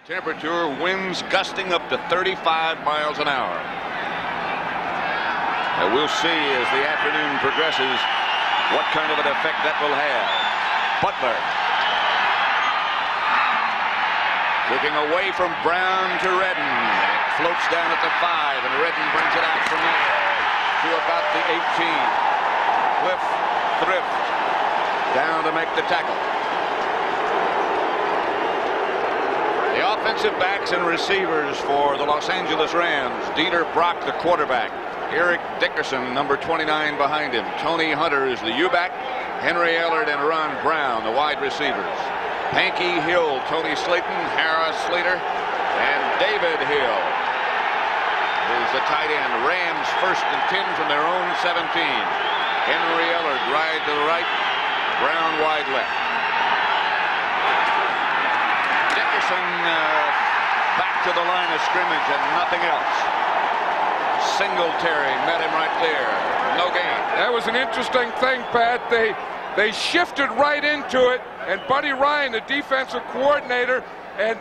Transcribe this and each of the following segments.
Temperature, winds gusting up to 35 miles an hour. And we'll see as the afternoon progresses what kind of an effect that will have. Butler looking away from Brown to Redden. Floats down at the 5, and Redden brings it out from there to about the 18. Cliff Thrift down to make the tackle. The offensive backs and receivers for the Los Angeles Rams. Dieter Brock, the quarterback. Eric Dickerson, number 29, behind him. Tony Hunter is the U-back. Henry Ellard and Ron Brown, the wide receivers. Pankey Hill, Tony Slayton, Harris Slater, and David Hill is the tight end. Rams 1st and 10 from their own 17. Henry Ellard wide to the right, Brown wide left. Dickerson back to the line of scrimmage and nothing else. Singletary met him right there. No gain. That was an interesting thing, Pat. They shifted right into it, and Buddy Ryan, the defensive coordinator, and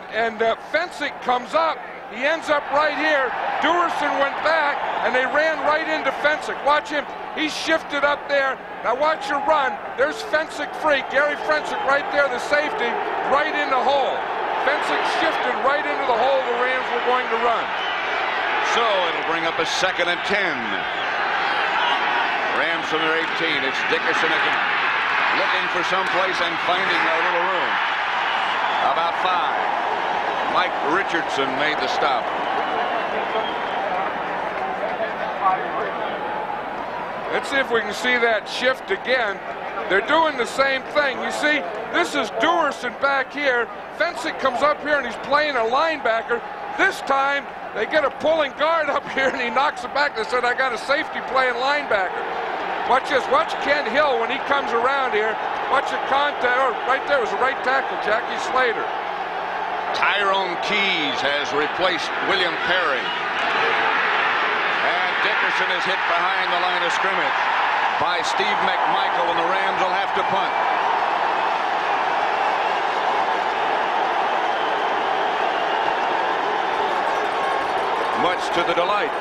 Fensick comes up. He ends up right here. Duerson went back, and they ran right into Fensick. Watch him. He shifted up there. Now watch your run. There's Fensick free. Gary Fensick right there, the safety, right in the hole. Fensick shifted right into the hole the Rams were going to run. So it'll bring up a 2nd and 10. Rams from their 18. It's Dickerson again. Looking for some place and finding a little room. About 5. Mike Richardson made the stop. Let's see if we can see that shift again. They're doing the same thing. You see, this is Duerson back here. Fensick comes up here and he's playing a linebacker. This time they get a pulling guard up here and he knocks it back. They said, I got a safety playing linebacker. Watch this. Watch Ken Hill when he comes around here. Watch the contact. Oh, right there was the right tackle, Jackie Slater. Tyrone Keys has replaced William Perry. And Dickerson is hit behind the line of scrimmage by Steve McMichael, and the Rams will have to punt. Much to the delight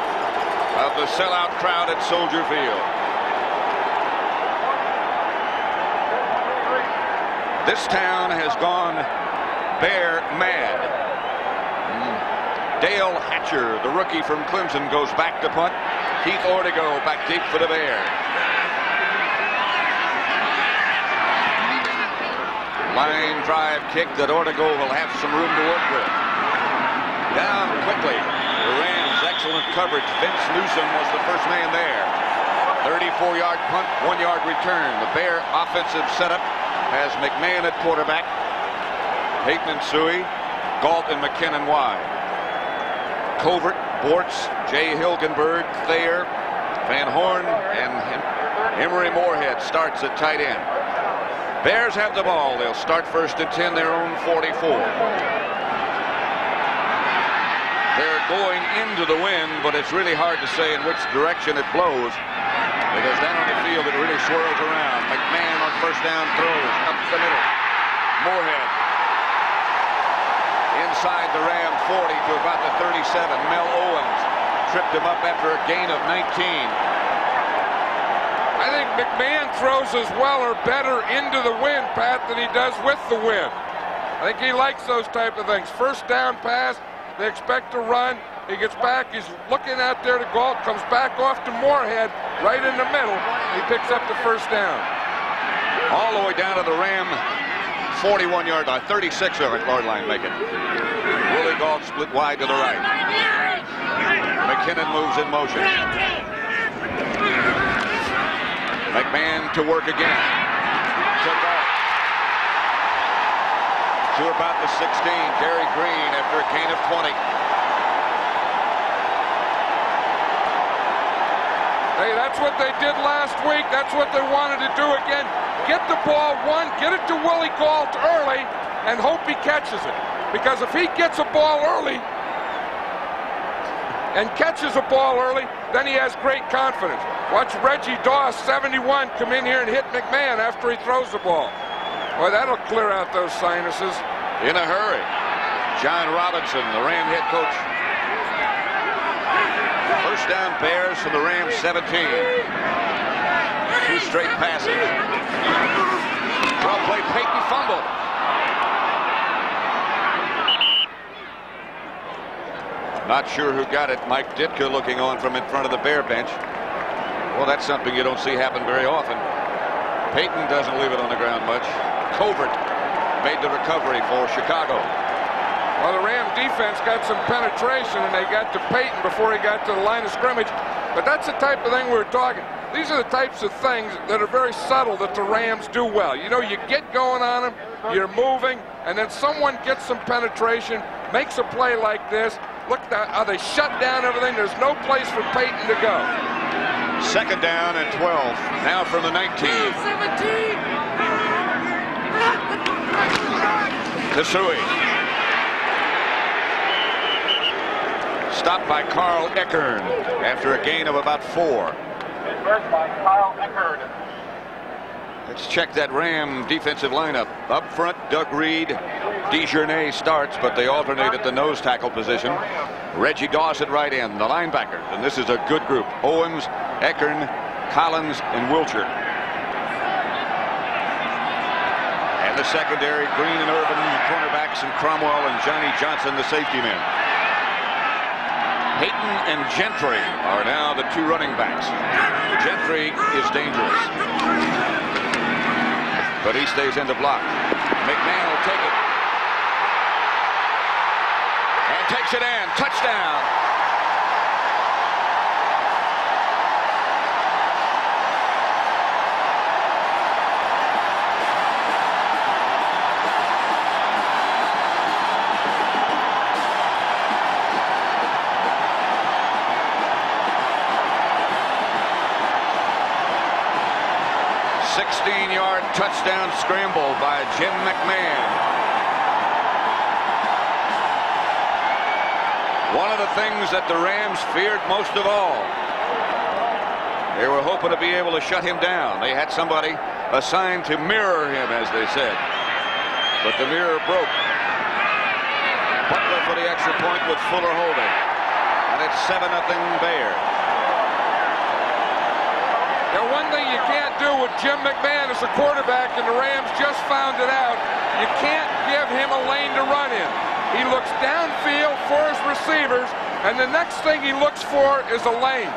of the sellout crowd at Soldier Field. This town has gone Bear mad. Dale Hatcher, the rookie from Clemson, goes back to punt. Keith Ortego back deep for the Bears. Line drive kick that Ortego will have some room to work with. Down quickly. The Rams, excellent coverage. Vince Newsom was the first man there. 34-yard punt, 1-yard return. The Bear offensive setup has McMahon at quarterback. Peyton and Suey, Galt and McKinnon wide. Covert, Bortz, Jay Hilgenberg, Thayer, Van Horn, and Emery Moorhead starts at tight end. Bears have the ball. They'll start 1st and 10, their own 44. They're going into the wind, but it's really hard to say in which direction it blows, because down on the field it really swirls around. McMahon on 1st down throws up the middle. Moorhead inside the Ram 40 to about the 37. Mel Owens tripped him up after a gain of 19. I think McMahon throws as well or better into the wind, Pat, than he does with the wind. I think he likes those type of things. 1st down pass, they expect to run. He gets back, he's looking out there to Galt, comes back off to Moorhead, right in the middle. He picks up the 1st down. All the way down to the Ram 41-yard line, 36-yard line make it. Willie Galt split wide to the right. McKinnon moves in motion. McMahon to work again. To Galt. To about the 16. Gary Green after a gain of 20. Hey, that's what they did last week. That's what they wanted to do again. Get the ball get it to Willie Galt early, and hope he catches it. Because if he gets a ball early and catches a ball early, then he has great confidence. Watch Reggie Doss, 71, come in here and hit McMahon after he throws the ball. Boy, that'll clear out those sinuses. In a hurry. John Robinson, the Ram head coach. First down Bears from the Rams 17. 2 straight passes. Well played, Peyton fumble. Not sure who got it. Mike Ditka looking on from in front of the Bear bench. Well, that's something you don't see happen very often. Peyton doesn't leave it on the ground much. Covert made the recovery for Chicago. Well, the Ram defense got some penetration, and they got to Peyton before he got to the line of scrimmage. But that's the type of thing we were talking. These are the types of things that are very subtle that the Rams do well. You know, you get going on them, you're moving, and then someone gets some penetration, makes a play like this. Look how they shut down everything. There's no place for Peyton to go. Second down and 12. Now from the 19. 17. Kasui. Stopped by Carl Eckern after a gain of about 4. By Carl Eckern. Let's check that Ram defensive lineup. Up front, Doug Reed. DeJournay starts, but they alternate at the nose tackle position. Reggie Doss at right end, the linebackers, and this is a good group. Owens, Eckern, Collins, and Wilcher. And the secondary, Green and Urban, cornerbacks, and Cromwell and Johnny Johnson, the safety men. Peyton and Gentry are now the 2 running backs. Gentry is dangerous, but he stays in the block. McMahon will take it. And takes it in. Touchdown. Touchdown scramble by Jim McMahon. One of the things that the Rams feared most of all. They were hoping to be able to shut him down. They had somebody assigned to mirror him, as they said. But the mirror broke. Butler for the extra point with Fuller holding. And it's 7-0 Bears. Now, one thing you can't do with Jim McMahon as a quarterback, and the Rams just found it out, you can't give him a lane to run in. He looks downfield for his receivers, and the next thing he looks for is a lane.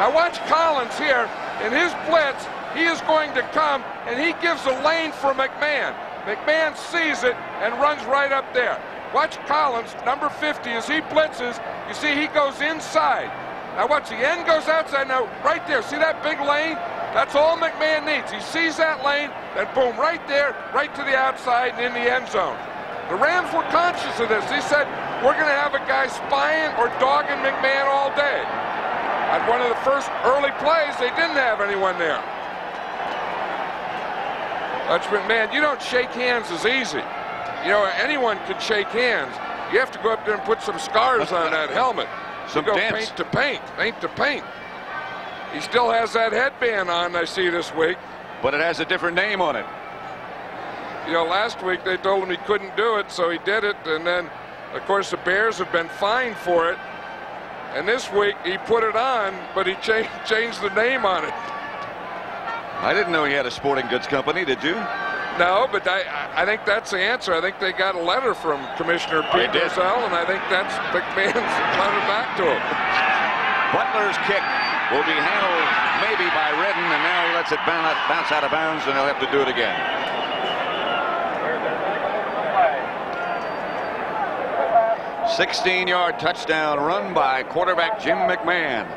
Now watch Collins here. In his blitz, he is going to come, and he gives a lane for McMahon. McMahon sees it and runs right up there. Watch Collins, number 50, as he blitzes. You see he goes inside. Now watch, the end goes outside. Now right there, see that big lane? That's all McMahon needs. He sees that lane, then boom, right there, right to the outside and in the end zone. The Rams were conscious of this. They said, we're going to have a guy spying or dogging McMahon all day. At one of the first early plays, they didn't have anyone there. That's McMahon. You don't shake hands as easy. You know, anyone can shake hands. You have to go up there and put some scars on that helmet. Some go dents. paint to paint, paint to paint. He still has that headband on, I see this week. But it has a different name on it. You know, last week they told him he couldn't do it, so he did it. And then, of course, the Bears have been fined for it. And this week he put it on, but he changed the name on it. I didn't know he had a sporting goods company, did you? No, but I think that's the answer. I think they got a letter from Commissioner Pete Rozelle, and I think that's McMahon's letter back to him. Butler's kick will be handled maybe by Redden, and now he lets it bounce out of bounds, and they'll have to do it again. A 16-yard touchdown run by quarterback Jim McMahon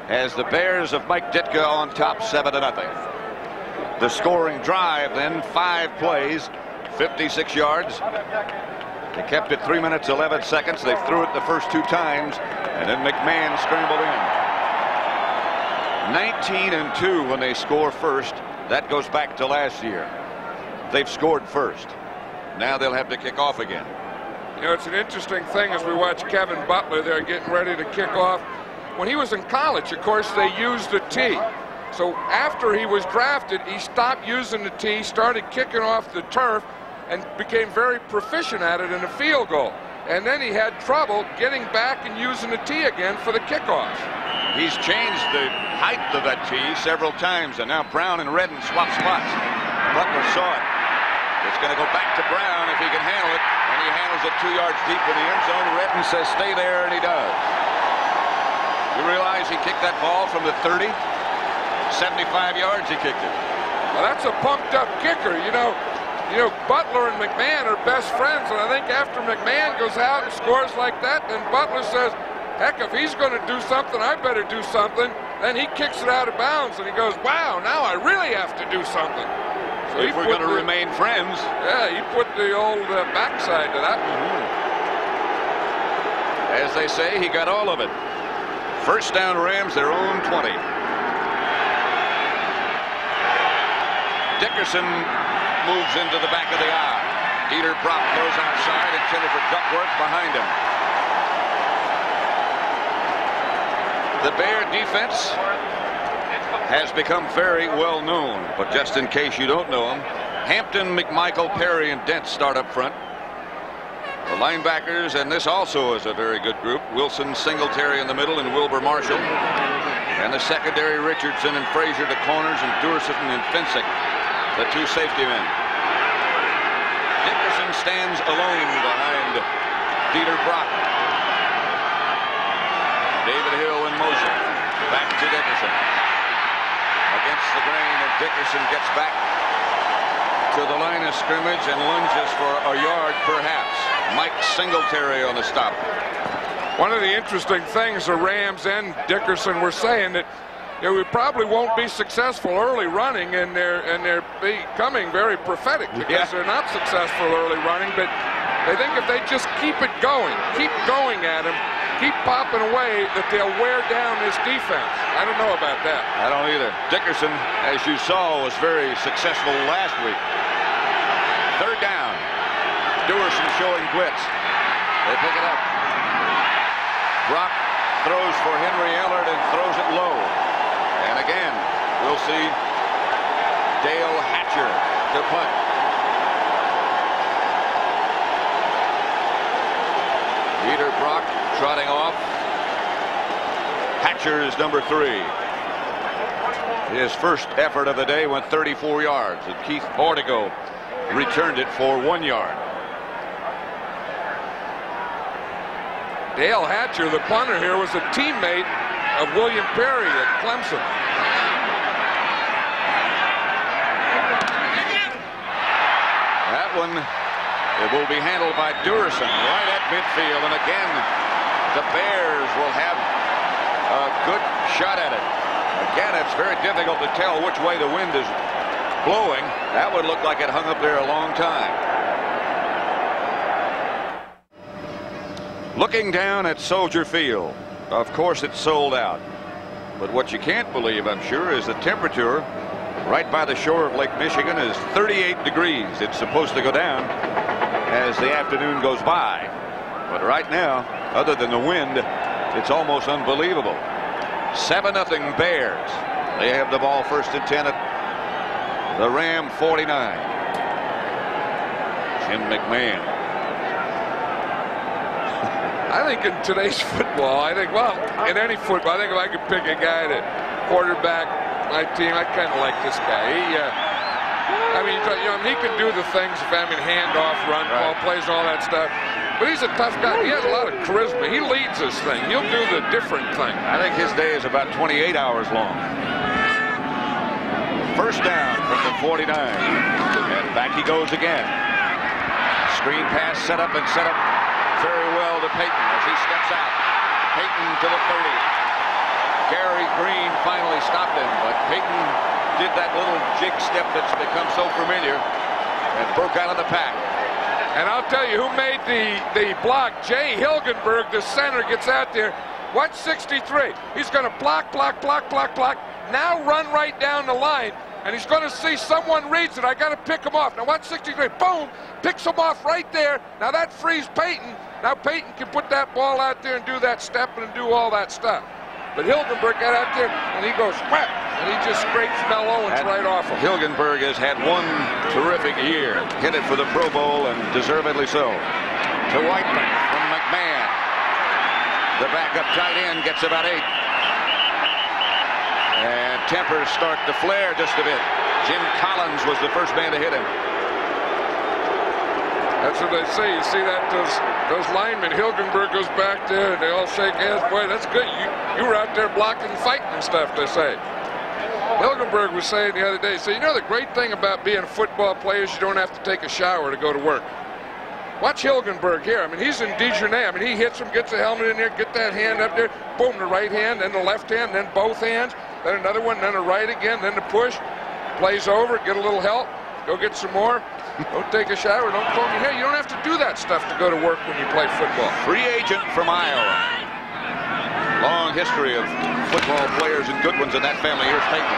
as the Bears of Mike Ditka on top 7-0. The scoring drive then, 5 plays, 56 yards. They kept it 3 minutes 11 seconds. They threw it the first 2 times, and then McMahon scrambled in. 19-2 when they score first. That goes back to last year. They've scored first. Now they'll have to kick off again. You know, it's an interesting thing as we watch Kevin Butler there getting ready to kick off. When he was in college, of course, they used the tee. So after he was drafted, he stopped using the tee, started kicking off the turf, and became very proficient at it in a field goal. and then he had trouble getting back and using the tee again for the kickoff. He's changed the height of that tee several times, and now Brown and Redden swap spots. Butler saw it. It's going to go back to Brown if he can handle it, and he handles it 2 yards deep in the end zone. Redden says stay there, and he does. You realize he kicked that ball from the 30? 75 yards he kicked it. Well, that's a pumped up kicker. You know, Butler and McMahon are best friends, and I think after McMahon goes out and scores like that, then Butler says, heck, if he's going to do something, I better do something. Then he kicks it out of bounds, and he goes, wow, now I really have to do something. So if we're going to remain friends. Yeah, he put the old backside to that. As they say, he got all of it. First down, Rams, their own 20. Dickerson moves into the back of the eye. Dieter Brock throws outside, intended for Duckworth behind him. The Bear defense has become very well known, but just in case you don't know them, Hampton, McMichael, Perry, and Dent start up front. The linebackers, and this also is a very good group, Wilson, Singletary in the middle, and Wilbur Marshall. And the secondary, Richardson and Frazier to corners, and Durson and Finsick, the two safety men. Dickerson stands alone behind Dieter Brock. David Hill in motion. Back to Dickerson. Against the grain, and Dickerson gets back to the line of scrimmage and lunges for a yard perhaps. Mike Singletary on the stop. One of the interesting things the Rams and Dickerson were saying that we probably won't be successful early running, and they're becoming very prophetic because they're not successful early running, but they think if they just keep it going, keep going at him, keep popping away, that they'll wear down this defense. I don't know about that. I don't either. Dickerson, as you saw, was very successful last week. Third down. Duerson showing blitz. They pick it up. Brock throws for Henry Ellard and throws it low. And again, we'll see Dale Hatcher to punt. Dieter Brock trotting off. Hatcher is number 3. His first effort of the day went 34 yards, and Keith Bordigo returned it for 1 yard. Dale Hatcher, the punter here, was a teammate of William Perry at Clemson. That one, it will be handled by Duerson right at midfield, and again the Bears will have a good shot at it. Again, it's very difficult to tell which way the wind is blowing. That would look like it hung up there a long time. Looking down at Soldier Field, of course it's sold out. But what you can't believe, I'm sure, is the temperature right by the shore of Lake Michigan is 38 degrees. It's supposed to go down as the afternoon goes by. But right now, other than the wind, it's almost unbelievable. 7-0 Bears. They have the ball first and 10 at the Ram 49. Jim McMahon. I think in today's football, well, in any football, I think if I could pick a guy to quarterback my team, I kind of like this guy. He can do the things, handoff, run, ball plays, all that stuff. But he's a tough guy. He has a lot of charisma. He leads this thing. He'll do the different thing. I think his day is about 28 hours long. First down from the 49. And back he goes again. Screen pass set up very well to Payton as he steps out. Payton to the 30. Gary Green finally stopped him, but Payton did that little jig step that's become so familiar and broke out of the pack. And I'll tell you who made the block. Jay Hilgenberg, the center, gets out there. Watch 63. He's going to block. Now run right down the line. And he's going to see someone reads it. I got to pick him off. Now watch 63. Boom! Picks him off right there. Now that frees Payton. Now Payton can put that ball out there and do that step and do all that stuff. But Hilgenberg got out there and he goes whap, and he just scrapes Mel Owens right off him. Hilgenberg has had one terrific year. Hit it for the Pro Bowl, and deservedly so. To Whiteman from McMahon, the backup tight end, gets about 8. And tempers start to flare just a bit. Jim Collins was the first man to hit him. That's what they say. You see that those linemen. Hilgenberg goes back there, and they all shake hands. Boy, that's good. You were out there blocking, fighting and stuff, they say. Hilgenberg was saying the other day, so you know the great thing about being a football player is you don't have to take a shower to go to work. Watch Hilgenberg here. I mean, he's in Dijonais. I mean, he hits him, gets the helmet in there, get that hand up there, boom, the right hand, then the left hand, then both hands, then another one, then the right again, then the push. Plays over, get a little help, go get some more. Don't take a shower, don't comb your hair. You don't have to do that stuff to go to work when you play football. Free agent from Iowa. Long history of football players and good ones in that family. Here's Peyton.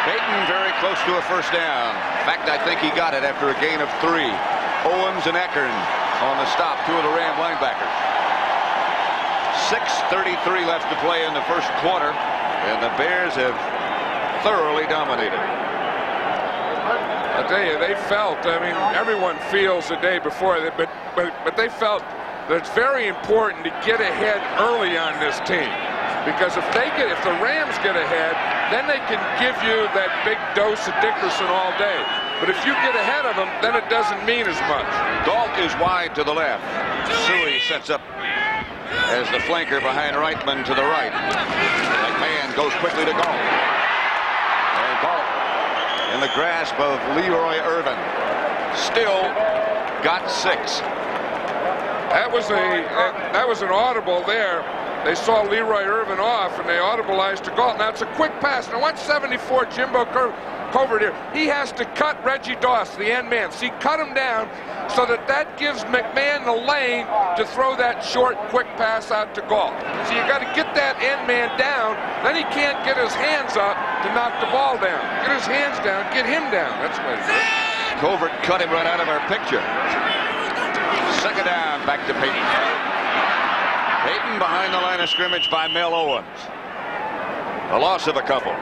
Peyton very close to a first down. In fact, I think he got it after a gain of 3. Owens and Eckern on the stop, 2 of the Ram linebackers. 6:33 left to play in the first quarter, and the Bears have thoroughly dominated. I tell you, they felt, I mean, everyone feels the day before, but they felt that it's very important to get ahead early on this team. Because if the Rams get ahead, then they can give you that big dose of Dickerson all day. But if you get ahead of them, then it doesn't mean as much. Galt is wide to the left. Suey sets up as the flanker behind Reitman to the right. McMahon goes quickly to Galt. And Galt in the grasp of Leroy Irvin. Still got 6. That was an audible there. They saw Leroy Irvin off, and they audibleized to Galt. Now, it's a quick pass. Now, watch 74, Jimbo Covert here. He has to cut Reggie Doss, the end man. See, cut him down so that gives McMahon the lane to throw that short, quick pass out to Galt. So you got to get that end man down. Then he can't get his hands up to knock the ball down. Get his hands down, get him down. That's the way to do it. Covert cut him right out of our picture. Second down, back to Peyton. Peyton behind the line of scrimmage by Mel Owens. A loss of a couple.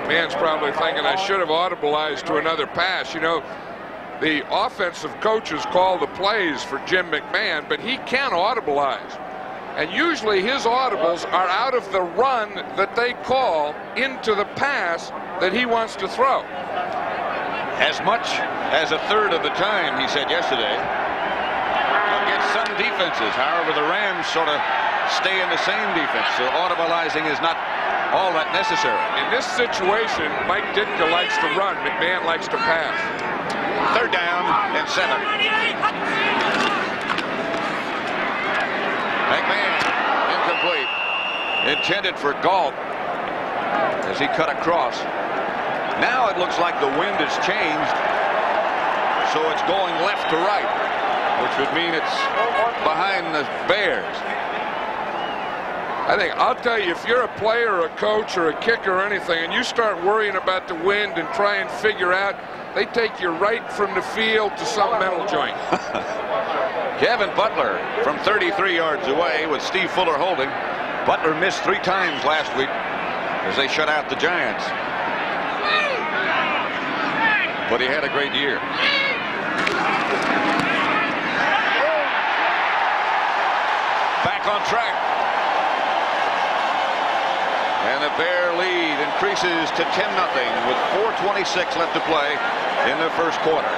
Man's probably thinking I should have audibleized to another pass. You know, the offensive coaches call the plays for Jim McMahon, but he can audibleize. And usually his audibles are out of the run that they call into the pass that he wants to throw. As much as a third of the time, he said yesterday, against some defenses. However, the Rams sort of stay in the same defense, so audibleizing is not all that necessary. In this situation, Mike Ditka likes to run. McMahon likes to pass. Third down and 7. McMahon incomplete. Intended for Galt as he cut across. Now it looks like the wind has changed, so it's going left to right, which would mean it's behind the Bears. I'll tell you, if you're a player or a coach or a kicker or anything, and you start worrying about the wind and try and figure out, they take you right from the field to some metal joint. Kevin Butler from 33 yards away with Steve Fuller holding. Butler missed 3 times last week as they shut out the Giants. But he had a great year. Back on track. And the Bear lead increases to 10-0 with 4:26 left to play in the first quarter.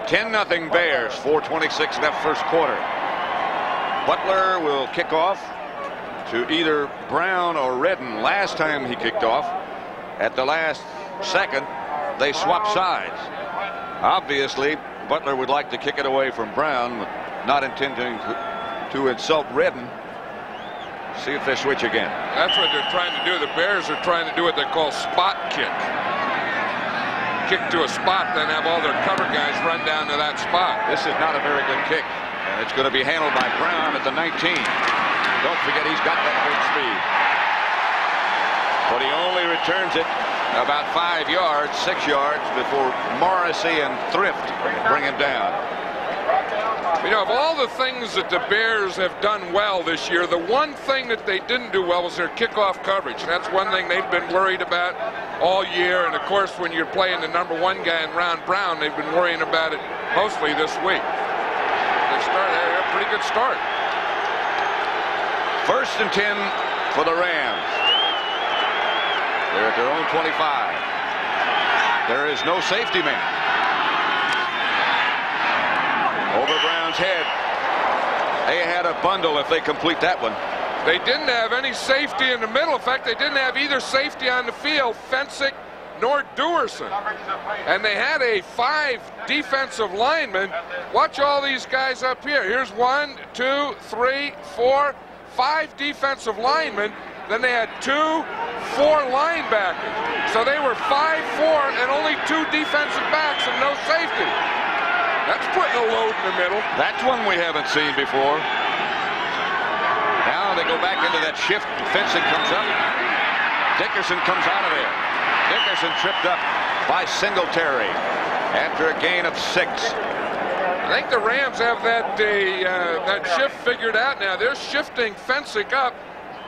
10-0 Bears, 4:26 left first quarter. Butler will kick off to either Brown or Redden. Last time he kicked off, at the last second, they swapped sides. Obviously, Butler would like to kick it away from Brown, not intending to insult Redden. See if they switch again. That's what they're trying to do. The Bears are trying to do what they call spot kick. Kick to a spot, then have all their cover guys run down to that spot. This is not a very good kick, and it's going to be handled by Brown at the 19. Don't forget, he's got that great speed. But he only returns it about 5 yards, 6 yards before Morrissey and Thrift bring him down. You know, of all the things that the Bears have done well this year, the one thing that they didn't do well was their kickoff coverage. That's one thing they've been worried about. all year. And, of course, when you're playing the #1 guy in Ron Brown, they've been worrying about it mostly this week. They had a pretty good start. 1st and 10 for the Rams. They're at their own 25. There is no safety man. Over Brown's head. They had a bundle if they complete that one. They didn't have any safety in the middle. In fact, they didn't have either safety on the field, Fensick nor Duerson. And they had a 5 defensive linemen. Watch all these guys up here. Here's 1, 2, 3, 4, 5 defensive linemen. Then they had 2, 4 linebackers. So they were 5, 4, and only 2 defensive backs and no safety. That's putting a load in the middle. That's one we haven't seen before. Now they go back into that shift. Fensick comes up. Dickerson comes out of there. Dickerson tripped up by Singletary after a gain of 6. I think the Rams have that shift figured out now. They're shifting Fensick up,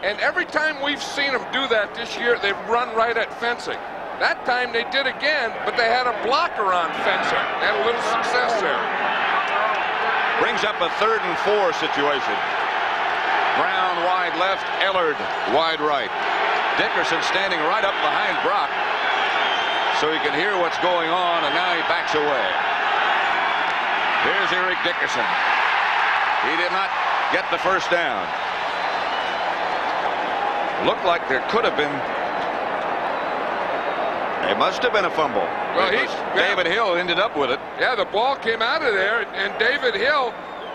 and every time we've seen them do that this year, they've run right at Fensick. That time they did again, but they had a blocker on Fensick. They had a little success there. Brings up a 3rd and 4 situation. Brown wide left, Ellard wide right. Dickerson standing right up behind Brock so he can hear what's going on, and now he backs away. Here's Eric Dickerson. He did not get the 1st down. Looked like there could have been. It must have been a fumble. Well, David Hill ended up with it. Yeah, the ball came out of there, and David Hill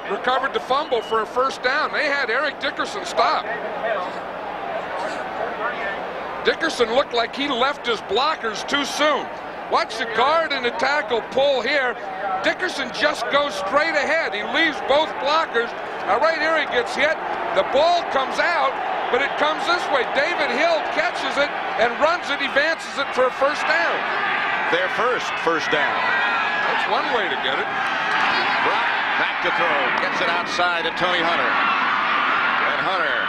recovered the fumble for a 1st down. They had Eric Dickerson stop. Dickerson looked like he left his blockers too soon. Watch the guard and the tackle pull here. Dickerson just goes straight ahead. He leaves both blockers. Now right here he gets hit. The ball comes out, but it comes this way. David Hill catches it and runs it, advances it for a 1st down. Their first down. That's one way to get it. Brock back to throw. Gets it outside to Tony Hunter. And Hunter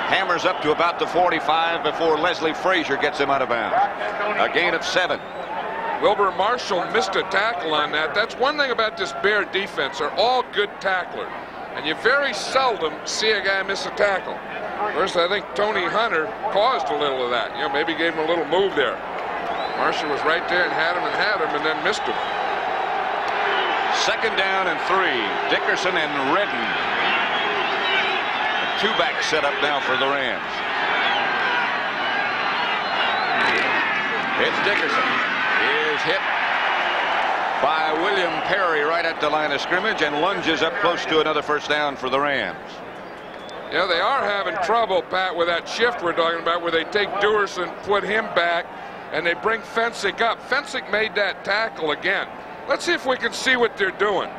hammers up to about the 45 before Leslie Frazier gets him out of bounds. A gain of 7. Wilbur Marshall missed a tackle on that. That's one thing about this Bear defense. They're all good tacklers. And you very seldom see a guy miss a tackle. First, I think Tony Hunter caused a little of that. You know, maybe gave him a little move there. Marshall was right there and had him, and then missed him. 2nd down and 3. Dickerson and Redden. A 2-back setup now for the Rams. It's Dickerson. He is hit by William Perry right at the line of scrimmage and lunges up close to another 1st down for the Rams. Yeah, they are having trouble, Pat, with that shift we're talking about, where they take Duerson, put him back, and they bring Fensick up. Fensick made that tackle again. Let's see if we can see what they're doing.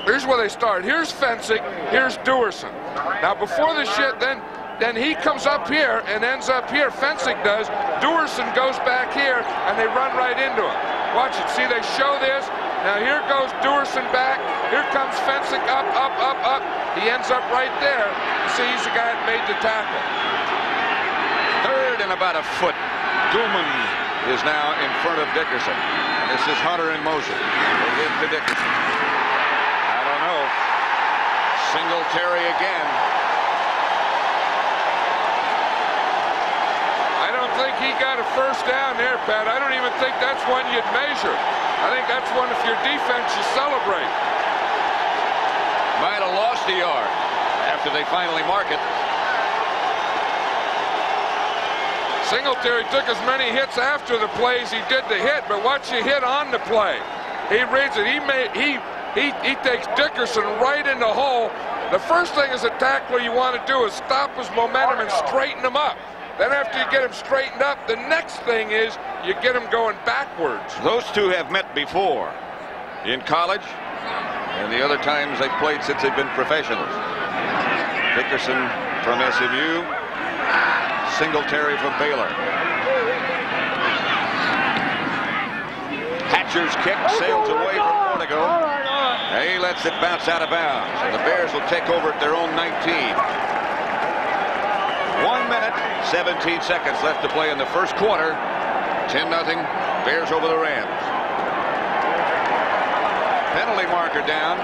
Here's where they start. Here's Fensick. Here's Duerson. Now, before the shift, then he comes up here and ends up here. Fensick does. Duerson goes back here, and they run right into him. Watch it. See, they show this. Now, here goes Duerson back. Here comes Fensick up, up, up, up. He ends up right there. You see, he's the guy that made the tackle. 3rd and about a foot. Duman is now in front of Dickerson. This is Hunter in motion. They give to Dickerson. I don't know. Singletary again. I don't think he got a 1st down there, Pat. I don't even think that's one you'd measure. I think that's one, if your defense, you celebrate. Might have lost a yard after they finally mark it. Singletary took as many hits after the play as he did the hit, but watch the hit on the play. He reads it. He takes Dickerson right in the hole. The first thing as a tackler you want to do is stop his momentum and straighten him up. Then after you get him straightened up, the next thing is you get him going backwards. Those two have met before in college and the other times they've played since they've been professionals. Dickerson from SMU, Singletary from Baylor. Hatcher's kick sails away from Portico. He lets it bounce out of bounds, and the Bears will take over at their own 19. 1 minute 17 seconds left to play in the first quarter. 10-0 Bears over the Rams. Penalty marker down,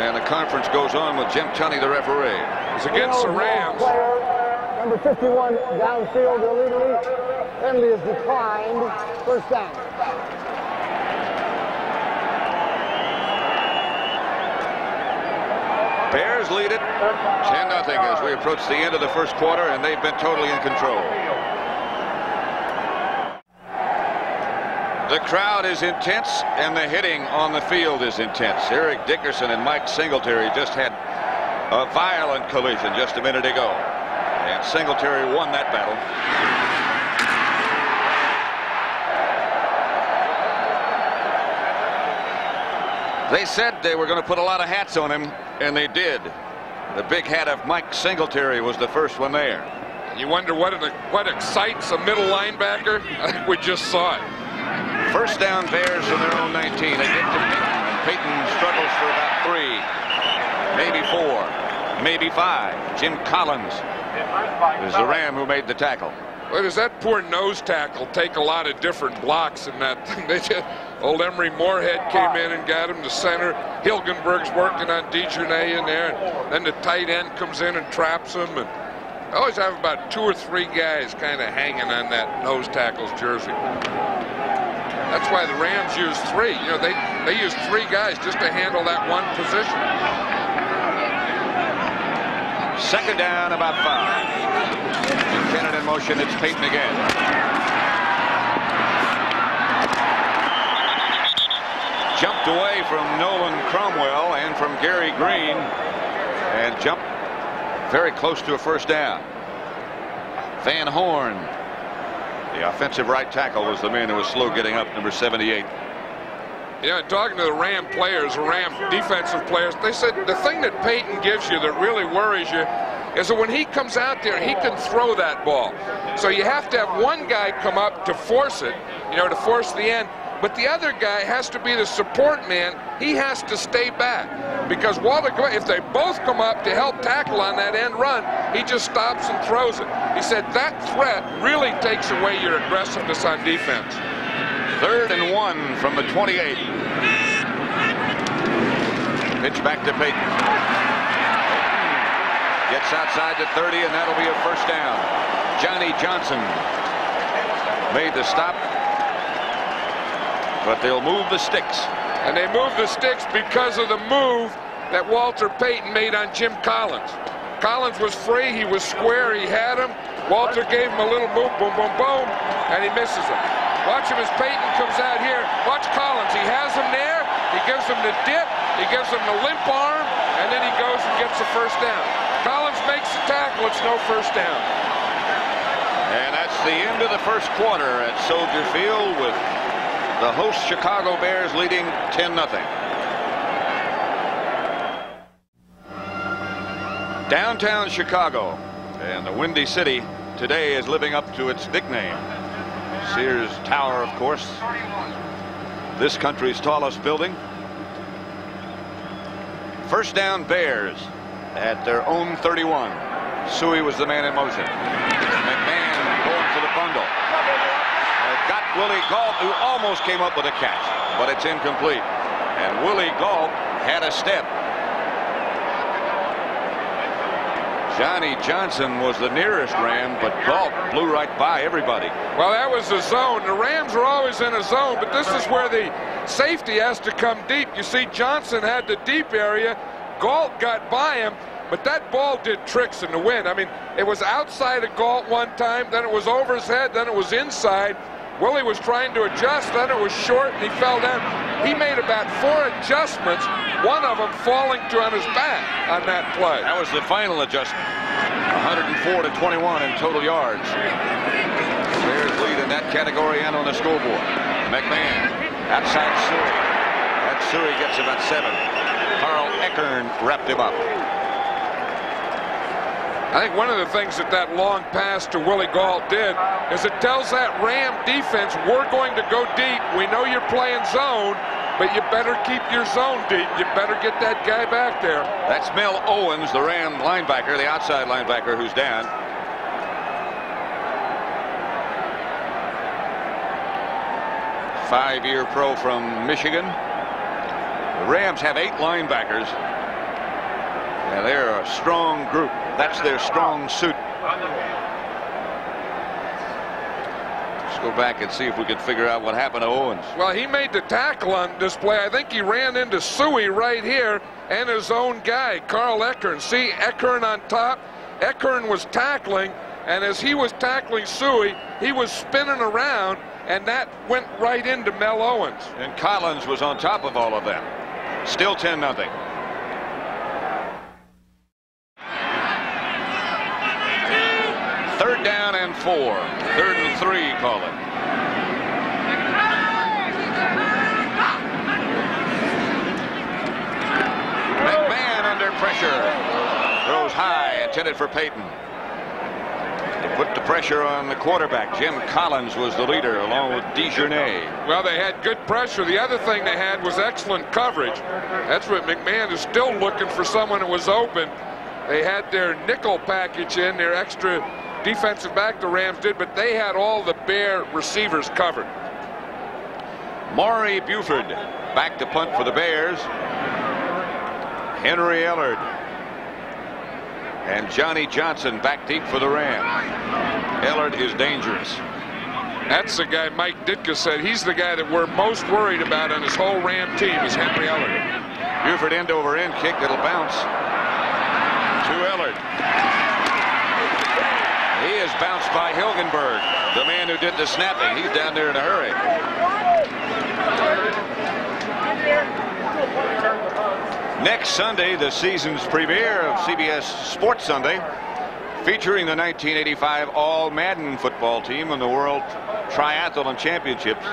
and the conference goes on with Jim Tunney, the referee. It's against the Rams. Number 51 downfield illegally. Penalty is declined. First down. Bears lead it 10-0 as we approach the end of the first quarter, and they've been totally in control. The crowd is intense, and the hitting on the field is intense. Eric Dickerson and Mike Singletary just had a violent collision just a minute ago, and Singletary won that battle. They said they were going to put a lot of hats on him, and they did. The big hat of Mike Singletary was the first one there. You wonder what excites a middle linebacker? I think we just saw it. First down, Bears from their own 19. They get to Peyton. Peyton struggles for about 3, maybe 4, maybe 5. Jim Collins is the Ram who made the tackle. Well, does that poor nose tackle take a lot of different blocks in that thing? They did. Old Emery Moorhead came in and got him to center. Hilgenberg's working on DeJournay in there. And then the tight end comes in and traps him. And I always have about 2 or 3 guys kind of hanging on that nose tackle's jersey. That's why the Rams use 3. You know, they use 3 guys just to handle that one position. Second down, about 5. Buchanan in motion. It's Peyton again. Jumped away from Nolan Cromwell and from Gary Green, and jumped very close to a first down. Van Horn, the offensive right tackle, was the man who was slow getting up, number 78. You know, talking to the Ram players, the Ram defensive players, they said the thing that Peyton gives you that really worries you is that when he comes out there, he can throw that ball. So you have to have one guy come up to force it, you know, to force the end. But the other guy has to be the support man. He has to stay back. Because Walter, if they both come up to help tackle on that end run, he just stops and throws it. He said that threat really takes away your aggressiveness on defense. 3rd and 1 from the 28. Pitch back to Peyton. Gets outside the 30, and that'll be a first down. Johnny Johnson made the stop, but they'll move the sticks. And they move the sticks because of the move that Walter Payton made on Jim Collins. Collins was free. He was square. He had him. Walter gave him a little move, boom, boom, boom, and he misses him. Watch him as Payton comes out here. Watch Collins. He has him there. He gives him the dip. He gives him the limp arm, and then he goes and gets the first down. Collins makes the tackle. It's no first down. And that's the end of the first quarter at Soldier Field, with the host Chicago Bears leading 10-0. Downtown Chicago, and the Windy City today is living up to its nickname. Sears Tower, of course, this country's tallest building. First down, Bears at their own 31. Suey was the man in motion. McMahon going for the bundle. Got Willie Galt, who almost came up with a catch, but it's incomplete. And Willie Galt had a step. Johnny Johnson was the nearest Ram, but Galt blew right by everybody. Well, that was the zone. The Rams are always in a zone, but this is where the safety has to come deep. You see, Johnson had the deep area. Galt got by him, but that ball did tricks in the wind. I mean, it was outside of Galt one time, then it was over his head, then it was inside. Willie was trying to adjust, then it was short, and he fell down. He made about 4 adjustments, one of them falling on his back on that play. That was the final adjustment. 104 to 21 in total yards. Bears lead in that category and on the scoreboard. McMahon outside Suey. That Suey gets about 7. Carl Eckern wrapped him up. I think one of the things that long pass to Willie Galt did is it tells that Ram defense, we're going to go deep. We know you're playing zone, but you better keep your zone deep. You better get that guy back there. That's Mel Owens, the Ram linebacker, the outside linebacker, who's down. 5-year pro from Michigan. The Rams have 8 linebackers. Yeah, they're a strong group. That's their strong suit. Let's go back and see if we can figure out what happened to Owens. Well, he made the tackle on this play. I think he ran into Suey right here and his own guy, Carl Eckern. See Eckern on top? Eckern was tackling, and as he was tackling Suey, he was spinning around, and that went right into Mel Owens. And Collins was on top of all of them. Still 10-0. Third down and 4. 3rd and 3, call it. McMahon under pressure. Throws high, intended for Payton. They put the pressure on the quarterback. Jim Collins was the leader, along with DeJournay. Well, they had good pressure. The other thing they had was excellent coverage. That's what McMahon is still looking for, someone that was open. They had their nickel package in, their extra defensive back, the Rams did, but they had all the Bear receivers covered. Maury Buford back to punt for the Bears. Henry Ellard and Johnny Johnson back deep for the Rams. Ellard is dangerous. That's the guy Mike Ditka said he's the guy that we're most worried about on this whole Ram team is Henry Ellard. Buford end over end kick that'll bounce to Ellard. He is bounced by Hilgenberg, the man who did the snapping. He's down there in a hurry. Next Sunday, the season's premiere of CBS Sports Sunday, featuring the 1985 All-Madden football team and the World Triathlon Championships.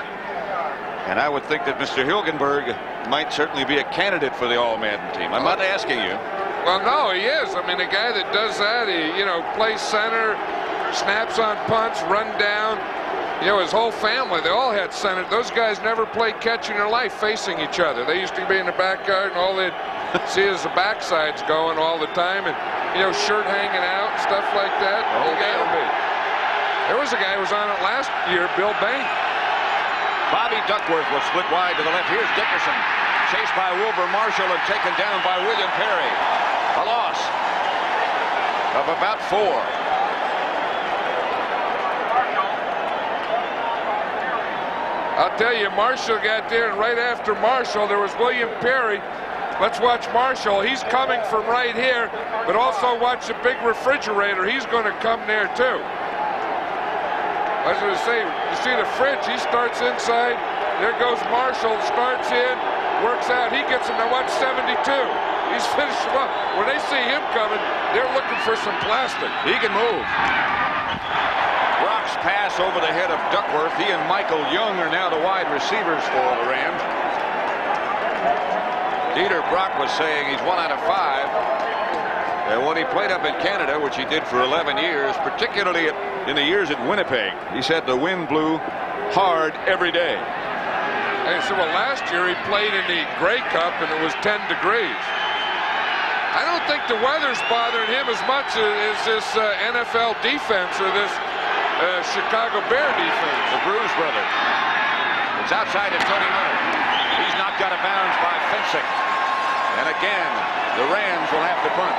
And I would think that Mr. Hilgenberg might certainly be a candidate for the All-Madden team. I'm not asking you. Well, no, he is. I mean, a guy that does that, he, plays center, snaps on punts, run down. His whole family, they all had center. Those guys never played catch in their life facing each other. They used to be in the backyard, and all they'd see is the backsides going all the time, and, shirt hanging out, stuff like that. There was a guy who was on it last year, Bill Bain. Bobby Duckworth will split wide to the left. Here's Dickerson, chased by Wilbur Marshall and taken down by William Perry. A loss of about 4. I'll tell you, Marshall got there, and right after Marshall, there was William Perry. Let's watch Marshall. He's coming from right here, but also watch the big refrigerator. He's going to come there, too. I was going to say, you see the fridge, he starts inside. There goes Marshall, starts in, works out. He gets him to watch 72. He's finished him up. When they see him coming, they're looking for some plastic. He can move. Brock's pass over the head of Duckworth. He and Michael Young are now the wide receivers for the Rams. Dieter Brock was saying he's 1 out of 5. And when he played up in Canada, which he did for 11 years, particularly in the years at Winnipeg, he said the wind blew hard every day. Hey, so last year he played in the Grey Cup and it was 10 degrees. I don't think the weather's bothering him as much as this NFL defense or this Chicago Bear defense. The Bruce brothers. It's outside at 20 minutes. He's knocked out of bounds by Fencing. And again, the Rams will have to punt.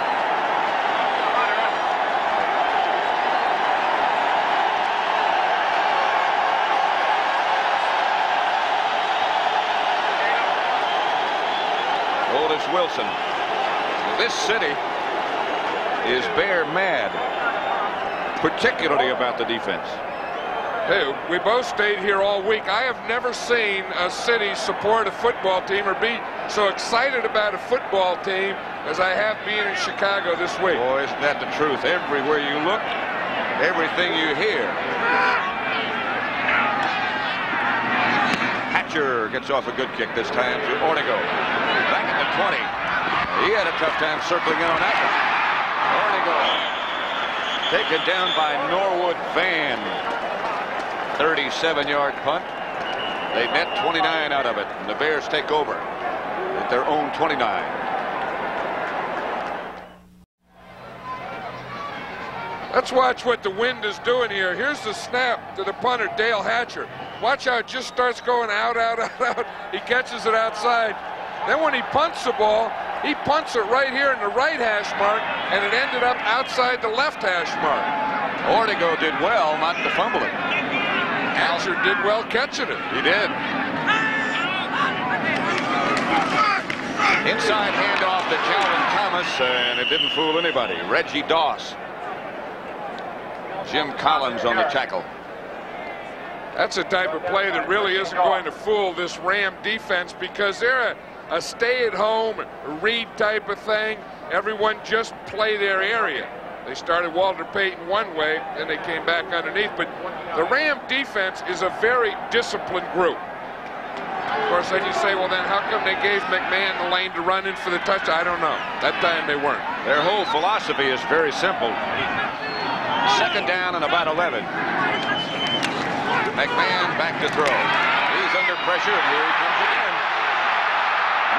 Otis Wilson. This city is Bear mad, particularly about the defense. Hey, we both stayed here all week. I have never seen a city support a football team or be so excited about a football team as I have being in Chicago this week. Boy, isn't that the truth? Everywhere you look, everything you hear. Hatcher gets off a good kick this time to Ortego. Back at the 20. He had a tough time circling in on that one. Ortego taken down by Norwood Van. 37-yard punt. They net 29 out of it. And the Bears take over at their own 29. Let's watch what the wind is doing here. Here's the snap to the punter, Dale Hatcher. Watch how it just starts going out, out, out, out. He catches it outside. Then when he punts the ball, he punts it right here in the right hash mark, and it ended up outside the left hash mark. Ortego did well not to fumble it. Hatcher did well catching it. He did. Inside handoff to Calvin Thomas, and it didn't fool anybody. Reggie Doss. Jim Collins on the tackle. That's a type of play that really isn't going to fool this Ram defense, because they're a stay-at-home, read type of thing. Everyone just play their area. They started Walter Payton one way, then they came back underneath. But the Ram defense is a very disciplined group. Of course, then you say, well, then how come they gave McMahon the lane to run in for the touchdown? I don't know. That time they weren't. Their whole philosophy is very simple. Second down and about 11. McMahon back to throw. He's under pressure, and here he comes again.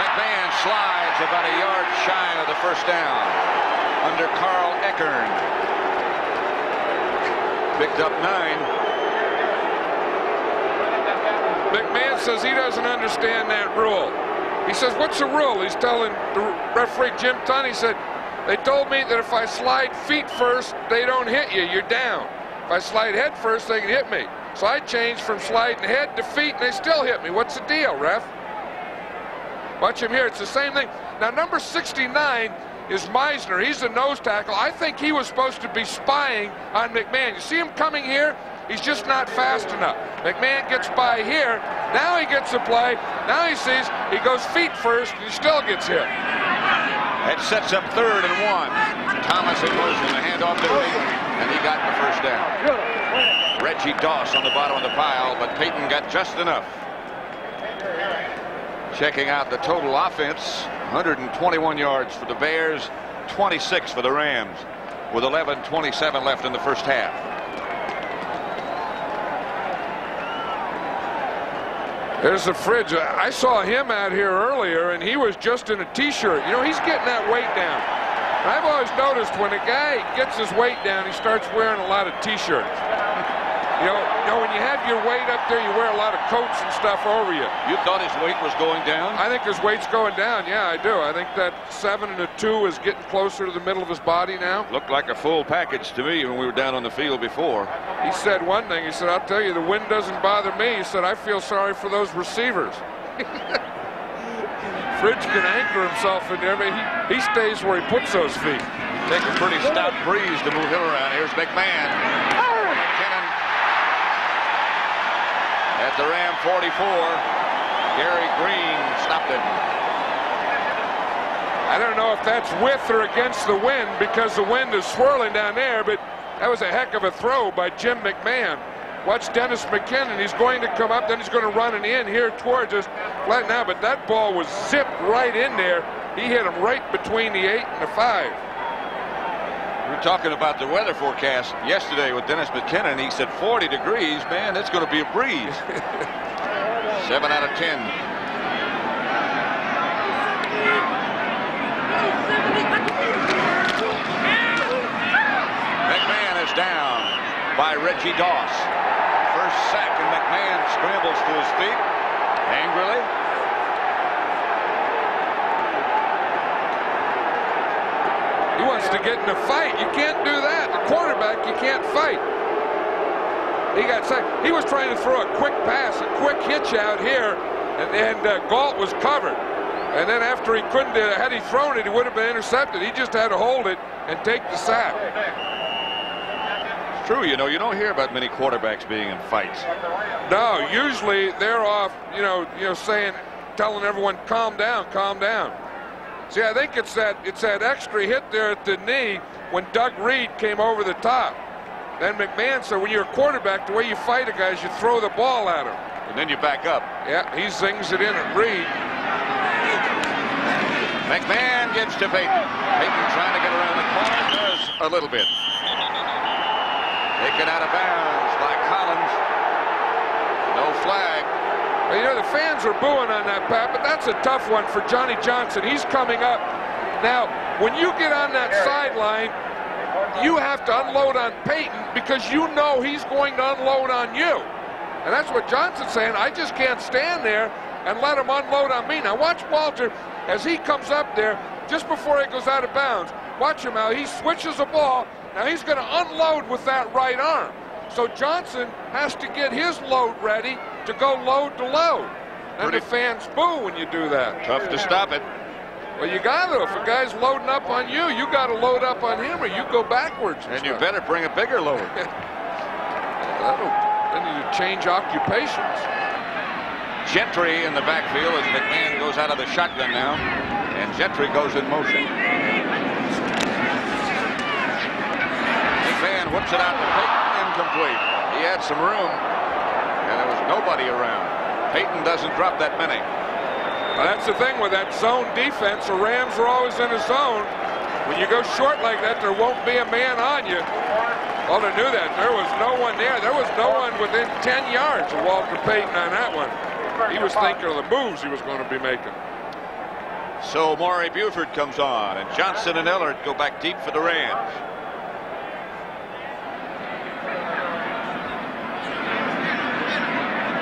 McMahon slides about a yard shy of the first down under Carl Eckern. Picked up 9. McMahon says he doesn't understand that rule. He says, what's the rule? He's telling the referee, Jim Tunney, he said, they told me that if I slide feet first, they don't hit you, you're down. If I slide head first, they can hit me. So I changed from sliding head to feet, and they still hit me. What's the deal, ref? Watch him here, it's the same thing. Now, number 69 is Meisner. He's the nose tackle. I think he was supposed to be spying on McMahon. You see him coming here? He's just not fast enough. McMahon gets by here. Now he gets the play. Now he sees he goes feet first, and he still gets hit. That sets up 3rd and 1. Thomas in motion, the handoff to Payton, and he got the first down. Reggie Doss on the bottom of the pile, but Payton got just enough. Checking out the total offense, 121 yards for the Bears, 26 for the Rams, with 11:27 left in the first half. There's the fridge. I saw him out here earlier, and he was just in a T-shirt. You know, he's getting that weight down. And I've always noticed when a guy gets his weight down, he starts wearing a lot of T-shirts. You know, when you have your weight up there, you wear a lot of coats and stuff over you. You thought his weight was going down? I think his weight's going down. Yeah, I do. I think that 7 and a 2 is getting closer to the middle of his body now. Looked like a full package to me when we were down on the field before. He said one thing. He said, I'll tell you, the wind doesn't bother me. He said, I feel sorry for those receivers. Fridge can anchor himself in there, but he stays where he puts those feet. Take a pretty stout breeze to move him around. Here's McMahon. At the Ram 44, Gary Green stopped it. I don't know if that's with or against the wind, because the wind is swirling down there, but that was a heck of a throw by Jim McMahon. Watch Dennis McKinnon. He's going to come up, then he's going to run it in here towards us. Flat now, but that ball was zipped right in there. He hit him right between the 8 and the 5. We were talking about the weather forecast yesterday with Dennis McKinnon. He said 40 degrees, man, that's going to be a breeze. 7 out of 10. McMahon is down by Reggie Doss. First sack, and McMahon scrambles to his feet angrily. He wants to get in a fight. You can't do that. The quarterback, you can't fight. He got sacked. He was trying to throw a quick pass, a quick hitch out here, and Galt was covered. And then after he couldn't, had he thrown it, he would have been intercepted. He just had to hold it and take the sack. It's true, you know, you don't hear about many quarterbacks being in fights. No, usually they're off, you know, saying, telling everyone, calm down, calm down. See, I think it's that extra hit there at the knee when Doug Reed came over the top. Then McMahon said, when you're a quarterback, the way you fight a guy is you throw the ball at him. And then you back up. Yeah, he zings it in at Reed. McMahon gets to Payton. Payton trying to get around the corner, does a little bit. Taken out of bounds by Collins. No flag. Well, you know, the fans are booing on that, Pat, but that's a tough one for Johnny Johnson. He's coming up. Now, when you get on that sideline, you have to unload on Peyton because you know he's going to unload on you. And that's what Johnson's saying. I just can't stand there and let him unload on me. Now watch Walter as he comes up there just before he goes out of bounds. Watch him how he switches the ball. Now he's going to unload with that right arm. So Johnson has to get his load ready to go load to load. And the fans boo when you do that. Tough to stop it. Well, you got to. If a guy's loading up on you, you got to load up on him or you go backwards. And you better bring a bigger load. Then you change occupations. Gentry in the backfield as McMahon goes out of the shotgun now. And Gentry goes in motion. McMahon whips it out to Peyton, incomplete. He had some room, and there was nobody around. Peyton doesn't drop that many. Well, that's the thing with that zone defense. The Rams are always in a zone. When you go short like that, there won't be a man on you. Walter knew that. There was no one there. There was no one within 10 yards of Walter Payton on that one. He was thinking of the moves he was going to be making. So Maury Buford comes on, and Johnson and Ellard go back deep for the Rams.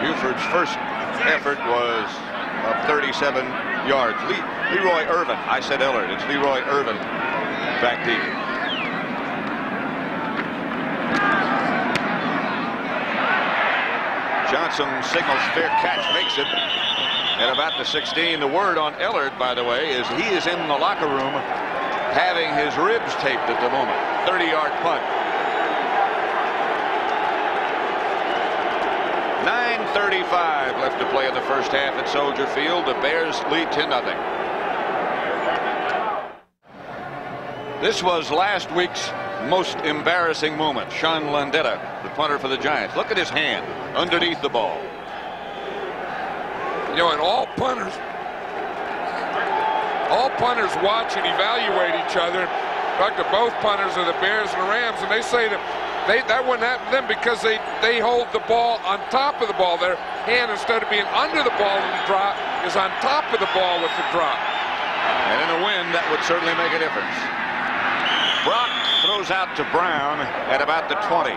Buford's first effort was of 37 yards. Leroy Irvin. I said Ellard. It's Leroy Irvin back deep. Johnson signals fair catch, makes it at about the 16. The word on Ellard, by the way, is he is in the locker room having his ribs taped at the moment. 30-yard punt. 9:35 left to play in the first half at Soldier Field. The Bears lead 10-0. This was last week's most embarrassing moment. Sean Landetta, the punter for the Giants. Look at his hand underneath the ball. You know, and all punters watch and evaluate each other. Talk to both punters of the Bears and the Rams, and they say that that wouldn't happen to them because they hold the ball on top of the ball. Their hand, instead of being under the ball in the drop, is on top of the ball with the drop. And in a win, that would certainly make a difference. Brock throws out to Brown at about the 20.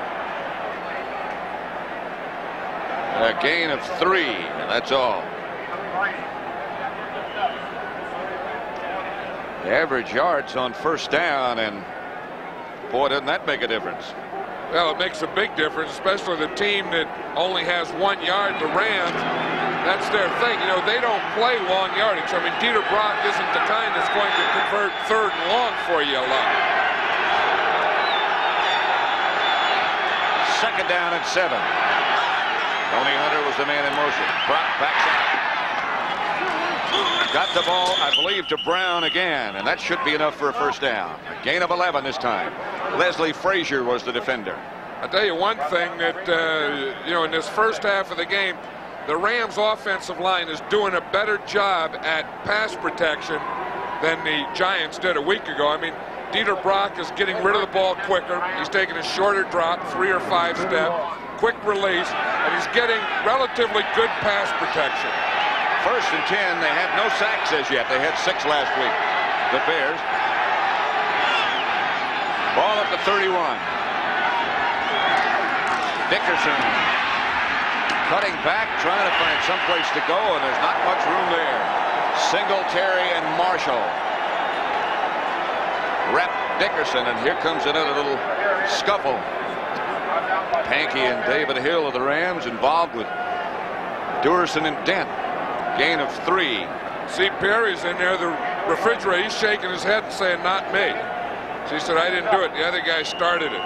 A gain of 3, and that's all. The average yards on first down, and boy, doesn't that make a difference. Well, it makes a big difference, especially the team that only has 1 yard. The Rams, that's their thing. You know, they don't play long yardage. I mean, Dieter Brock isn't the kind that's going to convert 3rd and long for you a lot. 2nd down and 7. Tony Hunter was the man in motion. Brock backs out. Got the ball, I believe, to Brown again, and that should be enough for a first down. A gain of 11 this time. Leslie Frazier was the defender. I'll tell you one thing that, you know, in this first half of the game, the Rams offensive line is doing a better job at pass protection than the Giants did a week ago. I mean, Dieter Brock is getting rid of the ball quicker. He's taking a shorter drop, 3 or 5 step, quick release, and he's getting relatively good pass protection. 1st and 10. They have no sacks as yet. They had 6 last week. The Bears. Ball at the 31. Dickerson cutting back, trying to find some place to go, and there's not much room there. Singletary and Marshall. Rep Dickerson, and here comes another little scuffle. Pankey and David Hill of the Rams involved with Durson and Dent. Gain of 3. See, Perry's in there, the refrigerator. He's shaking his head and saying, not me. So he said, I didn't do it. The other guy started it.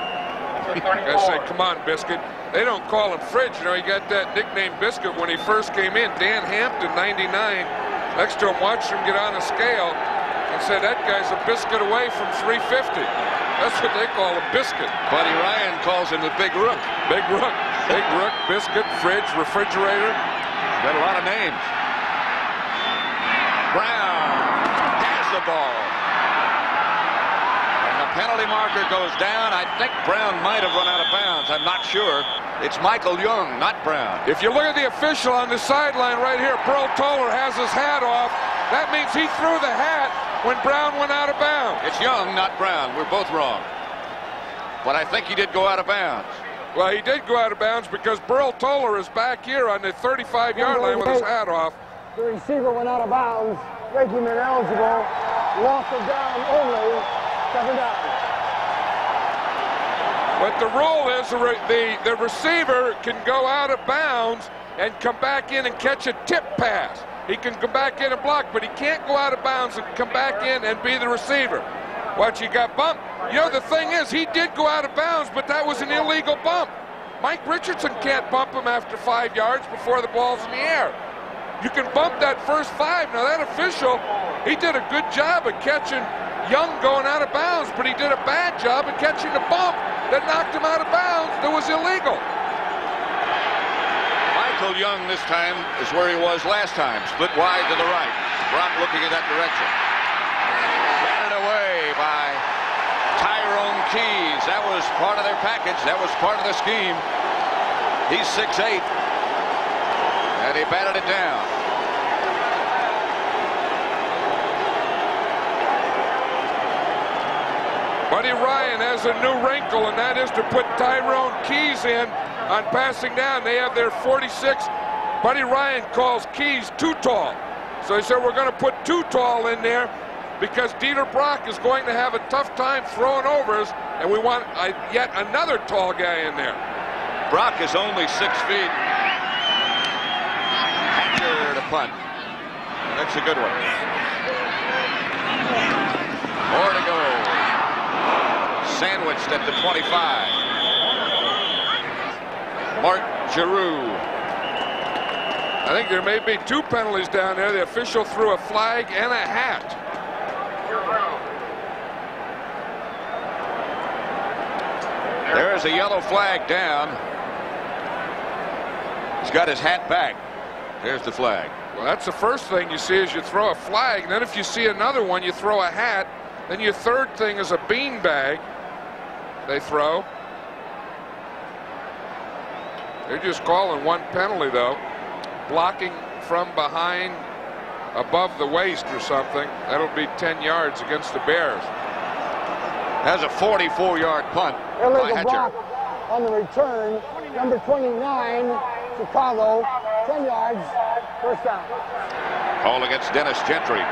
The guy said, come on, Biscuit. They don't call him Fridge. You know, he got that nickname Biscuit when he first came in. Dan Hampton, 99, next to him, watched him get on a scale and said, that guy's a biscuit away from 350. That's what they call him, Biscuit. Buddy Ryan calls him the Big Rook. Big Rook. Big Rook, Biscuit, Fridge, Refrigerator. Got a lot of names. Brown has the ball. And the penalty marker goes down. I think Brown might have run out of bounds. I'm not sure. It's Michael Young, not Brown. If you look at the official on the sideline right here, Pearl Toller has his hat off. That means he threw the hat when Brown went out of bounds. It's Young, not Brown. We're both wrong. but I think he did go out of bounds. Well, he did go out of bounds because Burl Toller is back here on the 35-yard line with his hat off. The receiver went out of bounds, making him ineligible. Loss of down only, 7 down. But the rule is the receiver can go out of bounds and come back in and catch a tip pass. He can come back in and block, but he can't go out of bounds and come back in and be the receiver. What, you got bumped? You know, the thing is, he did go out of bounds, but that was an illegal bump. Mike Richardson can't bump him after 5 yards before the ball's in the air. You can bump that first 5. Now, that official, he did a good job of catching Young going out of bounds, but he did a bad job of catching the bump that knocked him out of bounds that was illegal. Michael Young this time is where he was last time, split wide to the right. Brock looking in that direction. Batted away by Tyrone Keys. That was part of their package. That was part of the scheme. He's 6'8", and he batted it down. Buddy Ryan has a new wrinkle, and that is to put Tyrone Keys in on passing down. They have their 46. Buddy Ryan calls Keys too tall. So he said, we're going to put too tall in there because Dieter Brock is going to have a tough time throwing overs, and we want yet another tall guy in there. Brock is only 6 feet. Hatcher to punt. That's a good one. More to go. Sandwiched at the 25. Mark Giroux. I think there may be 2 penalties down there. The official threw a flag and a hat. There is a yellow flag down. He's got his hat back. There's the flag. Well, that's the first thing you see is you throw a flag. And then if you see another one, you throw a hat. Then your third thing is a bean bag. They throw. They're just calling 1 penalty, though. Blocking from behind above the waist or something. That'll be 10 yards against the Bears. Has a 44-yard punt by Hatcher. Block on the return. Number 29, Chicago. 10 yards. First down. Call against Dennis Gentry.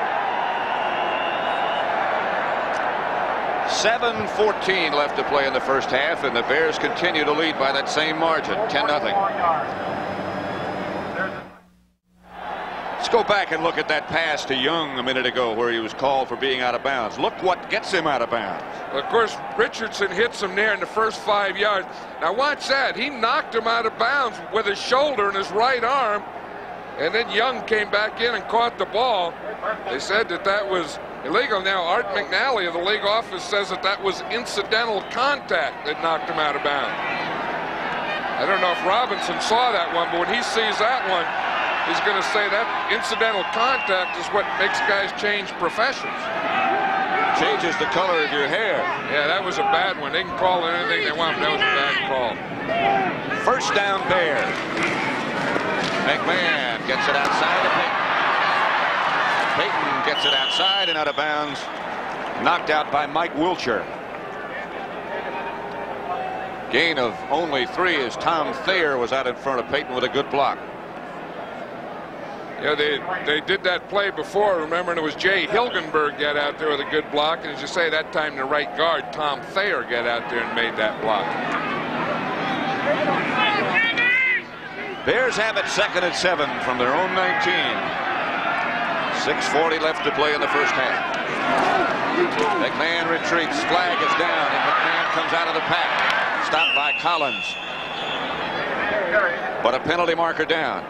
7:14 left to play in the first half, and the Bears continue to lead by that same margin, 10-0. Let's go back and look at that pass to Young a minute ago where he was called for being out of bounds. Look what gets him out of bounds. Well, of course, Richardson hits him there in the first 5 yards. Now watch that. He knocked him out of bounds with his shoulder and his right arm, and then Young came back in and caught the ball. They said that that was illegal. Now Art McNally of the league office says that that was incidental contact that knocked him out of bounds. I don't know if Robinson saw that one, but when he sees that one, he's going to say that incidental contact is what makes guys change professions. Changes the color of your hair. Yeah, that was a bad one. They can call it anything they want, but that was a bad call. First down, Bears. McMahon gets it outside of Peyton. Peyton gets it outside and out of bounds. Knocked out by Mike Wiltshire. Gain of only 3 as Tom Thayer was out in front of Peyton with a good block. Yeah, they did that play before, remember, and it was Jay Hilgenberg got out there with a good block, and as you say, that time the right guard, Tom Thayer, got out there and made that block. Bears have it 2nd and 7 from their own 19. 6:40 left to play in the first half. McMahon retreats, flag is down, and McMahon comes out of the pack. Stopped by Collins. But a penalty marker down.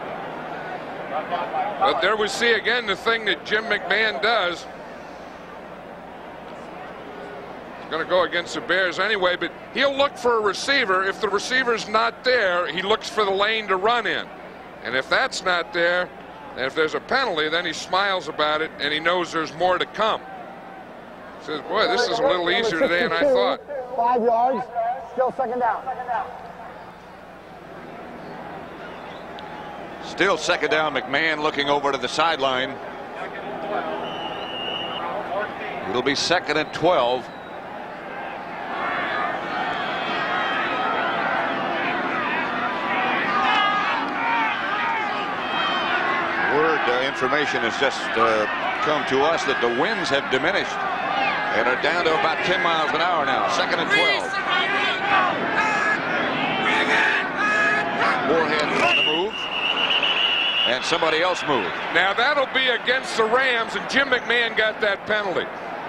But there we see again the thing that Jim McMahon does. He's going to go against the Bears anyway, but he'll look for a receiver. If the receiver's not there, he looks for the lane to run in. And if that's not there, and if there's a penalty, then he smiles about it, and he knows there's more to come. He says, boy, this is a little easier today than I thought. 5 yards, still 2nd down. Still 2nd down. McMahon looking over to the sideline. It'll be 2nd and 12. information has just come to us that the winds have diminished and are down to about 10 miles an hour now. 2nd and 12. Moorhead on the move. And somebody else moved. Now that'll be against the Rams, and Jim McMahon got that penalty.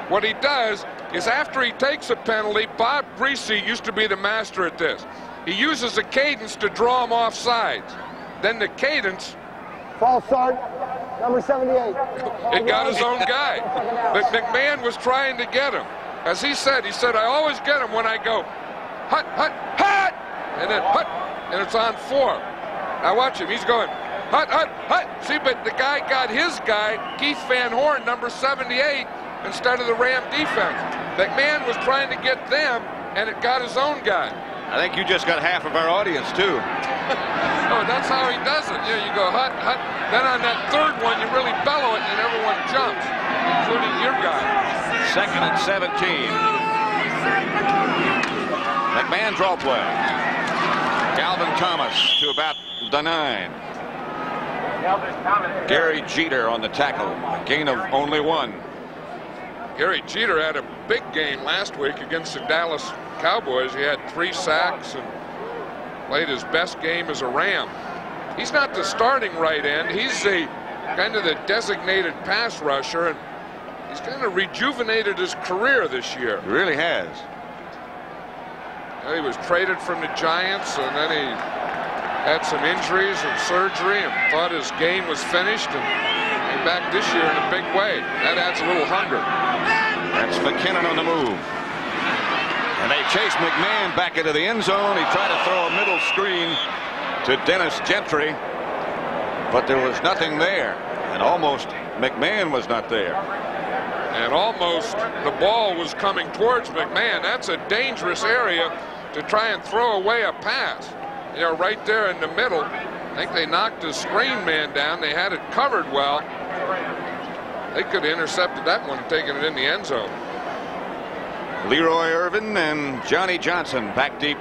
What he does is after he takes a penalty, Bob Greasy used to be the master at this. He uses a cadence to draw him off sides. Then the cadence... False start, number 78. It got his own guy. But McMahon was trying to get him. As he said, I always get him when I go, hut, hut, hut, and then hut, and it's on 4. Now watch him, he's going, hut, hut, hut. See, but the guy got his guy, Keith Van Horn, number 78, instead of the Ram defense. McMahon was trying to get them, and it got his own guy. I think you just got half of our audience, too. Oh, that's how he does it. You go hut, hut. Then on that third one, you really bellow it, and everyone jumps, including your guy. 2nd and 17. McMahon draw play. Calvin Thomas to about the 9. Gary Jeter on the tackle. A gain of only 1. Gary Jeter had a big game last week against the Dallas Cowboys. He had 3 sacks and played his best game as a Ram. He's not the starting right end. He's the kind of the designated pass rusher, and he's kind of rejuvenated his career this year. He really has. He was traded from the Giants, and then he had some injuries and surgery and thought his game was finished, and came back this year in a big way. That adds a little hunger. That's McKinnon on the move. And they chase McMahon back into the end zone. He tried to throw a middle screen to Dennis Gentry, but there was nothing there. And almost McMahon was not there. And almost the ball was coming towards McMahon. That's a dangerous area to try and throw away a pass. You know, right there in the middle. I think they knocked the screen man down. They had it covered well. They could have intercepted that one and taken it in the end zone. Leroy Irvin and Johnny Johnson back deep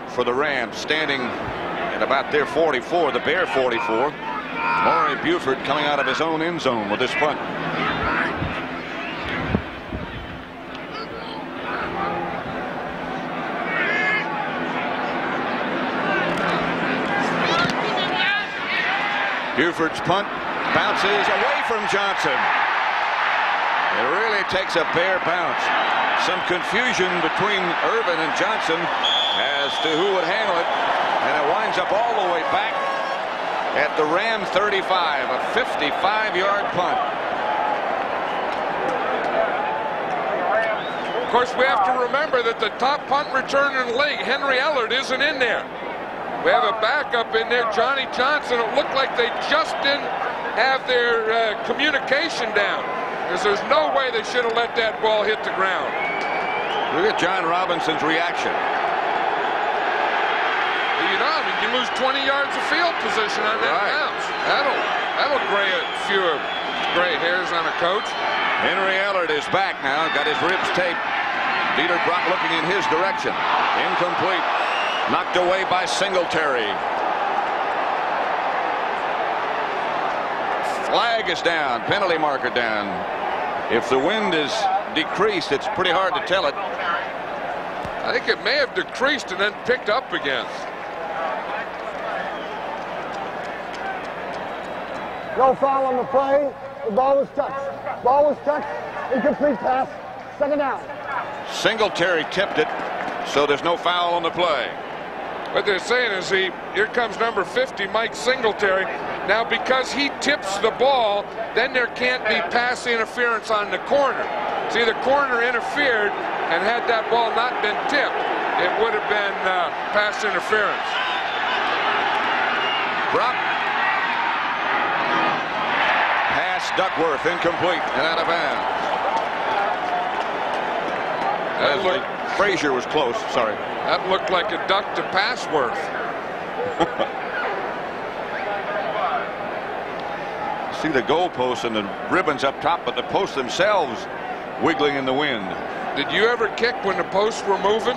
for the Rams, standing at about their 44, the Bear 44. Maury Buford coming out of his own end zone with this punt. Buford's punt bounces away from Johnson. It really takes a Bear bounce. Some confusion between Irvin and Johnson as to who would handle it, and it winds up all the way back at the Ram 35, a 55-yard punt. Of course, we have to remember that the top punt returner in the league, Henry Ellard, isn't in there. We have a backup in there, Johnny Johnson. It looked like they just didn't have their communication down, because there's no way they should have let that ball hit the ground. Look at John Robinson's reaction. You know, I mean, you lose 20 yards of field position on that bounce. That'll gray a few gray hairs on a coach. Henry Ellard is back now, got his ribs taped. Dieter Brock looking in his direction. Incomplete. Knocked away by Singletary. Flag is down, penalty marker down. If the wind is decreased, it's pretty hard to tell it. I think it may have decreased and then picked up again. No foul on the play. The ball was touched. Ball was touched. Incomplete pass. 2nd down. Singletary tipped it, so there's no foul on the play. What they're saying is here comes number 50, Mike Singletary. Now, because he tips the ball, then there can't be pass interference on the corner. See, the corner interfered, and had that ball not been tipped, it would have been pass interference. Brock. Pass Duckworth, incomplete and out of bounds. Frazier was close, sorry. That looked like a duck to Passworth. See the goalposts and the ribbons up top, but the posts themselves wiggling in the wind. Did you ever kick when the posts were moving?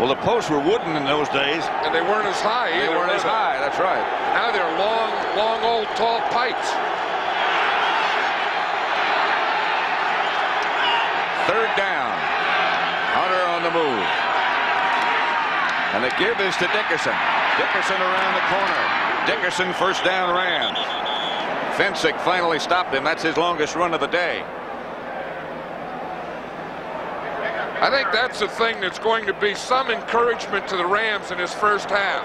Well, the posts were wooden in those days. And they weren't as high either. They weren't as high, that's right. Now they're long, old, tall pipes. Third down. Hunter on the move. And the give is to Dickerson. Dickerson around the corner. Dickerson first down Rams. Fensick finally stopped him. That's his longest run of the day. I think that's the thing that's going to be some encouragement to the Rams in this first half,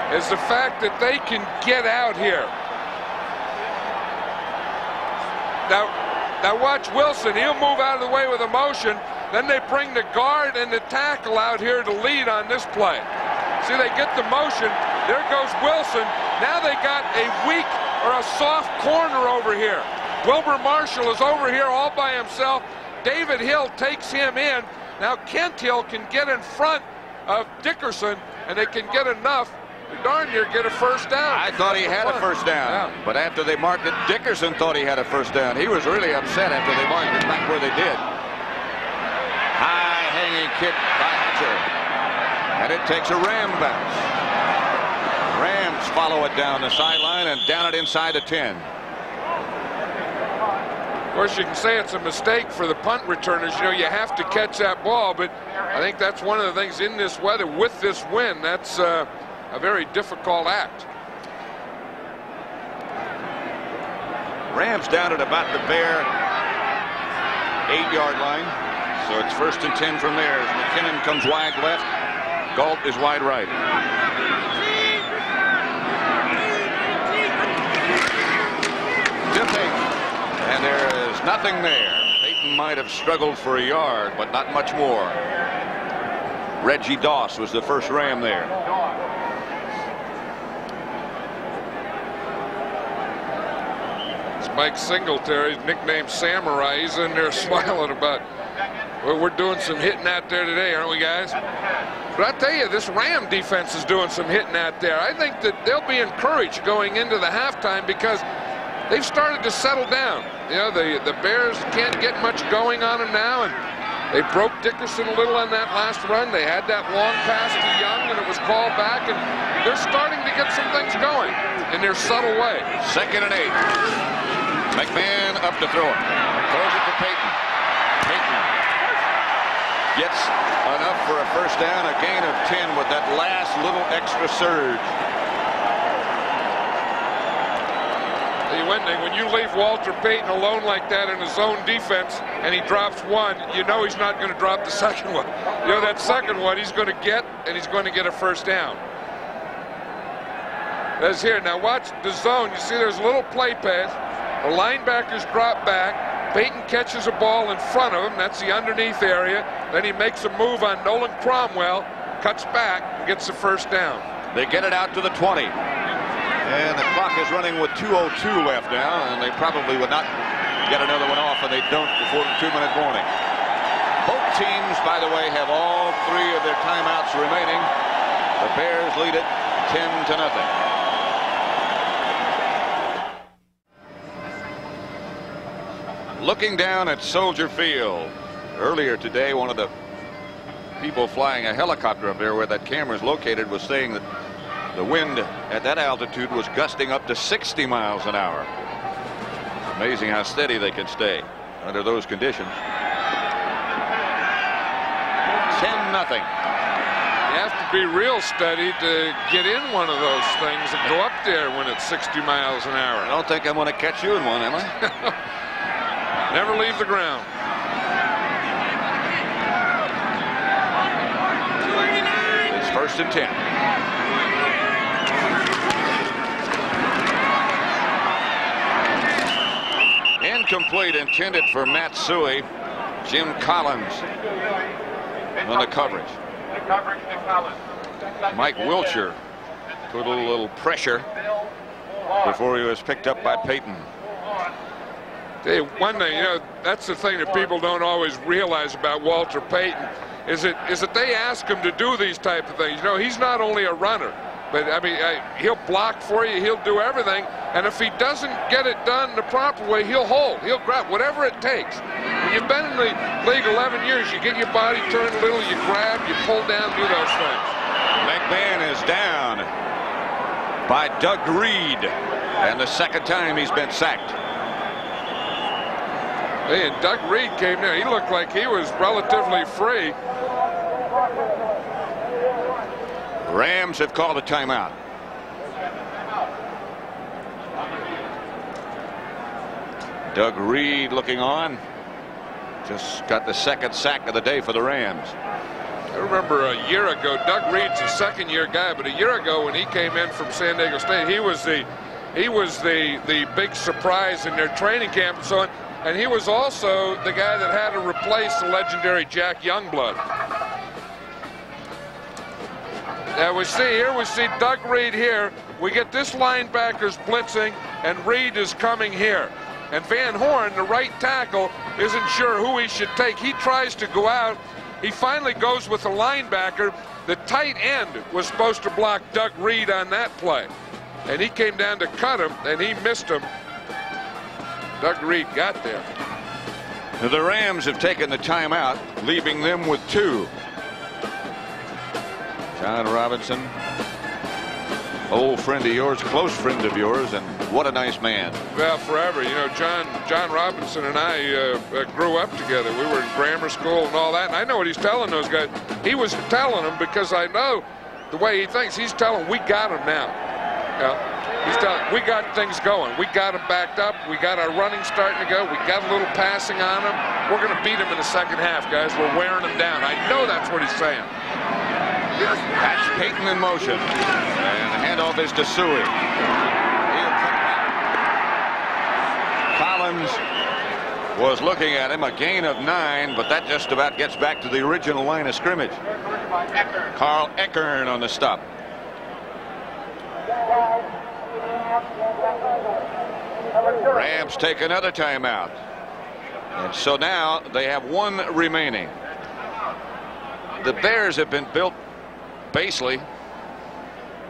is the fact that they can get out here. Now watch Wilson. He'll move out of the way with a motion. Then they bring the guard and the tackle out here to lead on this play. See, they get the motion. There goes Wilson. Now they got a weak or a soft corner over here. Wilbur Marshall is over here all by himself. David Hill takes him in. Now Kent Hill can get in front of Dickerson, and they can get enough to darn near get a first down. I thought he had a first down, but after they marked it, Dickerson thought he had a first down. He was really upset after they marked it back where they did. High hanging kick by Hatcher, and it takes a Ram bounce. Rams follow it down the sideline and down it inside the 10. Of course, you can say it's a mistake for the punt returners. You know, you have to catch that ball, but I think that's one of the things in this weather with this wind. That's a very difficult act. Rams down at about the bare 8-yard line. So it's 1st and 10 from there. As McKinnon comes wide left. Galt is wide right. And there is nothing there. Peyton might have struggled for a yard, but not much more. Reggie Doss was the first Ram there. It's Mike Singletary, nicknamed Samurai. He's in there smiling about, well, we're doing some hitting out there today, aren't we, guys? But I tell you, this Ram defense is doing some hitting out there. I think that they'll be encouraged going into the halftime because they've started to settle down. You know, the Bears can't get much going on them now, and they broke Dickerson a little on that last run. They had that long pass to Young, and it was called back, and they're starting to get some things going in their subtle way. 2nd and 8. McMahon up to throw it. Throws it to Peyton. Peyton gets enough for a first down, a gain of 10 with that last little extra surge. When you leave Walter Payton alone like that in his zone defense and he drops one, you know he's not going to drop the second one. You know that second one he's going to get, and he's going to get a first down. That's here. Now watch the zone. You see there's a little play pass. The linebackers drop back. Payton catches a ball in front of him. That's the underneath area. Then he makes a move on Nolan Cromwell, cuts back, and gets the first down. They get it out to the 20. And the clock is running with 2:02 left now, and they probably would not get another one off, and they don't before the 2-minute warning. Both teams, by the way, have all 3 of their timeouts remaining. The Bears lead it 10-0. Looking down at Soldier Field. Earlier today, one of the people flying a helicopter up there where that camera is located was saying that the wind at that altitude was gusting up to 60 miles an hour. Amazing how steady they can stay under those conditions. 10-0. You have to be real steady to get in one of those things and go up there when it's 60 miles an hour. I don't think I'm going to catch you in one, am I? Never leave the ground. It's 1st and 10. Incomplete, intended for Matt Suey. Jim Collins on the coverage. Mike Wiltshire put a little pressure before he was picked up by Peyton. Tell you one thing, you know, that's the thing that people don't always realize about Walter Payton is that they ask him to do these type of things. You know, he's not only a runner, but I mean, he'll block for you, he'll do everything, and if he doesn't get it done the proper way, he'll hold, he'll grab whatever it takes. When you've been in the league 11 years, you get your body turned a little, you grab, you pull down, do those things. McMahon is down by Doug Reed, and the second time he's been sacked. Hey, and Doug Reed came in. He looked like he was relatively free. Rams have called a timeout. Doug Reed looking on. Just got the second sack of the day for the Rams. I remember a year ago, Doug Reed's a second-year guy, but a year ago when he came in from San Diego State, he was the big surprise in their training camp and so on. And he was also the guy that had to replace the legendary Jack Youngblood. Now we see Doug Reed here. We get this linebacker's blitzing, and Reed is coming here. And Van Horn, the right tackle, isn't sure who he should take. He tries to go out. He finally goes with the linebacker. The tight end was supposed to block Doug Reed on that play. And he came down to cut him, and he missed him. Doug Reed got there. The Rams have taken the timeout, leaving them with 2. John Robinson, old friend of yours, close friend of yours, and what a nice man. Well, forever. You know, John Robinson and I grew up together. We were in grammar school and all that, and I know what he's telling those guys. He was telling them because I know the way he thinks. He's telling them, we got him now. He's telling, we got things going. We got them backed up. We got our running starting to go. We got a little passing on them. We're going to beat them in the second half, guys. We're wearing them down. I know that's what he's saying. Patch Payton in motion. And the handoff is to Suey. Collins was looking at him. A gain of 9, but that just about gets back to the original line of scrimmage. Carl Eckern on the stop. Rams take another timeout. And so now they have 1 remaining. The Bears have been built basically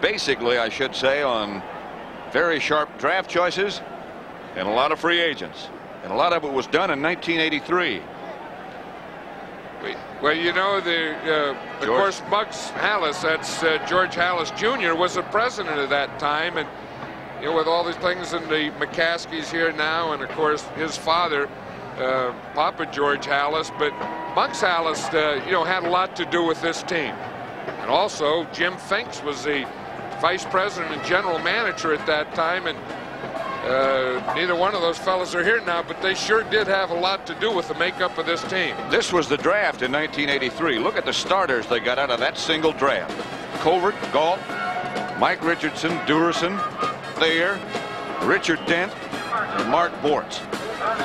I should say, on very sharp draft choices and a lot of free agents. And a lot of it was done in 1983. Well, you know, of course, Muggs Hallis, that's George Hallis Jr., was the president at that time. And, you know, with all these things, and the McCaskies here now, and, of course, his father, Papa George Hallis. But Muggs Hallis, you know, had a lot to do with this team. And also, Jim Finks was the vice president and general manager at that time. And neither one of those fellas are here now, but they sure did have a lot to do with the makeup of this team. This was the draft in 1983. Look at the starters they got out of that single draft. Covert, Galt, Mike Richardson, Durison, Thayer, Richard Dent, and Mark Bortz.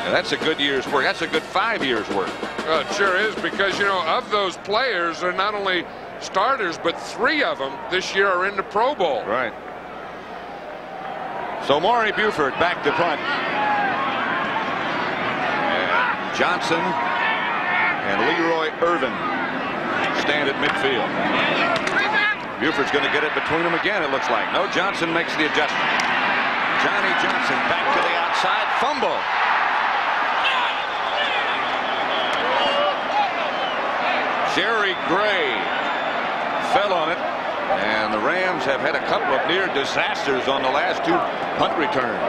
And that's a good year's work. That's a good 5 years' work. It sure is, because, you know, of those players, they're not only starters, but 3 of them this year are in the Pro Bowl. Right. So Maury Buford back to punt. And Johnson and Leroy Irvin stand at midfield. Buford's going to get it between them again, it looks like. No, Johnson makes the adjustment. Johnny Johnson back to the outside. Fumble. Jerry Gray fell on it. And the Rams have had a couple of near disasters on the last 2 punt returns.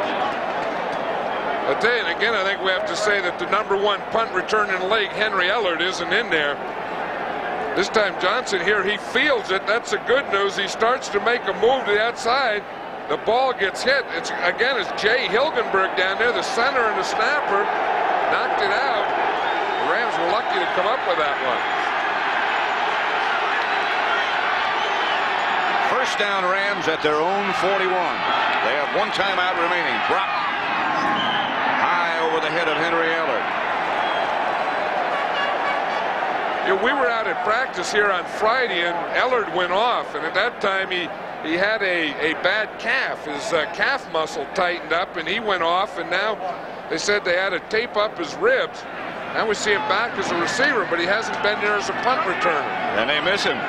I'll tell you, and again, I think we have to say that the #1 punt return in the league, Henry Ellard, isn't in there. This time Johnson here, he fields it. That's the good news. He starts to make a move to the outside. The ball gets hit. It's Jay Hilgenberg down there, the center and the snapper, knocked it out. The Rams were lucky to come up with that one. First down, Rams at their own 41. They have 1 timeout remaining. Brock high over the head of Henry Ellard. You know, we were out at practice here on Friday, and Ellard went off, and at that time he had a bad calf. His calf muscle tightened up, and he went off, and now they said they had to tape up his ribs. Now we see him back as a receiver, but he hasn't been there as a punt returner. And they miss him.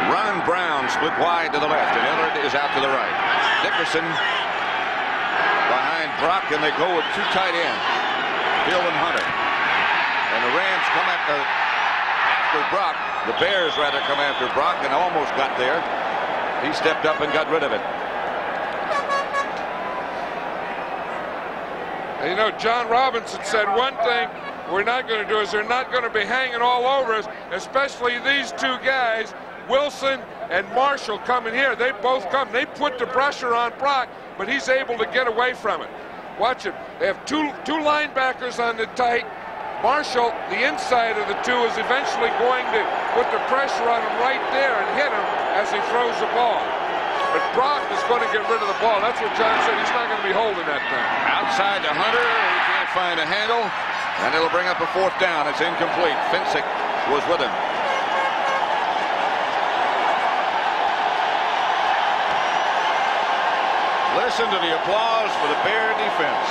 Ron Brown split wide to the left, and Ellard is out to the right. Dickerson behind Brock, and they go with 2 tight ends. Hill and Hunter. And the Rams come after Brock. The Bears, rather, come after Brock and almost got there. He stepped up and got rid of it. You know, John Robinson said one thing we're not going to do is they're not going to be hanging all over us, especially these two guys, Wilson and Marshall coming here. They both come. They put the pressure on Brock, but he's able to get away from it. Watch it. They have two linebackers on the tight. Marshall, the inside of the two, is eventually going to put the pressure on him right there and hit him as he throws the ball. But Brock is going to get rid of the ball. That's what John said. He's not going to be holding that thing. Outside to Hunter. He can't find a handle. And it'll bring up a 4th down. It's incomplete. Finsick was with him. Listen to the applause for the Bear defense.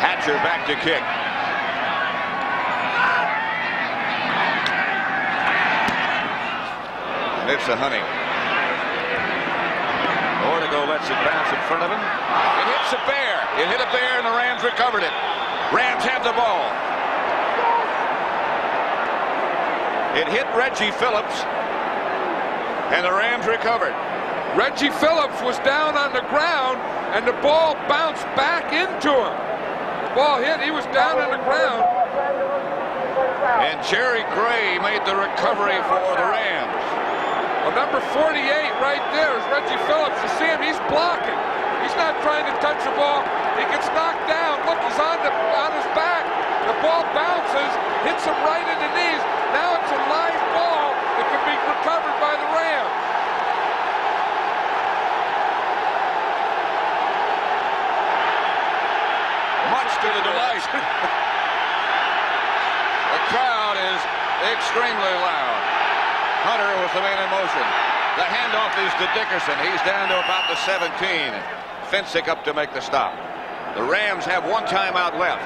Hatcher back to kick. And it's a Honey. Ortego lets it bounce in front of him. It hits a Bear. It hit a Bear and the Rams recovered it. Rams have the ball. It hit Reggie Phillips and the Rams recovered. Reggie Phillips was down on the ground and the ball bounced back into him. The ball hit, he was down on the ground. And Jerry Gray made the recovery for the Rams. Well, number 48 right there is Reggie Phillips. You see him, he's blocking. He's not trying to touch the ball. He gets knocked down. Look, he's on his back. The ball bounces, hits him right in the knees. Now it's a live ball that can be recovered by the Rams. Much to the delight. The crowd is extremely loud. Hunter was the man in motion. The handoff is to Dickerson. He's down to about the 17. Finsick up to make the stop. The Rams have 1 timeout left.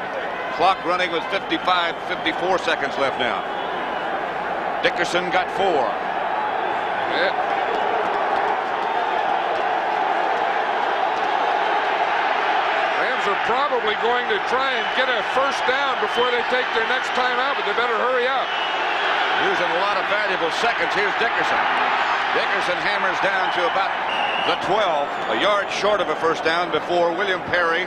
Clock running with 54 seconds left now. Dickerson got 4. Yeah. Rams are probably going to try and get a 1st down before they take their next timeout, but they better hurry up. Using a lot of valuable seconds. Here's Dickerson. Dickerson hammers down to about the 12, a yard short of a 1st down before William Perry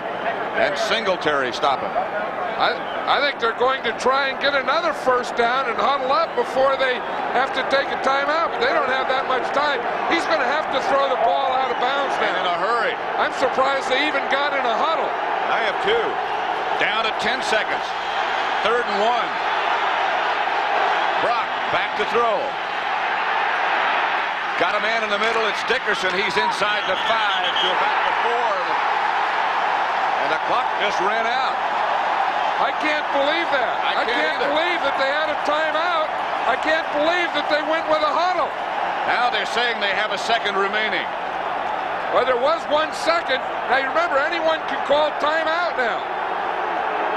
and Singletary stop him. I think they're going to try and get another 1st down and huddle up before they have to take a timeout, but they don't have that much time. He's going to have to throw the ball out of bounds now. And in a hurry. I'm surprised they even got in a huddle. I have 2. Down to 10 seconds. 3rd and 1. Brock back to throw. Got a man in the middle. It's Dickerson. He's inside the 5 to about the 4. And the clock just ran out. I can't believe that. I can't believe that they had a timeout. I can't believe that they went with a huddle. Now they're saying they have a 2nd remaining. Well, there was 1 second. Now, you remember, anyone can call timeout now.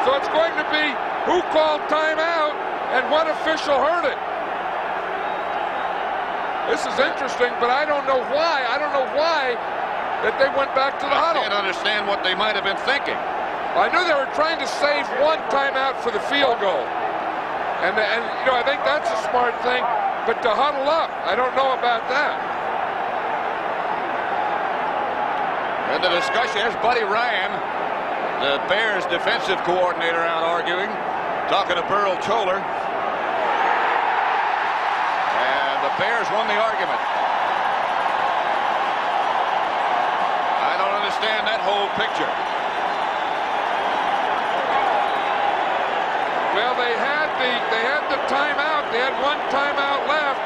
So it's going to be who called timeout and what official heard it. This is interesting, but I don't know why. I don't know why that they went back to the huddle. I can't understand what they might have been thinking. I knew they were trying to save 1 timeout for the field goal. And you know, I think that's a smart thing. But to huddle up, I don't know about that. And the discussion, there's Buddy Ryan, the Bears defensive coordinator, out arguing, talking to Burl Toller. And the Bears won the argument. I don't understand that whole picture. Well, they had the timeout. They had 1 timeout left.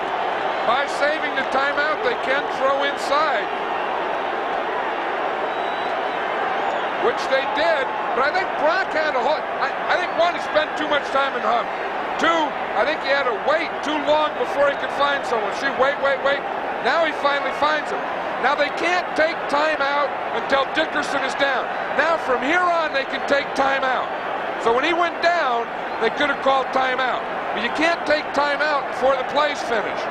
By saving the timeout, they can throw inside, which they did. But I think Brock had a whole. I think 1, he spent too much time in huddle. 2, I think he had to wait too long before he could find someone. See, wait. Now he finally finds him. Now they can't take timeout until Dickerson is down. Now from here on, they can take timeout. So when he went down, they could have called timeout. But you can't take timeout before the play's finished.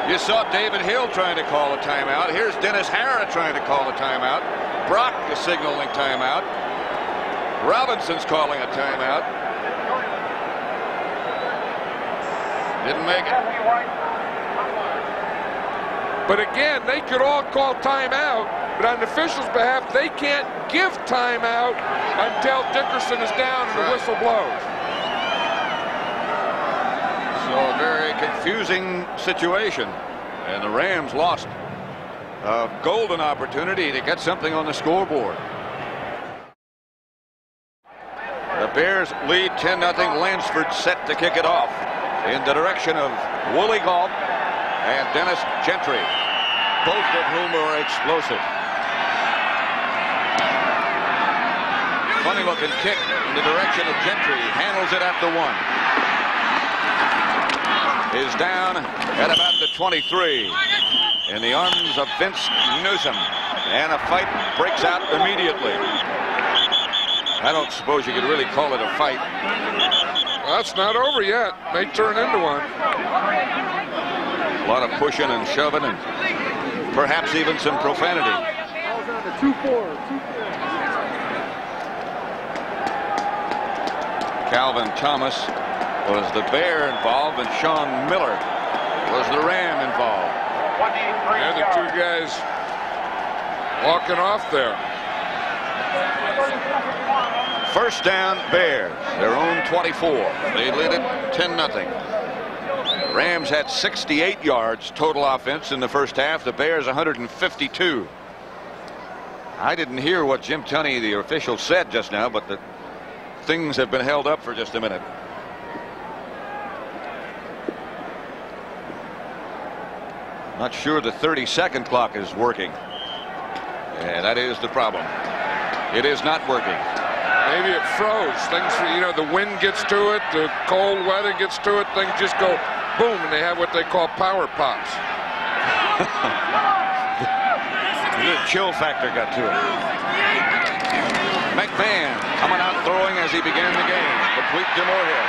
You saw David Hill trying to call a timeout. Here's Dennis Harrah trying to call a timeout. Brock is signaling timeout. Robinson's calling a timeout. Didn't make it. But again, they could all call timeout, but on the officials' behalf, they can't give timeout until Dickerson is down and the whistle blows. So a very confusing situation, and the Rams lost a golden opportunity to get something on the scoreboard. The Bears lead 10-0. Lansford set to kick it off in the direction of Woolley Galt and Dennis Gentry, both of whom are explosive. Funny looking kick in the direction of Gentry. Handles it after one. Is down at about the 23 in the arms of Vince Newsom, and a fight breaks out immediately. I don't suppose you could really call it a fight. Well, it's not over yet. May turn into one. A lot of pushing and shoving and perhaps even some profanity. Calvin Thomas was the Bear involved, and Sean Miller was the Ram involved. They're the two guys walking off there. First down, Bears, their own 24. They lead it 10-0. Rams had 68 yards total offense in the first half. The Bears 152. I didn't hear what Jim Tunney, the official, said just now, but the things have been held up for just a minute. Not sure the 30-second clock is working. And that is the problem. It is not working. Maybe it froze. Things, you know, the wind gets to it, the cold weather gets to it, things just go boom, and they have what they call power pops. The chill factor got to it. McMahon coming out throwing as he began the game. Complete to Moorhead,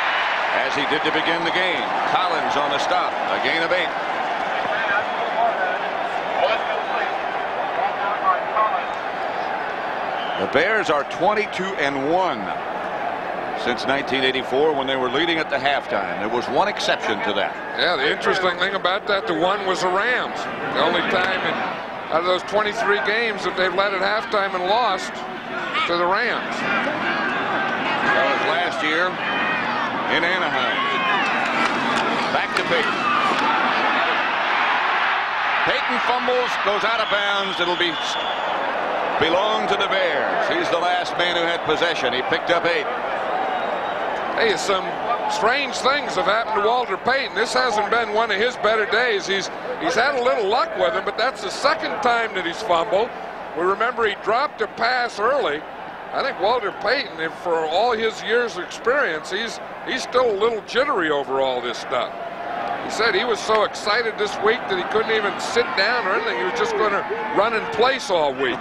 as he did to begin the game. Collins on the stop. A gain of 8. The Bears are 22-1 since 1984, when they were leading at the halftime. There was one exception to that. Yeah, the interesting thing about that, the one was the Rams. The only time out of those 23 games that they've led at halftime and lost to the Rams. That was last year in Anaheim. Back to Peyton. Peyton fumbles, goes out of bounds. It'll belong to the Bears. He's the last man who had possession. He picked up 8. Hey, some strange things have happened to Walter Payton. This hasn't been one of his better days. He's had a little luck with him, but that's the second time that he's fumbled. We remember he dropped a pass early. I think Walter Payton, for all his years of experience, he's still a little jittery over all this stuff. He said he was so excited this week that he couldn't even sit down or anything. He was just going to run in place all week.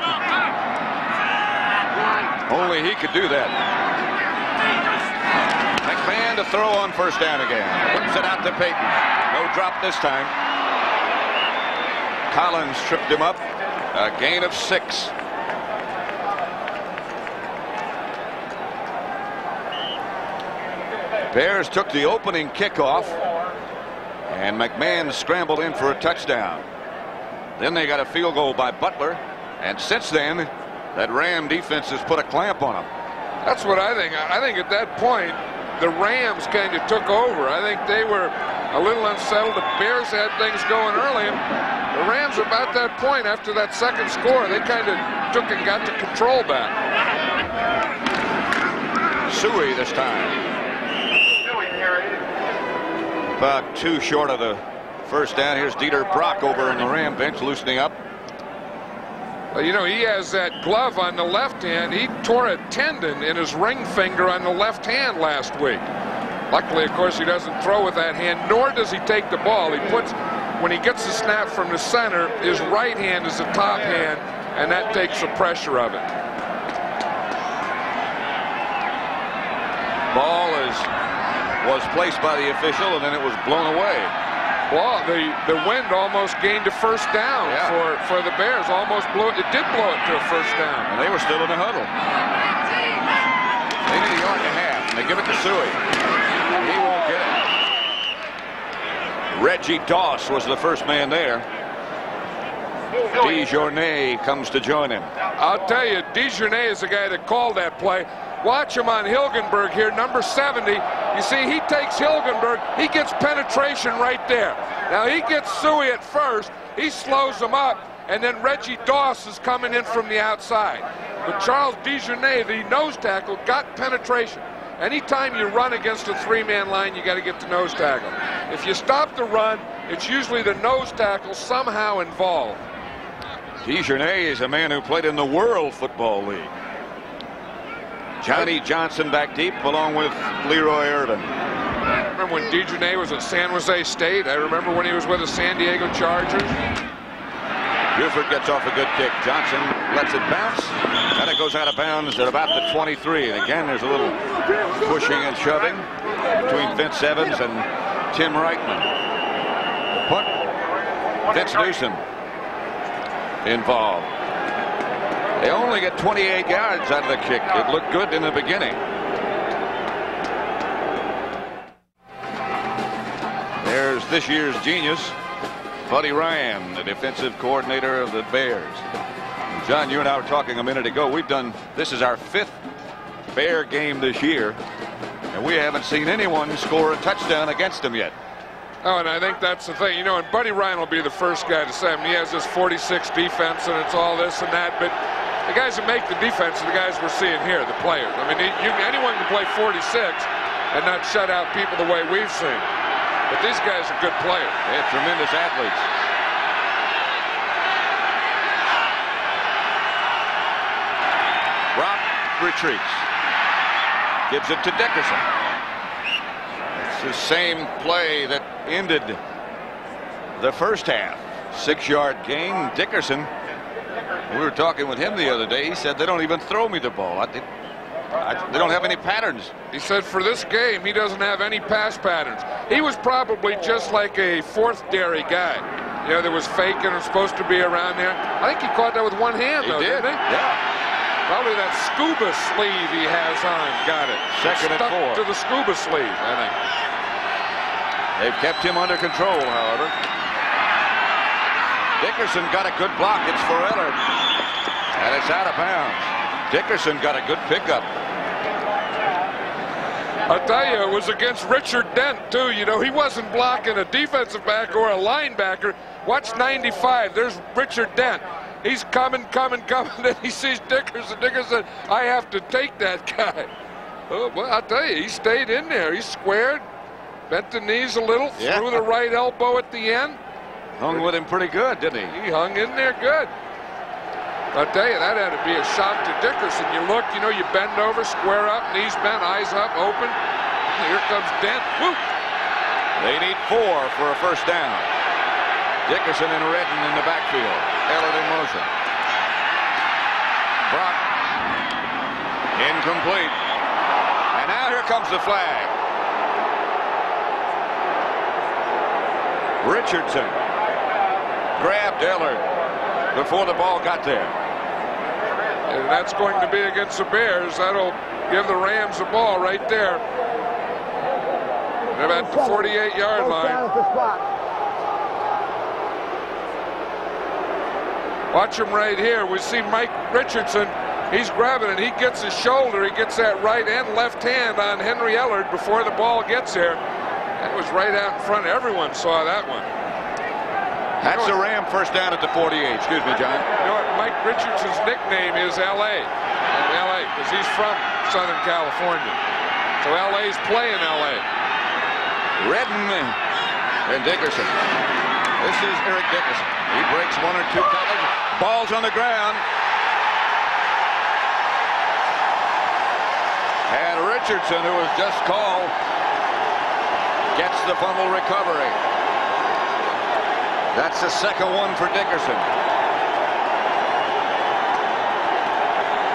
Only he could do that. McMahon to throw on first down again. Whips it out to Peyton. No drop this time. Collins tripped him up. A gain of 6. Bears took the opening kickoff, and McMahon scrambled in for a touchdown. Then they got a field goal by Butler, and since then that Ram defense has put a clamp on them. That's what I think. I think at that point the Rams kind of took over. I think they were a little unsettled. The Bears had things going early, and the Rams about that point, after that second score, they kind of took and got the control back. Suey this time. About 2 short of the first down. Here's Dieter Brock over in the Ram bench, loosening up. Well, you know, he has that glove on the left hand. He tore a tendon in his ring finger on the left hand last week. Luckily, of course, he doesn't throw with that hand, nor does he take the ball. He puts, when he gets the snap from the center, his right hand is the top hand, and that takes the pressure of it. Ball was placed by the official, and then it was blown away. Well, the wind almost gained a first down for the Bears. Almost blew it. It did blow it to a first down. And they were still in the huddle. They need a yard and a half, and they give it to Suey. He won't get it. Reggie Doss was the first man there. DeJournay comes to join him. I'll tell you, DeJournay is the guy that called that play. Watch him on Hilgenberg here, number 70. You see, he takes Hilgenberg. He gets penetration right there. Now, he gets Suey at first. He slows him up, and then Reggie Doss is coming in from the outside. But Charles DeJournay, the nose tackle, got penetration. Anytime you run against a three-man line, you got to get the nose tackle. If you stop the run, it's usually the nose tackle somehow involved. DeJournay is a man who played in the World Football League. Johnny Johnson back deep along with Leroy Irvin. I remember when DeJournay was at San Jose State. I remember when he was with the San Diego Chargers. Buford gets off a good kick. Johnson lets it bounce. And it goes out of bounds at about the 23. And again, there's a little pushing and shoving between Vince Evans and Tim Reichman. Punt. Vince Newsom involved. They only get 28 yards out of the kick. It looked good in the beginning. There's this year's genius, Buddy Ryan, the defensive coordinator of the Bears. John, you and I were talking a minute ago. This is our 5th Bear game this year, and we haven't seen anyone score a touchdown against them yet. Oh, and I think that's the thing. You know, and Buddy Ryan will be the first guy to say, I mean, he has this 46 defense, and it's all this and that, but the guys that make the defense are the guys we're seeing here, the players. I mean, anyone can play 46 and not shut out people the way we've seen. But these guys are good players. They're tremendous athletes. Brock retreats. Gives it to Dickerson. It's the same play that ended the first half. 6-yard gain. Dickerson, we were talking with him the other day. He said they don't even throw me the ball. They don't have any patterns. He said for this game, he doesn't have any pass patterns. He was probably just like a fourth dairy guy. You know, that was faking or supposed to be around there. I think he caught that with one hand, though, didn't he? Yeah. Probably that scuba sleeve he has on. Got it. Second and 4. To the scuba sleeve, I think. They've kept him under control, however. Dickerson got a good block. It's for Ellard. And it's out of bounds. Dickerson got a good pickup. I'll tell you, it was against Richard Dent, too. You know, he wasn't blocking a defensive back or a linebacker. Watch 95. There's Richard Dent. He's coming. Then he sees Dickerson. Dickerson, I have to take that guy. Oh, well, I'll tell you, he stayed in there. He squared, bent the knees a little, threw the right elbow at the end. Hung with him pretty good, didn't he? He hung in there good. I'll tell you, that had to be a shock to Dickerson. You look, you know, you bend over, square up, knees bent, eyes up, open. Here comes Dent. Whoop! They need 4 for a first down. Dickerson and Redden in the backfield. Ellard in motion. Brock. Incomplete. And now here comes the flag. Richardson grabbed Ellard before the ball got there. And that's going to be against the Bears. That'll give the Rams the ball right there. They're at the 48-yard line. Watch him right here. We see Mike Richardson. He's grabbing it. He gets his shoulder. He gets that right and left hand on Henry Ellard before the ball gets there. That was right out in front. Everyone saw that one. That's a Ram first down at the 48. Excuse me, John. You know what? Mike Richardson's nickname is L.A. L.A. because he's from Southern California. So L.A.'s playing L.A. Redden and Dickerson. This is Eric Dickerson. He breaks 1 or 2 tackles. Ball's on the ground. And Richardson, who was just called, gets the fumble recovery. That's the second one for Dickerson.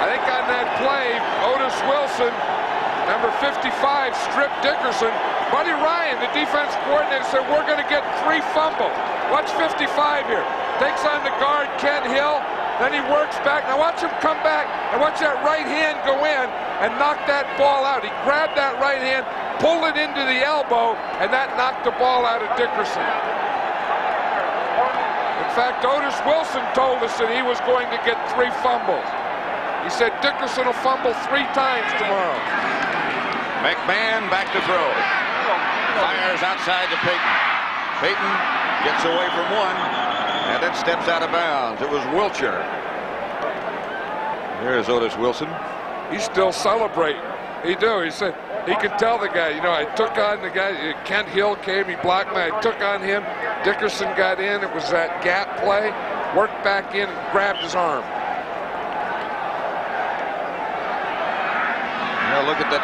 I think on that play, Otis Wilson Number 55 stripped Dickerson. Buddy Ryan, the defense coordinator, said we're going to get 3 fumbles. Watch 55 here. Takes on the guard, Kent Hill. Then he works back. Now watch him come back and watch that right hand go in and knock that ball out. He grabbed that right hand, pulled it into the elbow, and that knocked the ball out of Dickerson. In fact, Otis Wilson told us that he was going to get 3 fumbles. He said Dickerson will fumble 3 times tomorrow. McMahon back to throw. Fires outside to Payton. Payton gets away from one and then steps out of bounds. It was Wilcher. Here's Otis Wilson. He's still celebrating. He said he could tell the guy, you know, I took on the guy. Kent Hill came, he blocked me. I took on him. Dickerson got in. It was that gap play. Worked back in and grabbed his arm. Now look at that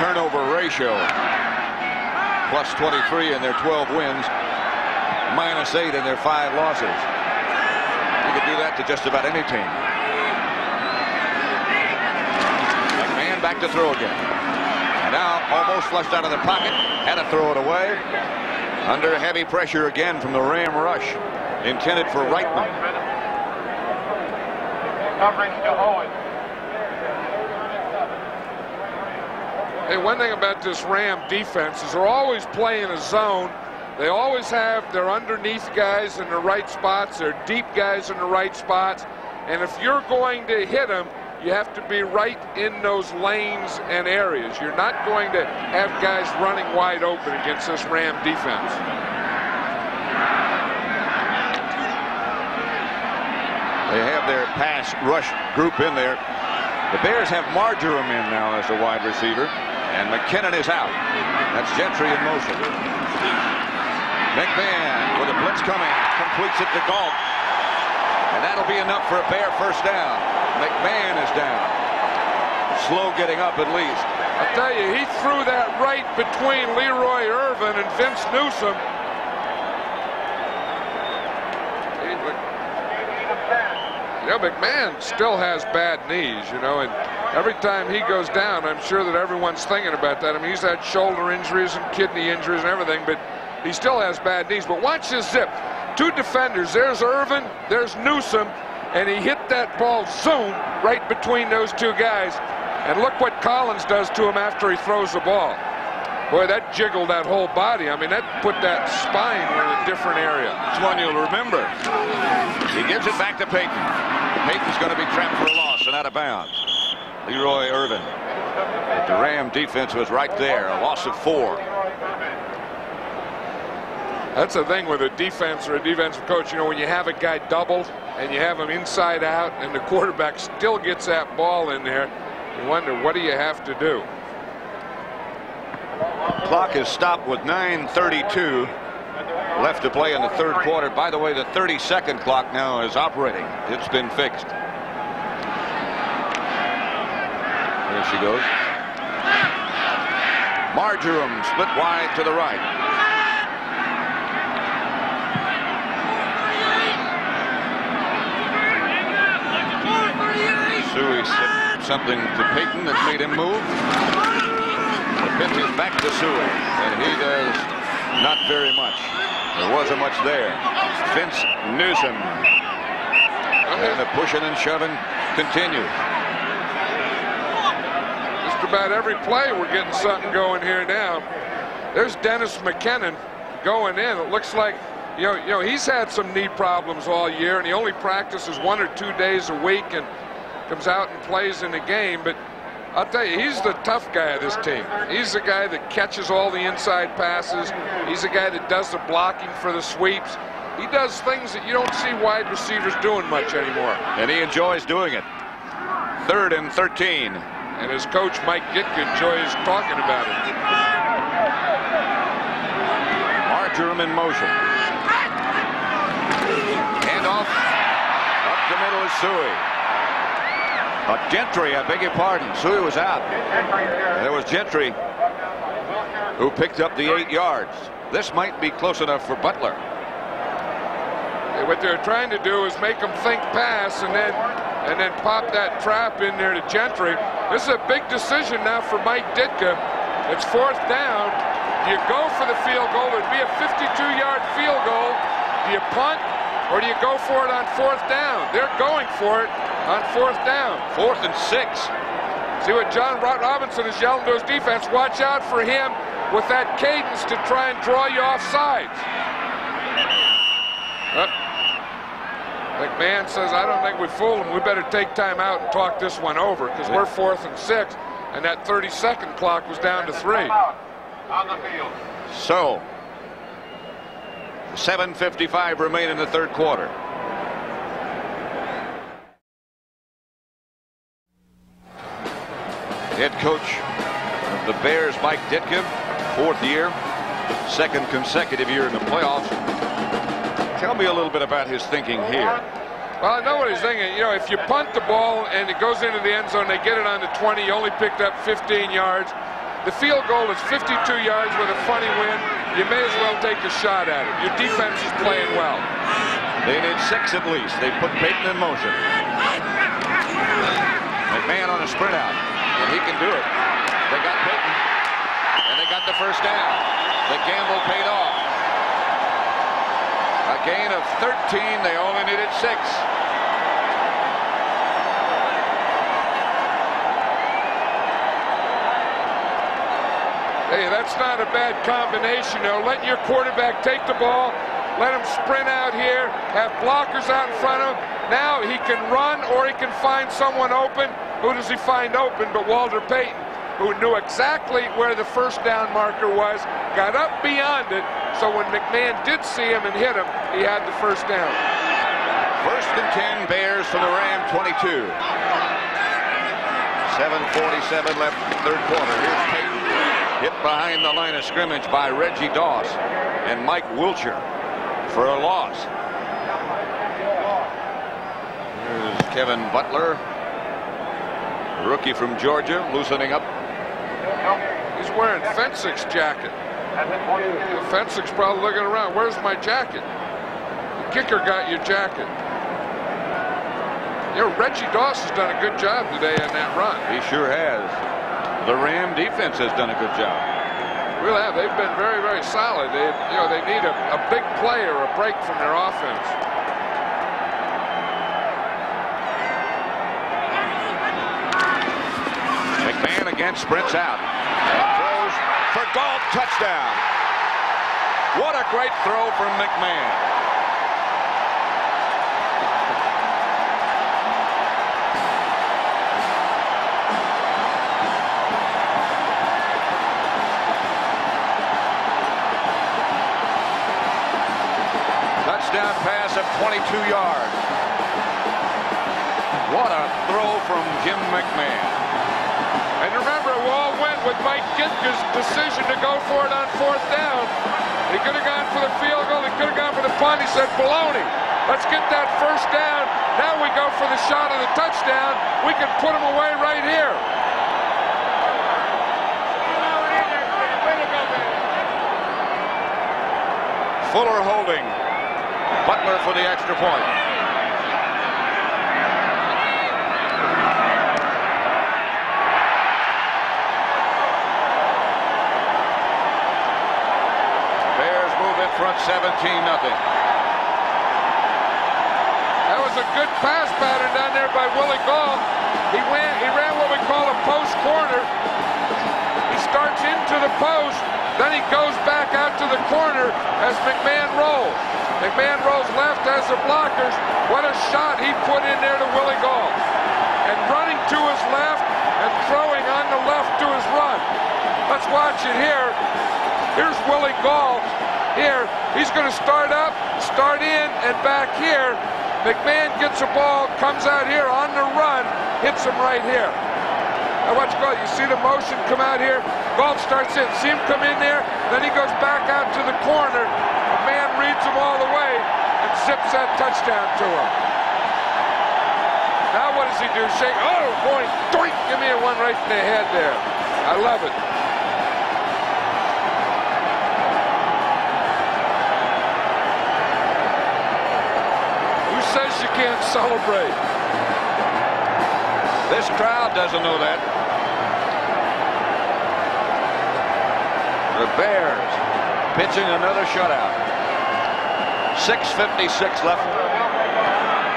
turnover ratio. Plus 23 in their 12 wins. Minus 8 in their 5 losses. You could do that to just about any team. McMahon back to throw again. And now almost flushed out of the pocket. Had to throw it away. Under heavy pressure again from the Ram rush. Intended for Reitman. Coverage to Owen. Hey, one thing about this Ram defense is they're always playing a zone. They always have their underneath guys in the right spots, their deep guys in the right spots. And if you're going to hit them, you have to be right in those lanes and areas. You're not going to have guys running wide open against this Ram defense. They have their pass rush group in there. The Bears have Marjoram in now as a wide receiver. And McKinnon is out. That's Gentry in motion. McMahon with a blitz coming, completes it to Galt. And that'll be enough for a Bear first down. McMahon is down. Slow getting up at least. I tell you, he threw that right between Leroy Irvin and Vince Newsom. You know, McMahon still has bad knees, you know, and every time he goes down, I'm sure that everyone's thinking about that. I mean, he's had shoulder injuries and kidney injuries and everything, but he still has bad knees. But watch this zip. 2 defenders. There's Irvin, there's Newsom, and he hit that ball zoom right between those 2 guys. And look what Collins does to him after he throws the ball. Boy, that jiggled that whole body. I mean, that put that spine in a different area. It's one you'll remember. He gives it back to Payton. Payton's going to be trapped for a loss and out of bounds. Leroy Irvin. But the Ram defense was right there. A loss of 4. That's the thing with a defense or a defensive coach. You know, when you have a guy doubled and you have him inside out and the quarterback still gets that ball in there, you wonder, what do you have to do? Clock is stopped with 9:32 left to play in the 3rd quarter. By the way, the 30-second clock now is operating. It's been fixed. There she goes. Marjoram split wide to the right. Suey said something to Payton that made him move. The pitch is back to Suey, and he does not very much. There wasn't much there. Vince Newsom. And the pushing and shoving continues. Just about every play we're getting something going here now. There's Dennis McKinnon going in. It looks like, you know, he's had some knee problems all year, and he only practices 1 or 2 days a week and comes out and plays in the game. But I'll tell you, he's the tough guy of this team. He's the guy that catches all the inside passes. He's the guy that does the blocking for the sweeps. He does things that you don't see wide receivers doing much anymore. And he enjoys doing it. 3rd and 13. And his coach, Mike Ditka, enjoys talking about it. Marjoram in motion. Handoff. Up the middle is Suey. Gentry, I beg your pardon. Suey was out. There was Gentry who picked up the 8 yards. This might be close enough for Butler. what they're trying to do is make them think pass and then pop that trap in there to Gentry. This is a big decision now for Mike Ditka. It's 4th down. Do you go for the field goal? It would be a 52-yard field goal. Do you punt or do you go for it on 4th down? They're going for it on 4th down. 4th and 6. See what John Robinson is yelling to his defense. Watch out for him with that cadence to try and draw you off sides. McMahon says, I don't think we fooled him. We better take time out and talk this one over because we're 4th and 6, and that 30-second clock was down to 3. On the field. So, 7:55 remain in the 3rd quarter. Head coach of the Bears, Mike Ditka, 4th year, 2nd consecutive year in the playoffs. Tell me a little bit about his thinking here. Well, I know what he's thinking. You know, if you punt the ball and it goes into the end zone, they get it on the 20, you only picked up 15 yards. The field goal is 52 yards with a funny wind. You may as well take a shot at it. Your defense is playing well. They need 6 at least. They put Peyton in motion. McMahon on a sprint out, and he can do it. They got Peyton, and they got the 1st down. The gamble paid off. A gain of 13. They only needed 6. Hey, that's not a bad combination. You know, letting your quarterback take the ball, let him sprint out here, have blockers out in front of him. Now he can run or he can find someone open. Who does he find open but Walter Payton, who knew exactly where the 1st down marker was, got up beyond it, so when McMahon did see him and hit him, he had the 1st down. 1st and 10, Bears from the Ram 22. 7:47 left in the 3rd quarter. Here's Peyton, hit behind the line of scrimmage by Reggie Doss and Mike Wilcher for a loss. Here's Kevin Butler, rookie from Georgia, loosening up. He's wearing Fensick's jacket. Fensick's probably looking around. Where's my jacket? The kicker got your jacket. You know, Reggie Doss has done a good job today on that run. He sure has. The Ram defense has done a good job. Really have. They've been very, very solid. They need a big play or a break from their offense. McMahon again sprints out. Throws for Galt, touchdown. What a great throw from McMahon. Touchdown pass of 22 yards. What a throw from Jim McMahon. And remember, it all went with Mike Ditka's decision to go for it on 4th down. He could have gone for the field goal. He could have gone for the punt. He said, baloney. Let's get that 1st down. Now we go for the shot of the touchdown. We can put him away right here. Fuller holding. Butler for the extra point. Bears move in front 17-0. That was a good pass pattern down there by Willie Gall. He ran what we call a post corner. He starts into the post, then he goes back out to the corner as McMahon rolls. McMahon rolls left, has the blockers. What a shot he put in there to Willie Gall. And running to his left and throwing on the left to his run. Let's watch it here. Here's Willie Gall. Here, he's going to start up, start in, and back here. McMahon gets a ball, comes out here on the run, hits him right here. Now watch Gall. You see the motion come out here? Gall starts in. See him come in there? Then he goes back out to the corner. The man reads him all the way and zips that touchdown to him. Now what does he do? Shake. Oh, boy. Doink. Give me a one right in the head there. I love it. and celebrate. This crowd doesn't know that. The Bears pitching another shutout. 6:56 left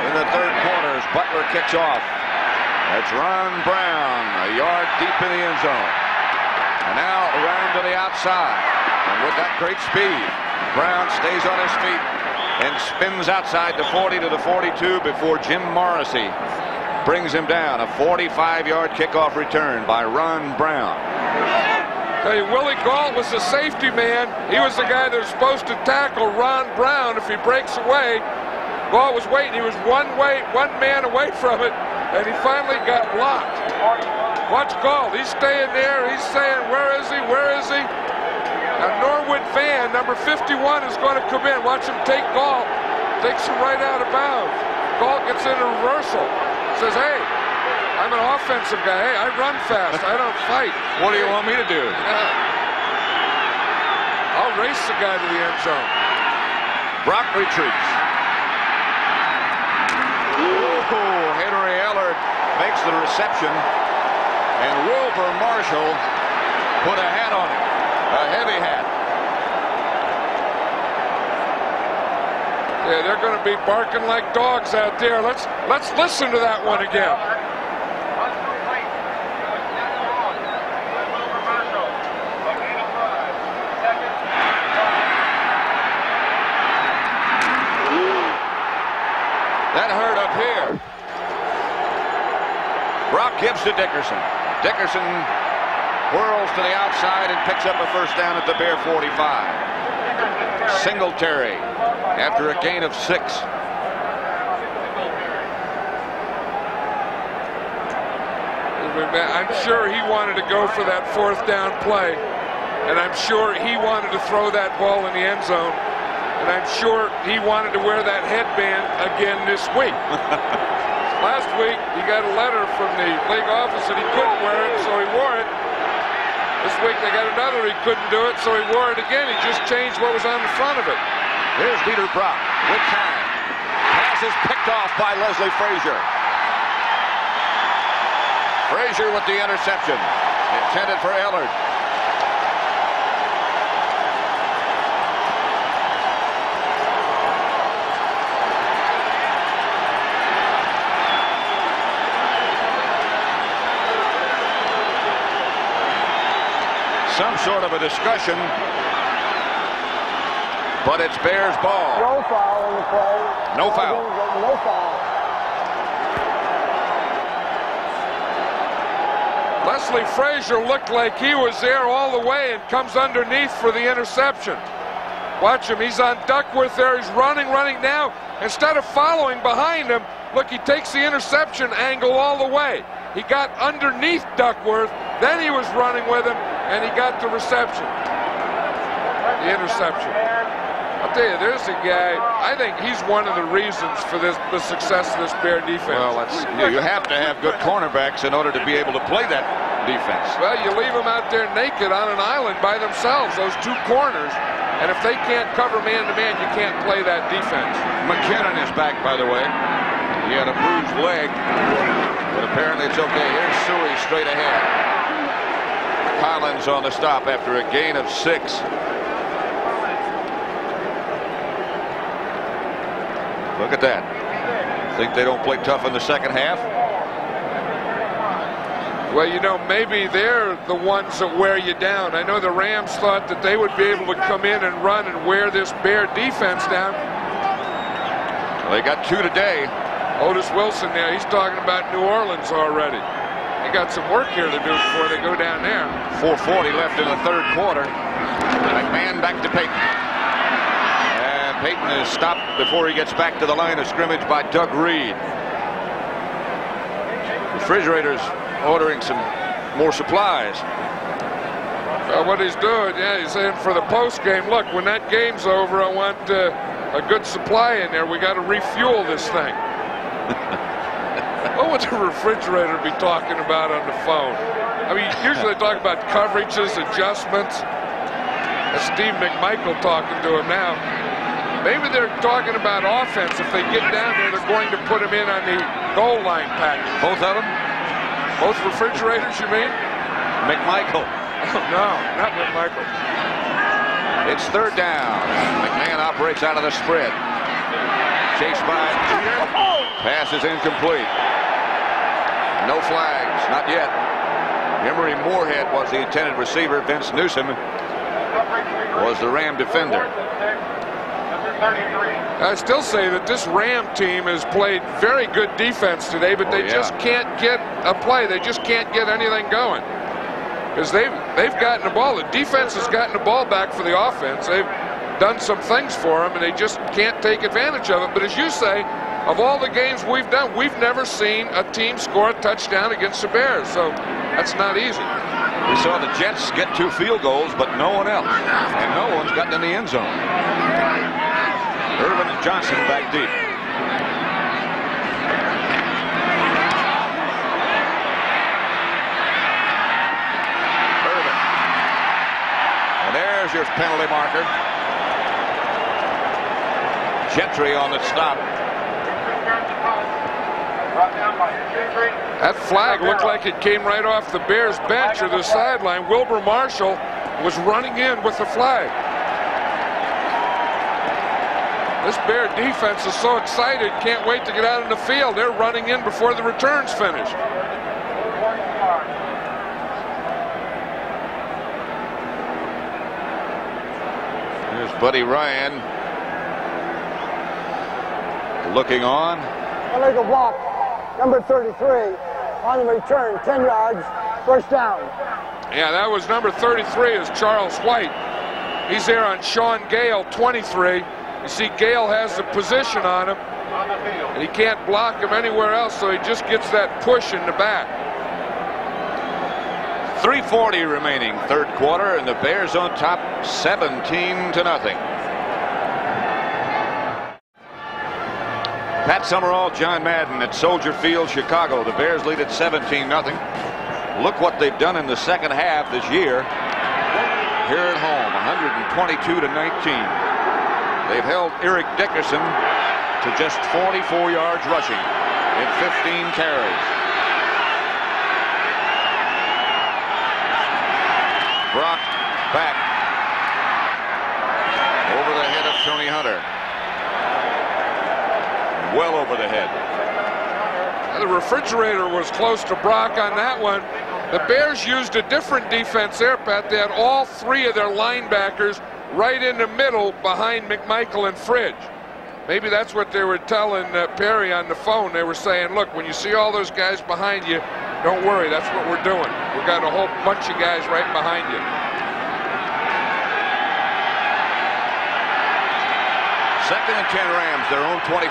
in the third quarter as Butler kicks off. That's Ron Brown, a yard deep in the end zone. And now around to the outside. And with that great speed, Brown stays on his feet and spins outside the 40 to the 42 before Jim Morrissey brings him down. A 45-yard kickoff return by Ron Brown. Hey, Willie Gault was the safety man. He was the guy that was supposed to tackle Ron Brown if he breaks away. Gault was waiting. He was one man away from it, and he finally got blocked. Watch Gault. He's staying there. He's saying, where is he? Where is he? A Norwood fan, number 51, is going to come in. Watch him take Gault. Takes him right out of bounds. Gault gets in a reversal. Says, hey, I'm an offensive guy. Hey, I run fast. I don't fight. What do you want me to do? I'll race the guy to the end zone. Brock retreats. Ooh, Henry Ellard makes the reception, and Wilbur Marshall put a hat on him, a heavy hat. Yeah, they're going to be barking like dogs out there. Let's listen to that one again. That hurt up here. Brock gives to Dickerson. Dickerson whirls to the outside and picks up a first down at the Bear 45. Singletary after a gain of 6. I'm sure he wanted to go for that fourth down play, and I'm sure he wanted to throw that ball in the end zone, and I'm sure he wanted to wear that headband again this week. Last week he got a letter from the league office that he couldn't wear it, so he wore it. This week they got another he couldn't do it, so he wore it again. He just changed what was on the front of it. Here's Dieter Brock with time. Pass is picked off by Leslie Frazier. Frazier with the interception, intended for Ellard. Some sort of a discussion, but it's Bears ball. No foul in the play. No foul. No foul. Leslie Frazier looked like he was there all the way and comes underneath for the interception. Watch him. He's on Duckworth there. He's running now. Instead of following behind him, look, he takes the interception angle all the way. He got underneath Duckworth, then he was running with him, and he got the reception. The interception. I'll tell you, there's a guy, I think he's one of the reasons for the success of this Bear defense. Well, you have to have good cornerbacks in order to be able to play that defense. Well, you leave them out there naked on an island by themselves, those two corners, and if they can't cover man-to-man, you can't play that defense. McKinnon is back, by the way. He had a bruised leg, but apparently it's okay. Here's Suey straight ahead. Collins on the stop after a gain of 6. Look at that. Think they don't play tough in the second half? Well, you know, maybe they're the ones that wear you down. I know the Rams thought that they would be able to come in and run and wear this Bear defense down. Well, they got 2 today. Otis Wilson now, he's talking about New Orleans already. They got some work here to do before they go down there. 4:40 left in the third quarter. McMahon back to Peyton. And Peyton is stopped before he gets back to the line of scrimmage by Doug Reed. Refrigerator's ordering some more supplies. What he's doing, yeah, he's saying for the post game, look, when that game's over, I want a good supply in there. We got to refuel this thing. What would the refrigerator be talking about on the phone? I mean, usually they talk about coverages, adjustments. That's Steve McMichael talking to him now. Maybe they're talking about offense. If they get down there, they're going to put him in on the goal line package. Both of them? Both refrigerators, you mean? McMichael. Oh, no, not McMichael. It's third down. McMahon operates out of the spread. Chased by. Pass is incomplete. No flags, not yet. Emery Moorhead was the intended receiver. Vince Newsom was the Ram defender. I still say that this Ram team has played very good defense today, but they just can't get a play. They just can't get anything going. Because they've gotten the ball. The defense has gotten the ball back for the offense. They've done some things for them, and they just can't take advantage of it. But as you say, of all the games we've done, we've never seen a team score a touchdown against the Bears. So that's not easy. We saw the Jets get 2 field goals, but no one else. And no one's gotten in the end zone. Irvin Johnson back deep. Irvin. And there's your penalty marker. Gentry on the stop. That flag looked like it came right off the Bears bench or the sideline. Wilbur Marshall was running in with the flag. This Bear defense is so excited, can't wait to get out in the field. They're running in before the return's finished. Here's Buddy Ryan looking on. Illegal block, number 33, on the return, 10 yards, first down. Yeah, that was number 33 is Charles White. He's there on Sean Gale, 23. You see Gale has the position on him, and he can't block him anywhere else, so he just gets that push in the back. 3:40 remaining, third quarter, and the Bears on top 17-0. Pat Summerall, John Madden at Soldier Field, Chicago. The Bears lead at 17-0. Look what they've done in the second half this year. Here at home, 122-19. They've held Eric Dickerson to just 44 yards rushing in 15 carries. Brock back over the head of Tony Hunter. Well over the head. The refrigerator was close to Brock on that one. The Bears used a different defense there, Pat. They had all 3 of their linebackers right in the middle behind McMichael and Fridge. Maybe that's what they were telling Perry on the phone. They were saying, look, when you see all those guys behind you, don't worry, that's what we're doing. We've got a whole bunch of guys right behind you. Second and 10 Rams, their own 23.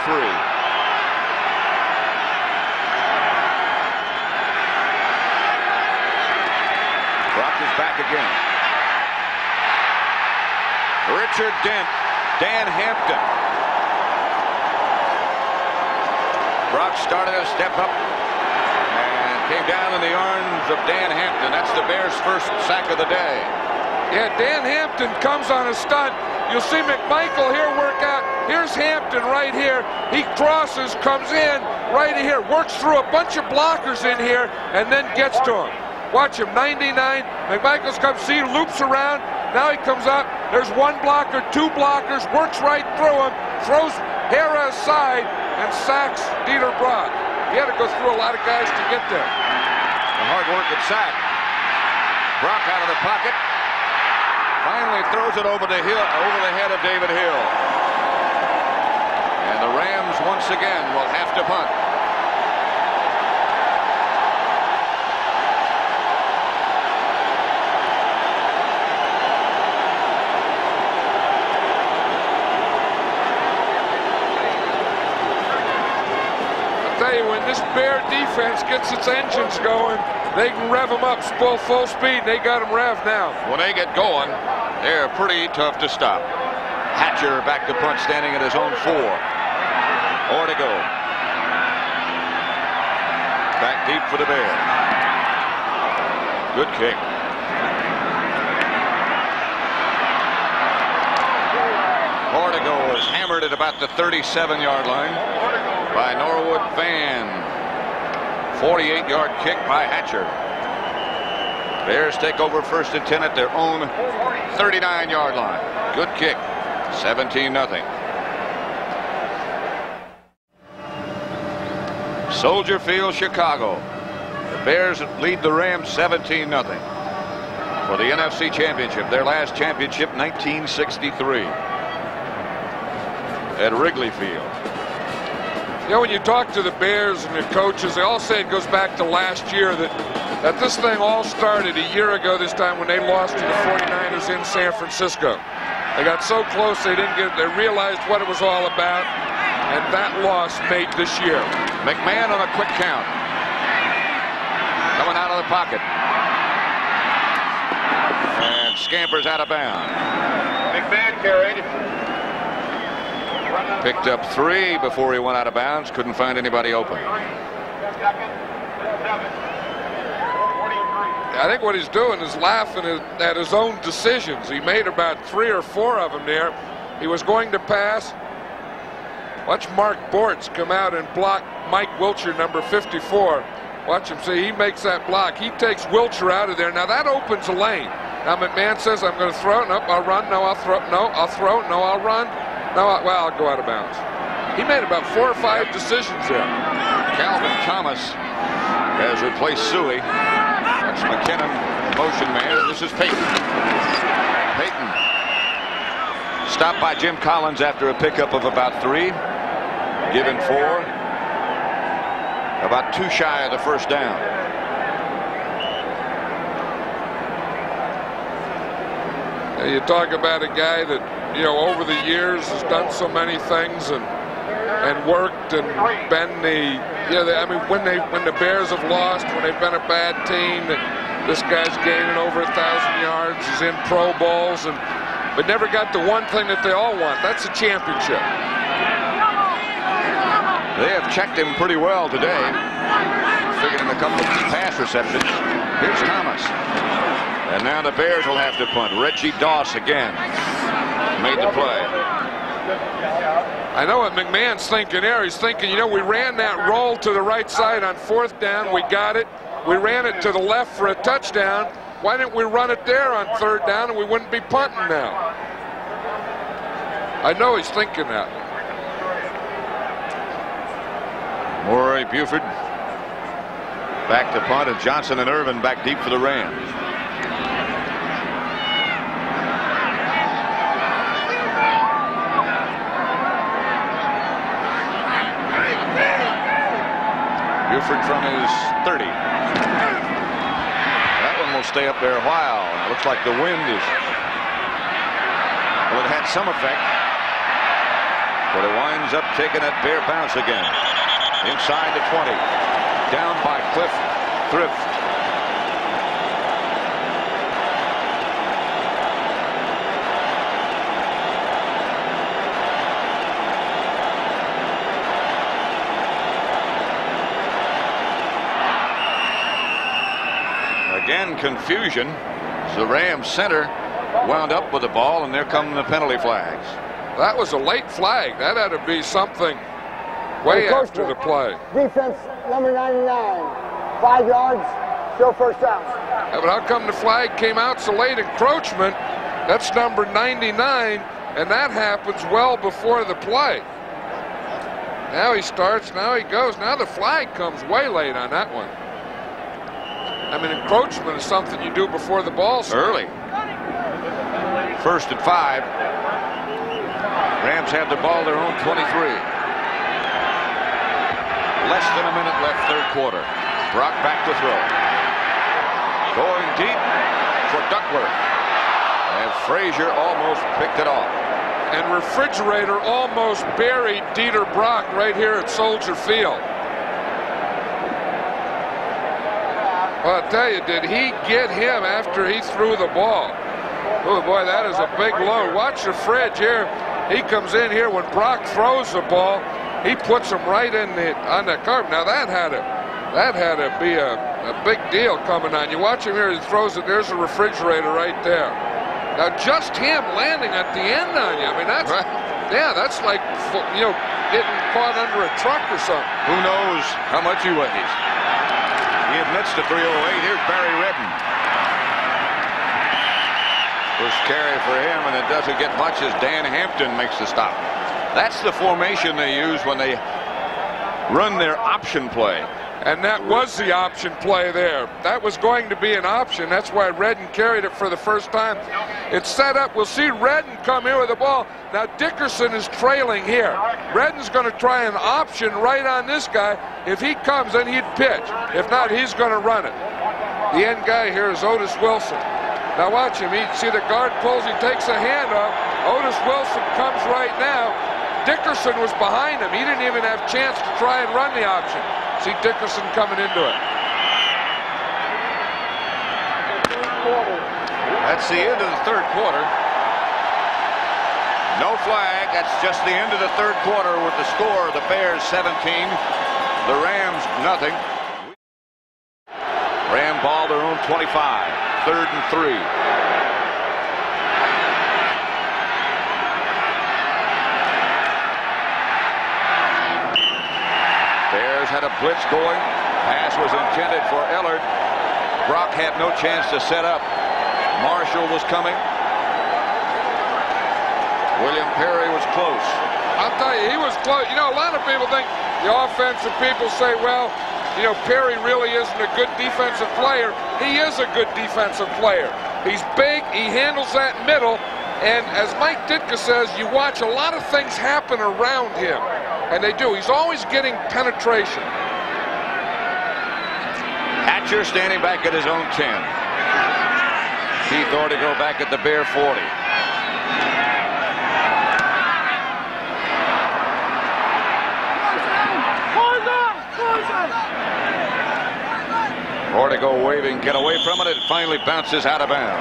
Brock is back again. Richard Dent, Dan Hampton. Brock started a step up and came down in the arms of Dan Hampton. That's the Bears' first sack of the day. Yeah, Dan Hampton comes on a stunt. You'll see McMichael here work out. Here's Hampton right here. He crosses, comes in right here, works through a bunch of blockers in here, and then gets to him. Watch him, 99. McMichael's comes, see, loops around. Now he comes up. There's 1 blocker, 2 blockers, works right through him, throws Hera aside, and sacks Dieter Brock. He had to go through a lot of guys to get there. The hard work at sack. Brock out of the pocket. Finally throws it over the head of David Hill. And the Rams once again will have to punt. When this Bear defense gets its engines going, they can rev them up full speed. They got them revved now. When they get going, they're pretty tough to stop. Hatcher back to punt, standing at his own 4. Or to go. Back deep for the Bears. Good kick. Or Ortego was hammered at about the 37-yard line by Norwood Van. 48-yard kick by Hatcher. Bears take over 1st and 10 at their own 39-yard line. Good kick. 17-0. Soldier Field, Chicago. The Bears lead the Rams 17-0 for the NFC Championship. Their last championship, 1963, at Wrigley Field. You know, when you talk to the Bears and their coaches, they all say it goes back to last year that this thing all started a year ago this time when they lost to the 49ers in San Francisco. They got so close they realized what it was all about, and that loss made this year. McMahon on a quick count. Coming out of the pocket. And scampers out of bounds. McMahon carried. Picked up 3 before he went out of bounds. Couldn't find anybody open. I think what he's doing is laughing at his own decisions. He made about 3 or 4 of them there. He was going to pass. Watch Mark Bortz come out and block Mike Wiltshire, number 54. Watch him see. He makes that block. He takes Wiltshire out of there. Now that opens a lane. Now McMahon says, I'm going to throw. Nope, I'll run. No, I'll throw. No, I'll throw. No, I'll run. No, well, I'll go out of bounds. He made about 4 or 5 decisions there. Calvin Thomas has replaced Suey. That's McKinnon, motion man. This is Peyton. Peyton stopped by Jim Collins after a pickup of about 3. Given 4. About 2 shy of the first down. You talk about a guy that, you know, over the years has done so many things and worked and been the, you know, I mean, when the Bears have lost, when they've been a bad team, this guy's gaining over 1,000 yards. He's in Pro Bowls, but never got the one thing that they all want. That's a championship. They have checked him pretty well today. Figured in a couple of pass receptions. Here's Thomas. And now the Bears will have to punt. Reggie Doss again made the play. I know what McMahon's thinking there. He's thinking, you know, we ran that roll to the right side on 4th down. We got it. We ran it to the left for a touchdown. Why didn't we run it there on 3rd down and we wouldn't be punting now? I know he's thinking that. Maury Buford back to punt, and Johnson and Irvin back deep for the Rams. Buford from his 30. That one will stay up there a while. It looks like the wind is, well, it had some effect, but it winds up taking that bare bounce again. Inside the 20. Down by Cliff Thrift. Again, confusion. So the Rams center wound up with the ball, and there come the penalty flags. That was a late flag. That had to be something way after the play. Defense number 99. 5 yards, still first down. Yeah, but how come the flag came out so late? Encroachment, that's number 99, and that happens well before the play. Now he starts, now he goes. Now the flag comes way late on that one. I mean, encroachment is something you do before the ball starts. Early. 1st and 5. Rams have the ball their own 23. Less than a minute left, 3rd quarter. Brock back to throw. Going deep for Duckworth. And Frazier almost picked it off. And Refrigerator almost buried Dieter Brock right here at Soldier Field. Well, I'll tell you, did he get him after he threw the ball? Oh, boy, that is a big load. Watch the Fridge here. He comes in here when Brock throws the ball. He puts him right in on the curve. Now that had to be a big deal coming on. You watch him here, he throws it, there's a Refrigerator right there. Now just him landing at the end on you, I mean, Yeah, that's like, you know, getting caught under a truck or something. Who knows how much he weighs. He admits to 308. Here's Barry Redden. First carry for him, and it doesn't get much as Dan Hampton makes the stop. That's the formation they use when they run their option play. And that was the option play there. That was going to be an option. That's why Redden carried it for the first time. It's set up. We'll see Redden come here with the ball. Now Dickerson is trailing here. Redden's going to try an option right on this guy. If he comes, then he'd pitch. If not, he's going to run it. The end guy here is Otis Wilson. Now watch him. You see the guard pulls. He takes a hand off. Otis Wilson comes right now. Dickerson was behind him. He didn't even have a chance to try and run the option. See Dickerson coming into it. That's the end of the third quarter. No flag. That's just the end of the third quarter with the score. The Bears 17, the Rams nothing. Ram ball their own 25. 3rd and 3. Bears had a blitz going. Pass was intended for Ellard. Brock had no chance to set up. Marshall was coming. William Perry was close. I'll tell you, he was close. You know, a lot of people think the offensive people say, well, you know, Perry really isn't a good defensive player. He is a good defensive player. He's big. He handles that middle. And as Mike Ditka says, you watch a lot of things happen around him. And they do. He's always getting penetration. Hatcher standing back at his own 10. Keith Ortego back at the Bear 40. Ortego waving, get away from it. It finally bounces out of bounds.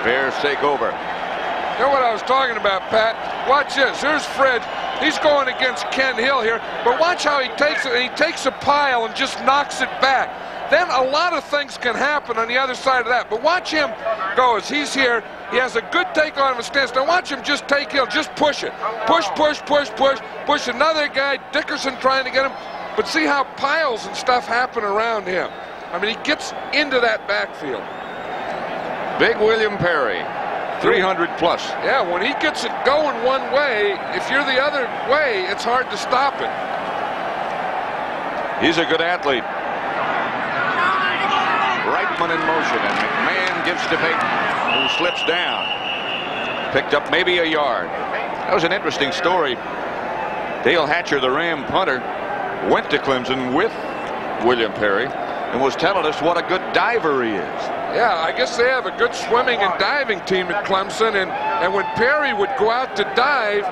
Bears take over. You know what I was talking about, Pat? Watch this. Here's Fred. He's going against Ken Hill here, but watch how he takes it. He takes a pile and just knocks it back. Then a lot of things can happen on the other side of that. But watch him go as he's here. He has a good take on him, a stance. Now watch him just take Hill, just push it. Push, push, push, push, push another guy. Dickerson trying to get him. But see how piles and stuff happen around him. I mean, he gets into that backfield. Big William Perry. 300 plus. Yeah, when he gets it going one way, if you're the other way, it's hard to stop it. He's a good athlete. Reitman in motion, and McMahon gives to Payton, who slips down. Picked up maybe a yard. That was an interesting story. Dale Hatcher, the Ram punter, went to Clemson with William Perry and was telling us what a good diver he is. Yeah, I guess they have a good swimming and diving team at Clemson, and when Perry would go out to dive,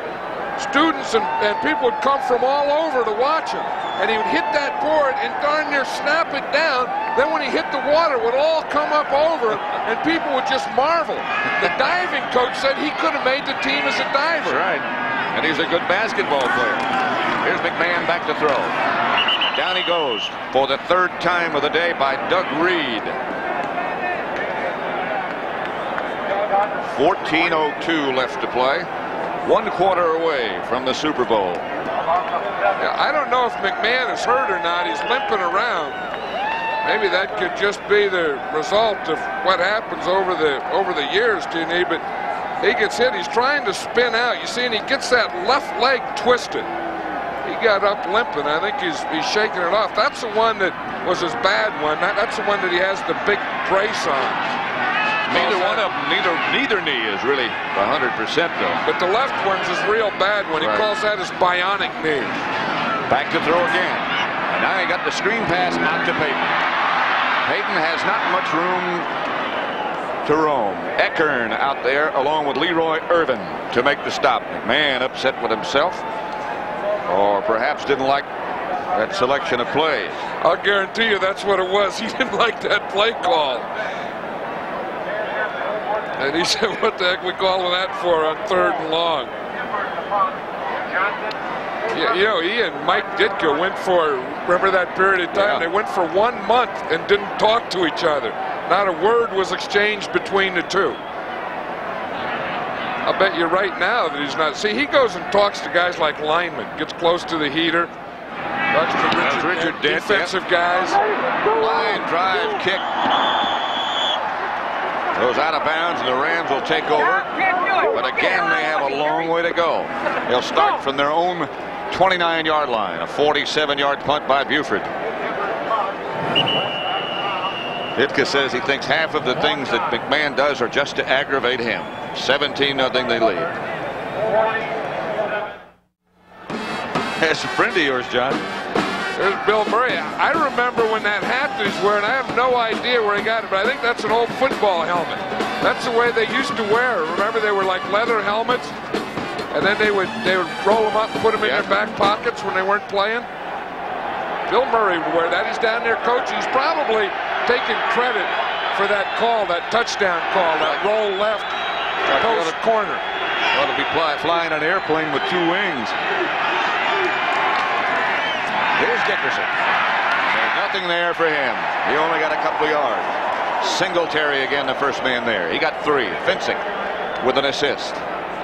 students and people would come from all over to watch him. And he would hit that board and darn near snap it down. Then when he hit the water, it would all come up over him, and people would just marvel. The diving coach said he could have made the team as a diver. That's right. And he's a good basketball player. Here's McMahon back to throw. Down he goes for the 3rd time of the day by Doug Reed. 14:02 left to play. 1 quarter away from the Super Bowl. Yeah, I don't know if McMahon is hurt or not. He's limping around. Maybe that could just be the result of what happens over the years, T.N.E., but he gets hit. He's trying to spin out. You see, and he gets that left leg twisted. He got up limping. I think he's shaking it off. That's the one that was his bad one. That's the one that he has the big brace on. Neither one of them, neither knee is really 100% though. But the left one's his real bad one. He calls that his bionic knee. Back to throw again. And now he got the screen pass out to Payton. Payton has not much room to roam. Eckern out there along with Leroy Irvin to make the stop. McMahon upset with himself, or perhaps didn't like that selection of plays. I'll guarantee you that's what it was. He didn't like that play call. And he said, what the heck are we calling that for on 3rd and long? Yeah, you know, he and Mike Ditka went for, remember that period of time? Yeah. They went for 1 month and didn't talk to each other. Not a word was exchanged between the two. I'll bet you right now that he's not. See, he goes and talks to guys like linemen, gets close to the heater, talks to Richard Dent, defensive guys. Line drive kick goes out of bounds, and the Rams will take over. But again, they have a long way to go. They'll start from their own 29-yard line. A 47-yard punt by Buford. Ditka says he thinks half of the things that McMahon does are just to aggravate him. 17-0 they lead. That's a friend of yours, John. There's Bill Murray. I remember when that hat that he's wearing, I have no idea where he got it, but I think that's an old football helmet. That's the way they used to wear it. Remember, they were like leather helmets, and then they would roll them up and put them in their back pockets when they weren't playing. Bill Murray would wear that. He's down there coaching. He's probably taking credit for that call, that touchdown call, that roll left post corner. Ought to be flying an airplane with two wings. Here's Dickerson. There's nothing there for him. He only got a couple yards. Singletary again, the first man there. He got 3. Fencing with an assist.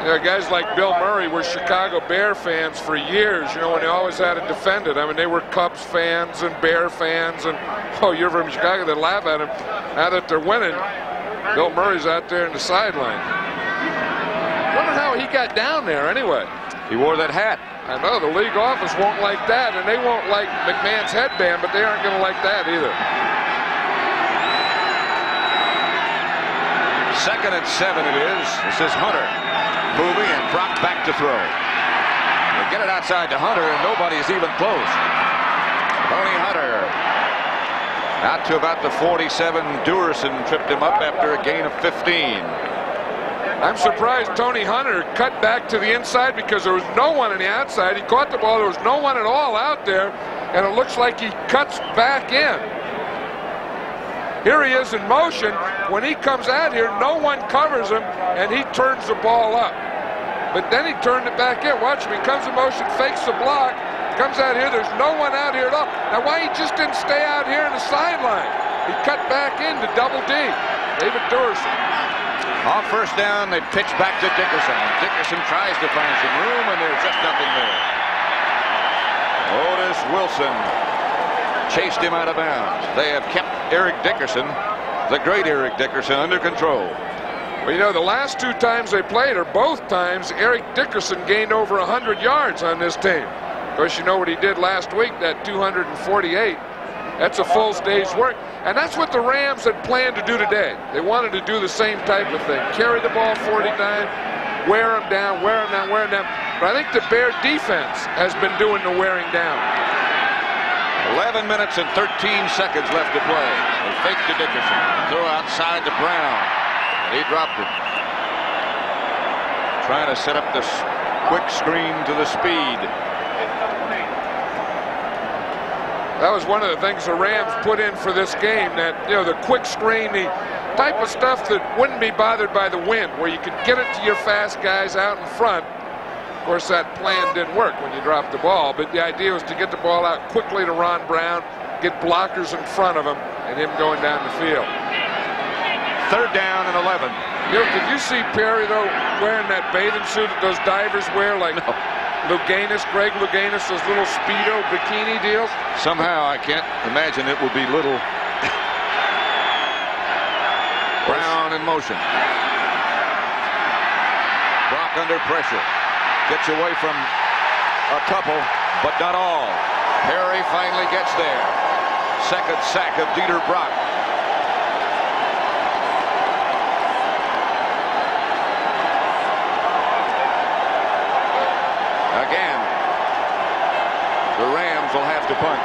You know, guys like Bill Murray were Chicago Bear fans for years, you know, and they always had to defend it. I mean, they were Cubs fans and Bear fans, and, oh, you're from Chicago, they laugh at him. Now that they're winning, Bill Murray's out there in the sideline. Wonder how he got down there anyway. He wore that hat. I know, the league office won't like that, and they won't like McMahon's headband, but they aren't going to like that either. 2nd and 7 it is. This is Hunter moving, and Brock back to throw. They get it outside to Hunter, and nobody's even close. Tony Hunter out to about the 47. Duerson tripped him up after a gain of 15. I'm surprised Tony Hunter cut back to the inside because there was no one on the outside. He caught the ball. There was no one at all out there, and it looks like he cuts back in. Here he is in motion. When he comes out here, no one covers him, and he turns the ball up. But then he turned it back in. Watch him. He comes in motion, fakes the block, comes out here. There's no one out here at all. Now, why he just didn't stay out here in the sideline? He cut back into double D. David Duerson. Off first down, they pitch back to Dickerson. Dickerson tries to find some room, and there's just nothing there. Otis Wilson chased him out of bounds. They have kept Eric Dickerson, the great Eric Dickerson, under control. Well, you know, the last 2 times they played, or both times, Eric Dickerson gained over 100 yards on this team. Of course, you know what he did last week, that 248. That's a full day's work. And that's what the Rams had planned to do today. They wanted to do the same type of thing. Carry the ball 40 times, wear them down, wear them down, wear them down. But I think the Bear defense has been doing the wearing down. 11 minutes and 13 seconds left to play. They fake to Dickerson. Throw outside to Brown. And he dropped it. Trying to set up this quick screen to the speed. That was one of the things the Rams put in for this game, that, you know, the quick screen, the type of stuff that wouldn't be bothered by the wind, where you could get it to your fast guys out in front. Of course, that plan didn't work when you dropped the ball, but the idea was to get the ball out quickly to Ron Brown, get blockers in front of him, and him going down the field. 3rd down and 11. You know, did you see Perry, though, wearing that bathing suit that those divers wear, like Louganis, Greg Louganis, those little Speedo bikini deals? Somehow I can't imagine it would be little. Brown in motion. Brock under pressure. Gets away from a couple, but not all. Perry finally gets there. 2nd sack of Dieter Brock. Again, the Rams will have to punt.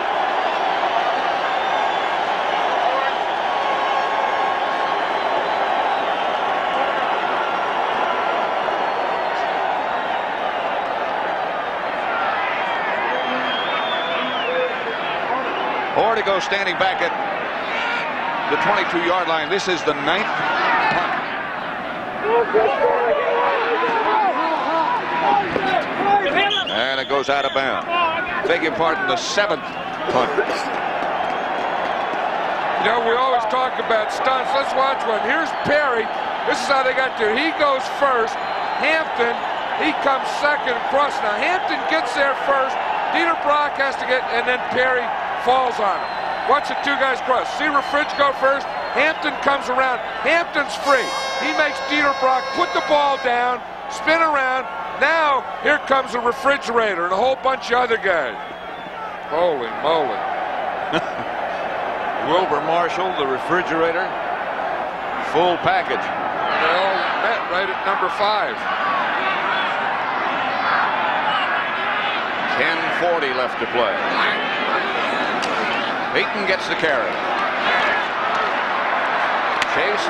Ortego standing back at the 22-yard line. This is the 9th punt. And it goes out of bounds. Beg your pardon, the 7th punt. You know, we always talk about stunts. Let's watch one. Here's Perry. This is how they got there. He goes first. Hampton, he comes second across. Now Hampton gets there first. Dieter Brock has to get, and then Perry falls on him. Watch the two guys cross. See Refridge go first. Hampton comes around. Hampton's free. He makes Dieter Brock put the ball down, spin around. Now here comes the Refrigerator and a whole bunch of other guys. Holy moly. Wilbur Marshall, the Refrigerator, full package. And they all met right at number 5. 10:40 left to play. Peyton gets the carry. Chase,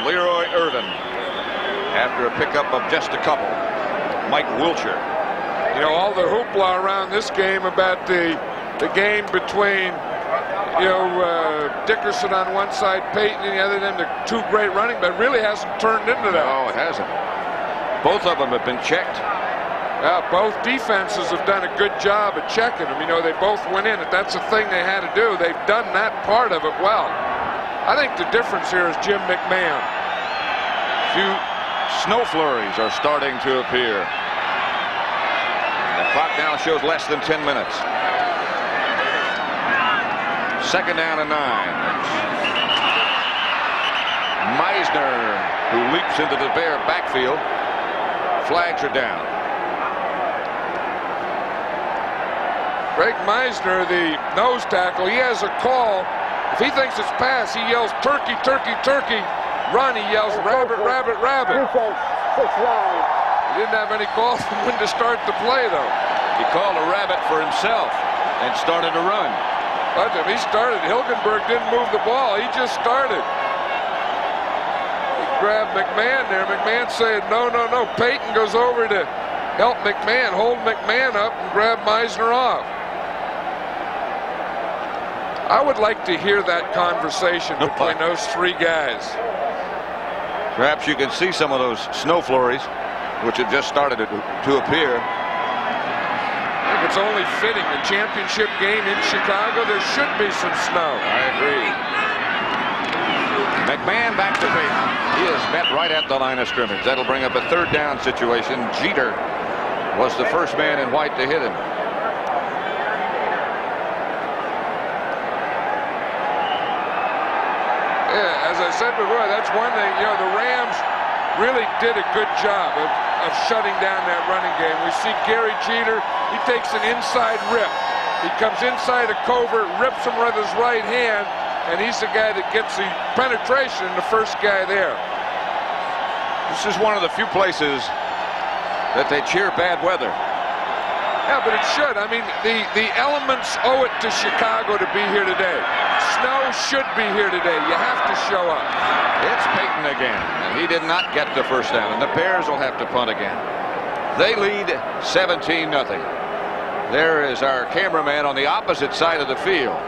Leroy Irvin. After a pickup of just a couple. Mike Wilcher. You know, all the hoopla around this game about the game between, you know, Dickerson on one side, Peyton on the other, then the two great running, but really hasn't turned into that. No, it hasn't. Both of them have been checked. Both defenses have done a good job at checking them. You know, they both went in. That's the thing they had to do. They've done that part of it well. I think the difference here is Jim McMahon. Few snow flurries are starting to appear. The clock now shows less than 10 minutes. Second down and 9. Meisner, who leaps into the Bear backfield. Flags are down. Greg Meisner, the nose tackle, he has a call. If he thinks it's pass, he yells turkey, turkey, turkey. Run, he yells rabbit, rabbit, rabbit. Defense, 6-9. He didn't have any call from when to start the play, though. He called a rabbit for himself and started to run. But if he started, Hilgenberg didn't move the ball. He just started. He grabbed McMahon there. McMahon said, no, no, no. Peyton goes over to help McMahon, hold McMahon up and grab Meisner off. I would like to hear that conversation between those three guys. Perhaps you can see some of those snow flurries, which have just started to appear. I think it's only fitting. A championship game in Chicago, there should be some snow. I agree. McMahon back to Peyton. He is met right at the line of scrimmage. That'll bring up a third down situation. Jeter was the first man in white to hit him. Yeah, as I said before, that's one thing. You know, the Rams really did a good job of shutting down that running game. We see Gary Jeter, he takes an inside rip. He comes inside a covert, rips him with his right hand, and he's the guy that gets the penetration and the first guy there. This is one of the few places that they cheer bad weather. Yeah, but it should. I mean, the elements owe it to Chicago to be here today. Snow should be here today. You have to show up. It's Peyton again, and he did not get the first down, and the Bears will have to punt again. They lead 17-0. There is our cameraman on the opposite side of the field.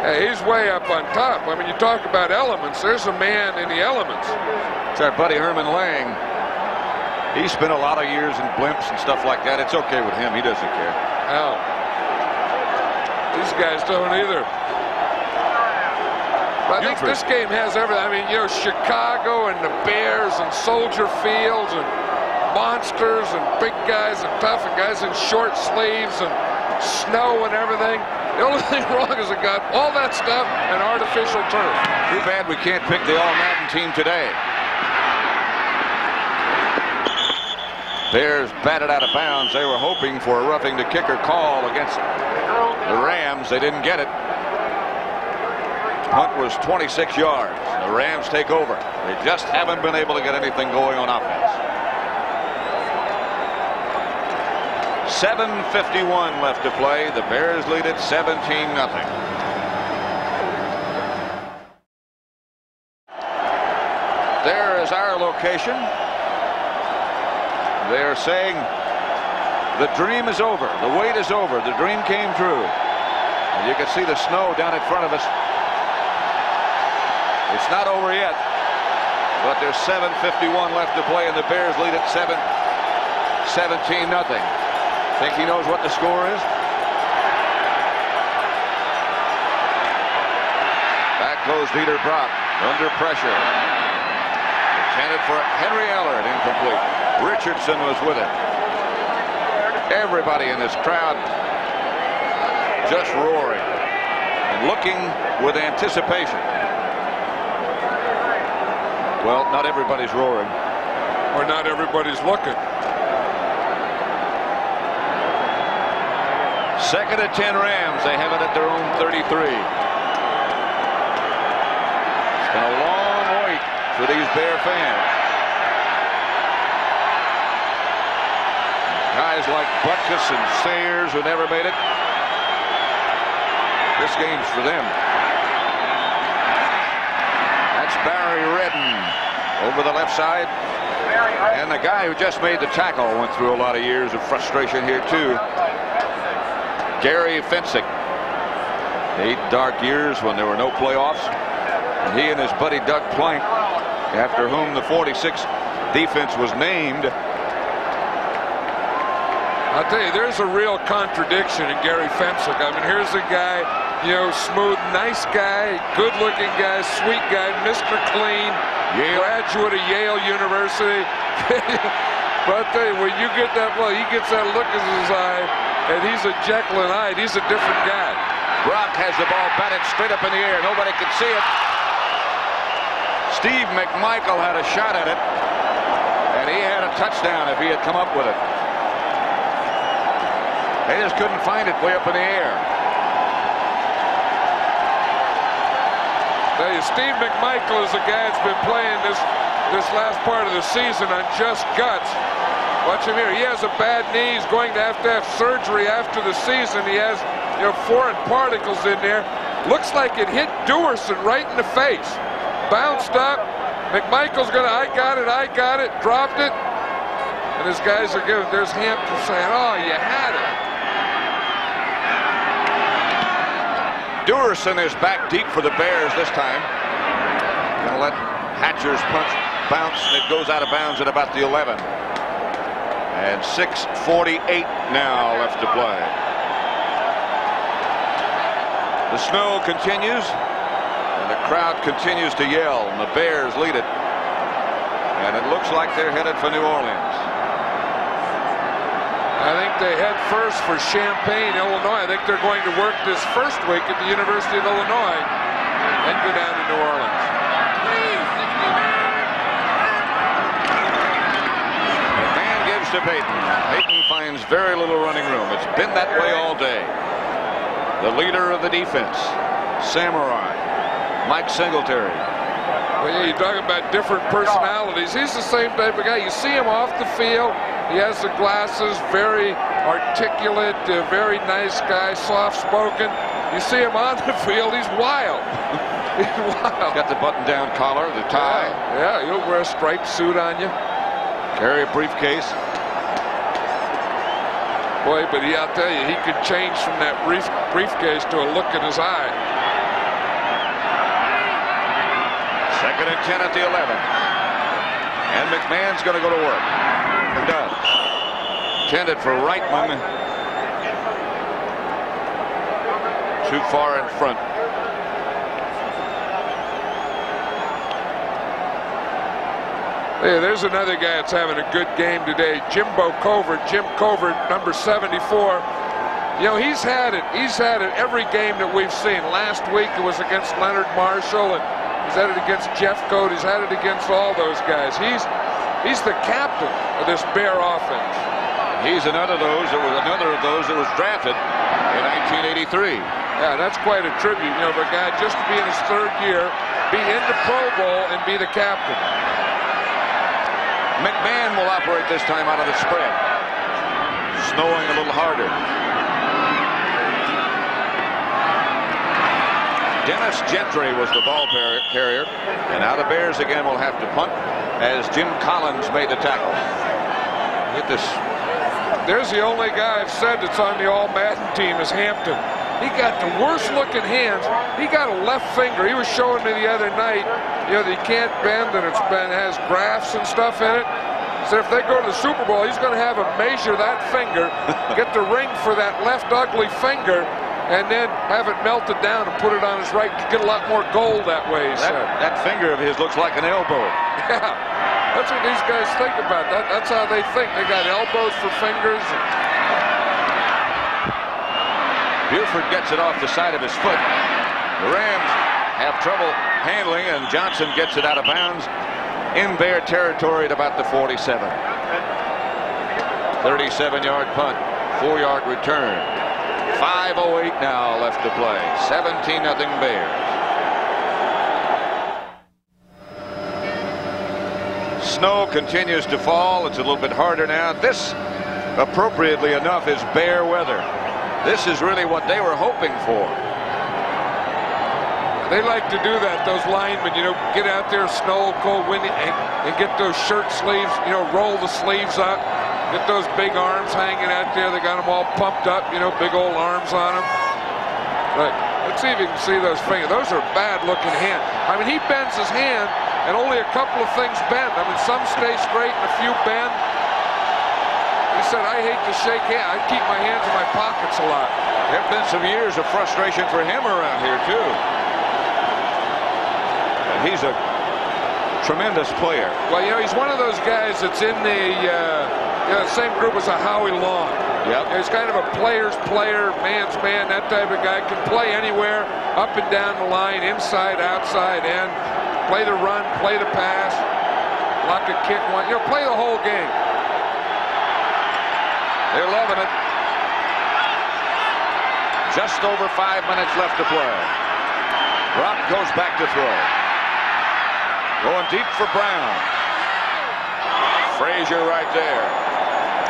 Hey, he's way up on top. I mean, you talk about elements. There's a man in the elements. It's our buddy Herman Lang. He spent a lot of years in blimps and stuff like that. It's okay with him. He doesn't care. Hell, these guys don't either. But I think this game has everything. I mean, you know, Chicago and the Bears and Soldier Fields and monsters and big guys and tough and guys in short sleeves and snow and everything. The only thing wrong is it got all that stuff and artificial turf. Too bad we can't pick the All-Madden team today. Bears batted out of bounds. They were hoping for a roughing the kicker call against the Rams. They didn't get it. Punt was 26 yards. The Rams take over. They just haven't been able to get anything going on offense. 7:51 left to play. The Bears lead it 17-0. There is our location. They are saying the dream is over. The wait is over. The dream came true. And you can see the snow down in front of us. It's not over yet, but there's 7:51 left to play, and the Bears lead at 17-0. Think he knows what the score is? Back goes Dieter Brock under pressure. Intended for Henry Allard, incomplete. Richardson was with it. Everybody in this crowd just roaring and looking with anticipation. Well, not everybody's roaring. Or not everybody's looking. Second and 10 Rams. They have it at their own 33. It's been a long wait for these Bear fans. Guys like Butkus and Sayers who never made it. This game's for them. That's Barry Redden over the left side. And the guy who just made the tackle went through a lot of years of frustration here too. Gary Fensick. 8 dark years when there were no playoffs. And he and his buddy Doug Plank, after whom the 46 defense was named. I'll tell you, there's a real contradiction in Gary Fensick. I mean, here's a guy, you know, smooth, nice guy, good-looking guy, sweet guy, Mr. Clean, graduate of Yale University. But I'll tell you, when you get that, well, he gets that look in his eye, and he's a Jekyll and Hyde. He's a different guy. Brock has the ball batted straight up in the air. Nobody can see it. Steve McMichael had a shot at it, and he had a touchdown if he had come up with it. They just couldn't find it way up in the air. Tell you, Steve McMichael is a guy that's been playing this last part of the season on just guts. Watch him here. He has a bad knee. He's going to have surgery after the season. He has, you know, foreign particles in there. Looks like it hit Dewerson right in the face. Bounced up. McMichael's going to, I got it, dropped it. And his guys are giving, there's Hampton saying, oh, you had it. Dewerson is back deep for the Bears this time. Gonna let Hatcher's punch bounce, and it goes out of bounds at about the 11. And 6:48 now left to play. The snow continues, and the crowd continues to yell, and the Bears lead it. And it looks like they're headed for New Orleans. I think they head first for Champaign, Illinois. I think they're going to work this first week at the University of Illinois and go down to New Orleans. McMahon gives to Peyton. Peyton finds very little running room. It's been that way all day. The leader of the defense, Samurai, Mike Singletary. Well, yeah, you talk about different personalities. He's the same type of guy. You see him off the field. He has the glasses, very articulate, very nice guy, soft-spoken. You see him on the field, he's wild. He's wild. Got the button-down collar, the tie. Yeah, he'll wear a striped suit on you. Carry a briefcase. Boy, but I'll tell you, he could change from that briefcase to a look in his eye. Second and 10 at the 11. And McMahon's going to go to work. He does. Intended for Reitman. Too far in front. Hey, there's another guy that's having a good game today. Jim Covert, number 74. You know, he's had it every game that we've seen. Last week it was against Leonard Marshall, and he's had it against Jeff Coat. He's had it against all those guys. He's the captain of this Bear offense. He's another of those that was drafted in 1983. Yeah, that's quite a tribute, you know, for a guy just to be in his third year, be in the Pro Bowl, and be the captain. McMahon will operate this time out of the spread. Snowing a little harder. Dennis Gentry was the ball carrier, and now the Bears again will have to punt as Jim Collins made the tackle. Hit this. There's the only guy I've said that's on the All-Madden team is Hampton. He got the worst looking hands. He got a left finger. He was showing me the other night, you know, that he can't bend and has grafts and stuff in it. So if they go to the Super Bowl, he's going to have him measure that finger, get the ring for that left ugly finger, and then have it melted down and put it on his right. Get a lot more gold that way, he said. That finger of his looks like an elbow. Yeah. That's what these guys think about. That's how they think. They got elbows for fingers. Buford gets it off the side of his foot. The Rams have trouble handling, and Johnson gets it out of bounds in their territory at about the 47. 37-yard punt, 4-yard return. 5:08 now left to play. 17-0 Bears. Snow continues to fall. It's a little bit harder now. This, appropriately enough, is Bear weather. This is really what they were hoping for. They like to do that, those linemen, you know, get out there, snow, cold, windy, and get those shirt sleeves, you know, roll the sleeves up, get those big arms hanging out there. They got them all pumped up, you know, big old arms on them. But let's see if you can see those fingers. Those are bad-looking hands. I mean, he bends his hand, and only a couple of things bend. I mean, some stay straight and a few bend. He said, I hate to shake hands. I keep my hands in my pockets a lot. There have been some years of frustration for him around here, too. And he's a tremendous player. Well, you know, he's one of those guys that's in the same group as a Howie Long. Yep. He's kind of a player's player, man's man, that type of guy. Can play anywhere, up and down the line, inside, outside, end. Play the run, play the pass, block a kick, one. You know, play the whole game. They're loving it. Just over 5 minutes left to play. Brock goes back to throw. Going deep for Brown. Frazier right there.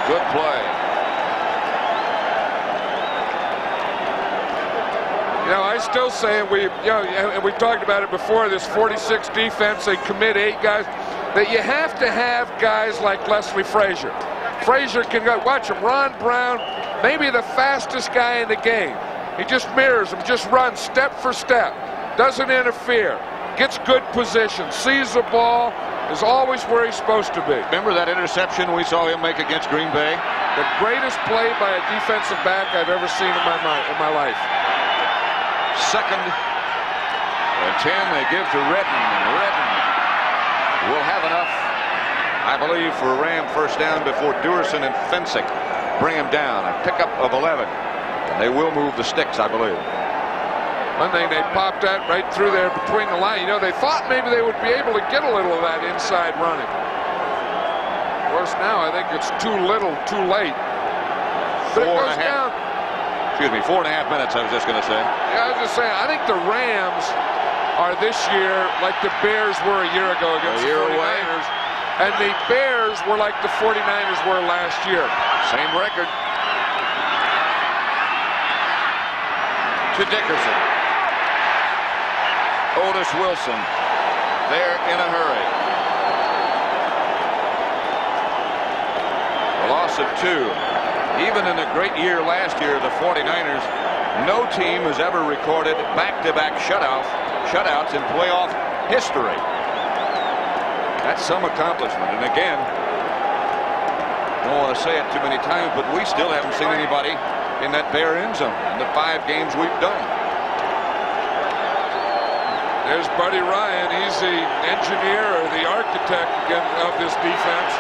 Good play. You know, I still say, and we talked about it before, this 46 defense, they commit 8 guys, that you have to have guys like Leslie Frazier. Frazier can go, watch him, Ron Brown, maybe the fastest guy in the game. He just mirrors him, just runs step for step, doesn't interfere, gets good position, sees the ball, is always where he's supposed to be. Remember that interception we saw him make against Green Bay? The greatest play by a defensive back I've ever seen in my life. 2nd and 10, they give to Redden. Redden will have enough, I believe, for a Ram first down before Duerson and Fensick bring him down. A pickup of 11. And they will move the sticks, I believe. One thing, they popped that right through there between the line. You know, they thought maybe they would be able to get a little of that inside running. Of course, now I think it's too little, too late. But it goes down. Excuse me, 4.5 minutes, I was just going to say. Yeah, I was just saying, I think the Rams are this year like the Bears were a year ago against the 49ers. And the Bears were like the 49ers were last year. Same record. To Dickerson. Otis Wilson. They're in a hurry. A loss of 2. Even in a great year last year, the 49ers, no team has ever recorded back-to-back shutouts in playoff history. That's some accomplishment. And again, don't want to say it too many times, but we still haven't seen anybody in that Bear end zone in the 5 games we've done. There's Buddy Ryan. He's the engineer or the architect of this defense.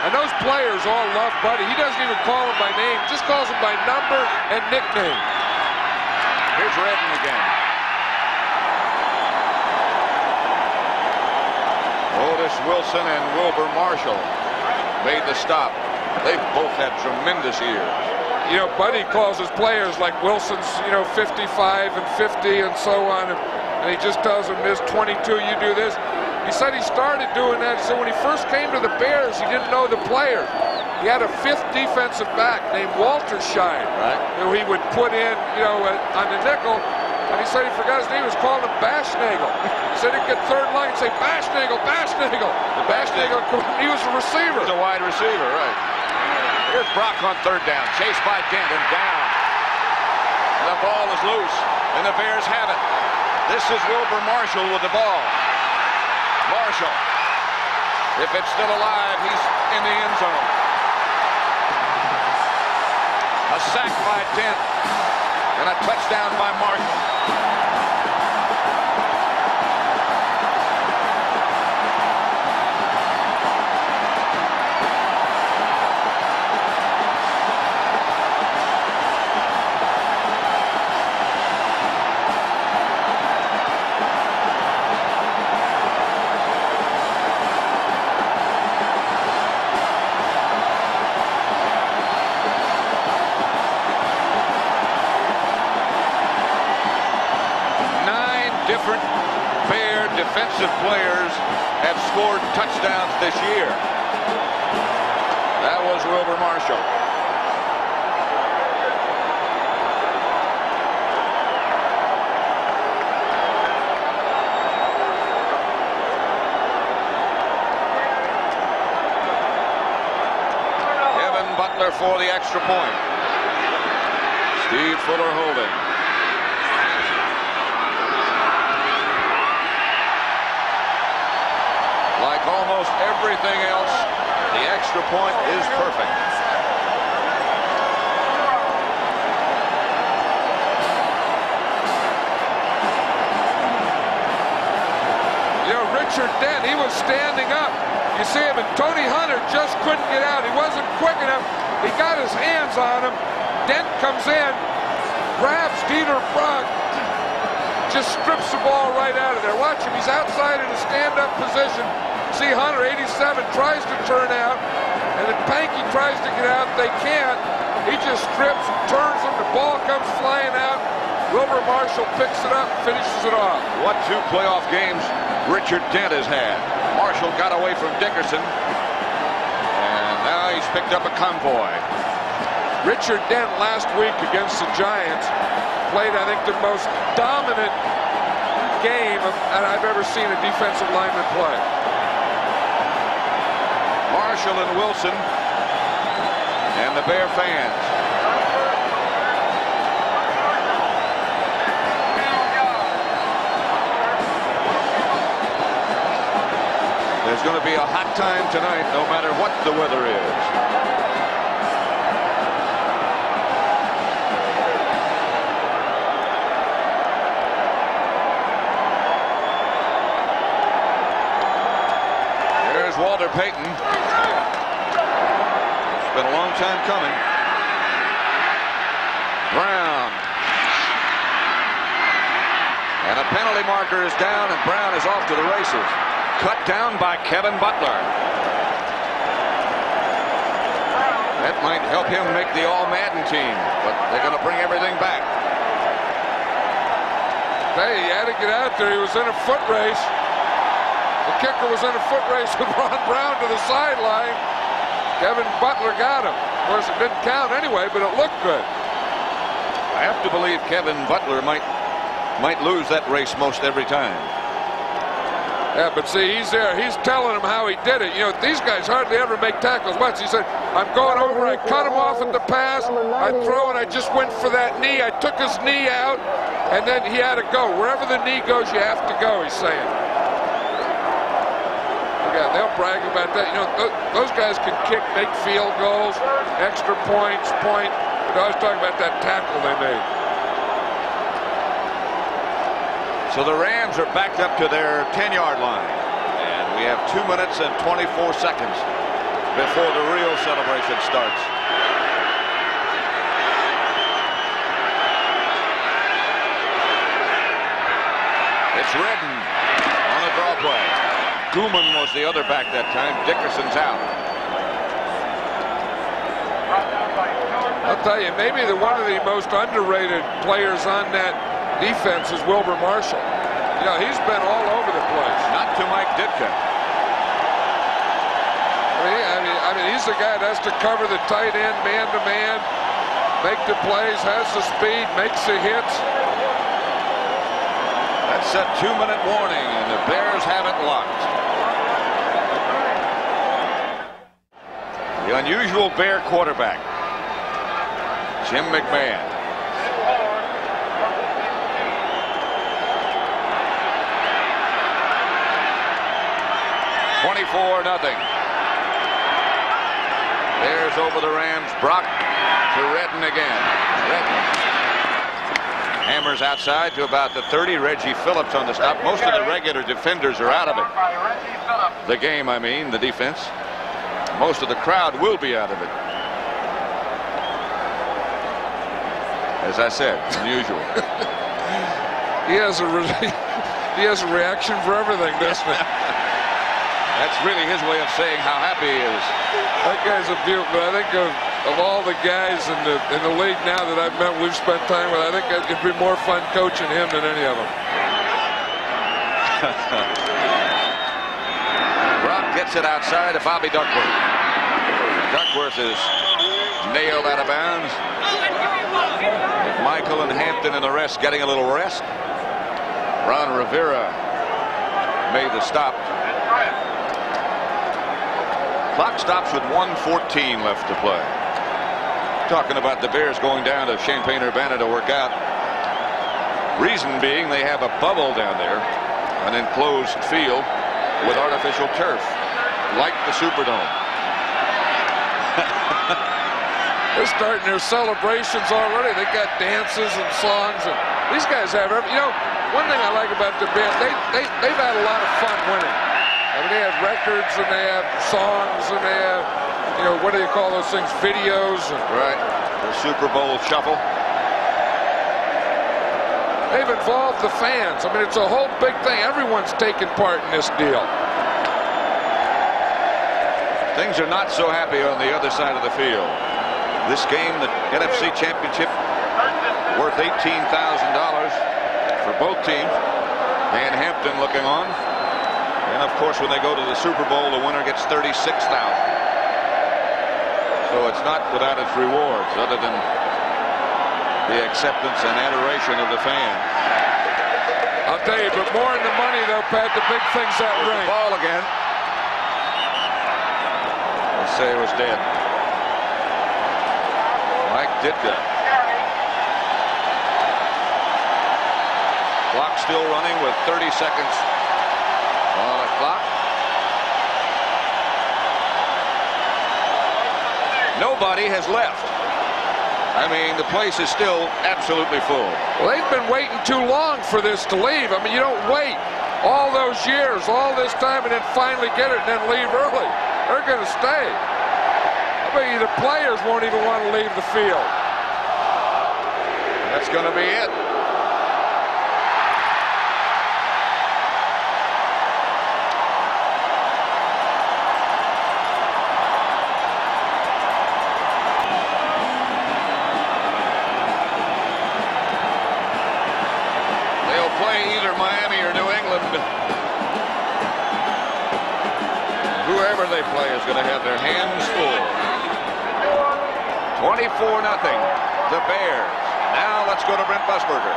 And those players all love Buddy. He doesn't even call him by name, just calls him by number and nickname. Here's Redden again. Otis Wilson and Wilbur Marshall made the stop. They've both had tremendous years. You know, Buddy calls his players like Wilson's, 55 and 50 and so on. And he just tells them, this 22, you do this. He said he started doing that. He said when he first came to the Bears, he didn't know the player. He had a 5th defensive back named Walter Shine, right, who he would put in, on the nickel. And he said he forgot his name. He was calling him Bashnagel. He said he'd get 3rd line and say, Bashnagel, Bashnagel. The Bashnagel, he was a receiver. He was a wide receiver, right. Here's Brock on 3rd down. Chased by Dent and down. And the ball is loose, and the Bears have it. This is Wilbur Marshall with the ball. Marshall, if it's still alive, he's in the end zone. A sack by Dent and a touchdown by Marshall. different Bear defensive players have scored touchdowns this year. That was Wilber Marshall. For the extra point. Steve Fuller holding. Like almost everything else, the extra point is perfect. You know, Richard Dent, he was standing up. You see him, and Tony Hunter just couldn't get out. He wasn't quick enough. He got his hands on him. Dent comes in, grabs Dieter Frank, just strips the ball right out of there. Watch him. He's outside in a stand-up position. See Hunter, 87, tries to turn out, and then Pankey tries to get out. They can't. He just strips and turns him. The ball comes flying out. Wilber Marshall picks it up, finishes it off. What 2 playoff games Richard Dent has had. Marshall got away from Dickerson. Now he's picked up a convoy. Richard Dent last week against the Giants played, I think, the most dominant game that I've ever seen a defensive lineman play. Marshall and Wilson and the Bear fans. There's going to be a hot time tonight, no matter what the weather is. There's Walter Payton. It's been a long time coming. Brown. And a penalty marker is down, and Brown is off to the races. Cut down by Kevin Butler. That might help him make the All-Madden team, but they're going to bring everything back. Hey, he had to get out there. He was in a foot race. The kicker was in a foot race with Ron Brown to the sideline. Kevin Butler got him. Of course, it didn't count anyway, but it looked good. I have to believe Kevin Butler might lose that race most every time. Yeah, but see, he's there. He's telling him how he did it. You know, these guys hardly ever make tackles once. He said, I'm going over, I cut him off at the pass, I throw, and I just went for that knee. I took his knee out, and then he had to go. Wherever the knee goes, you have to go, he's saying. Yeah, they'll brag about that. You know, those guys can kick, make field goals, extra points, point. But I was talking about that tackle they made. So the Rams are backed up to their 10-yard line. And we have 2 minutes and 24 seconds before the real celebration starts. It's Redden on the draw play. Gooman was the other back that time. Dickerson's out. I'll tell you, maybe one of the most underrated players on that defense is Wilber Marshall. You know, he's been all over the place. Not to Mike Ditka. I mean, he's the guy that has to cover the tight end man-to-man, make the plays, has the speed, makes the hits. That's a 2-minute warning, and the Bears have it locked. The unusual Bear quarterback, Jim McMahon. Nothing. Bears over the Rams. Brock to Redden again. Redden hammers outside to about the 30. Reggie Phillips on the stop. Most of the regular defenders are out of it. The game, I mean, the defense. Most of the crowd will be out of it. As I said, unusual. He has a reaction for everything, doesn't he? That's really his way of saying how happy he is. That guy's a beaut, but I think of all the guys in the league now that I've met, we've spent time with, I think it'd be more fun coaching him than any of them. Brock gets it outside to Bobby Duckworth. Duckworth is nailed out of bounds. Michael and Hampton and the rest getting a little rest. Ron Rivera made the stop. Clock stops with 1:14 left to play. Talking about the Bears going down to Champaign-Urbana to work out. Reason being they have a bubble down there, an enclosed field with artificial turf, like the Superdome. They're starting their celebrations already. They got dances and songs, and these guys have every, you know, one thing I like about the band, they've had a lot of fun winning. I mean, they have records and they have songs and they have, you know, what do you call those things, videos. And right, the Super Bowl shuffle. They've involved the fans. I mean, it's a whole big thing. Everyone's taking part in this deal. Things are not so happy on the other side of the field. This game, the NFC Championship, worth $18,000 for both teams. And Hampton looking on. And of course, when they go to the Super Bowl, the winner gets $36,000. So it's not without its rewards, other than the acceptance and adoration of the fans. I'll tell you, but more in the money, though, Pat, the big thing's that ring. The ball again. Let's say it was dead. Mike Ditka. Clock still running with 30 seconds on the clock. Nobody has left. I mean, the place is still absolutely full. Well, they've been waiting too long for this to leave. I mean, you don't wait all those years, all this time, and then finally get it and then leave early. They're going to stay. I bet you the players won't even want to leave the field. That's going to be it. Whoever they play is going to have their hands full. 24-0, the Bears. Now let's go to Brent Busberger.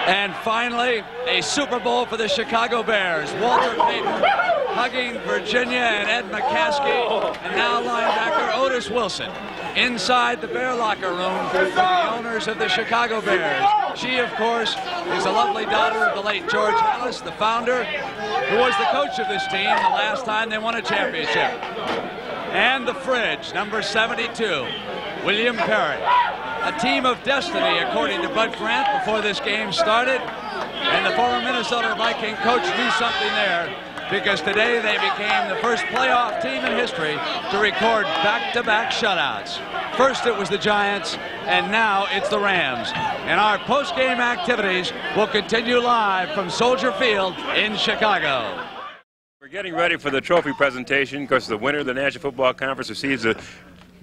And finally, a Super Bowl for the Chicago Bears. Walter Payton hugging Virginia and Ed McCaskey, and now linebacker Otis Wilson inside the Bear locker room for the owners of the Chicago Bears. She, of course, is a lovely daughter of the late George Halas, the founder, who was the coach of this team the last time they won a championship. And the fridge, number 72, William Perry. A team of destiny, according to Bud Grant, before this game started. And the former Minnesota Viking coach knew something there, because today they became the first playoff team in history to record back-to-back shutouts. First it was the Giants, and now it's the Rams. And our post-game activities will continue live from Soldier Field in Chicago. We're getting ready for the trophy presentation. Of course, the winner of the National Football Conference receives the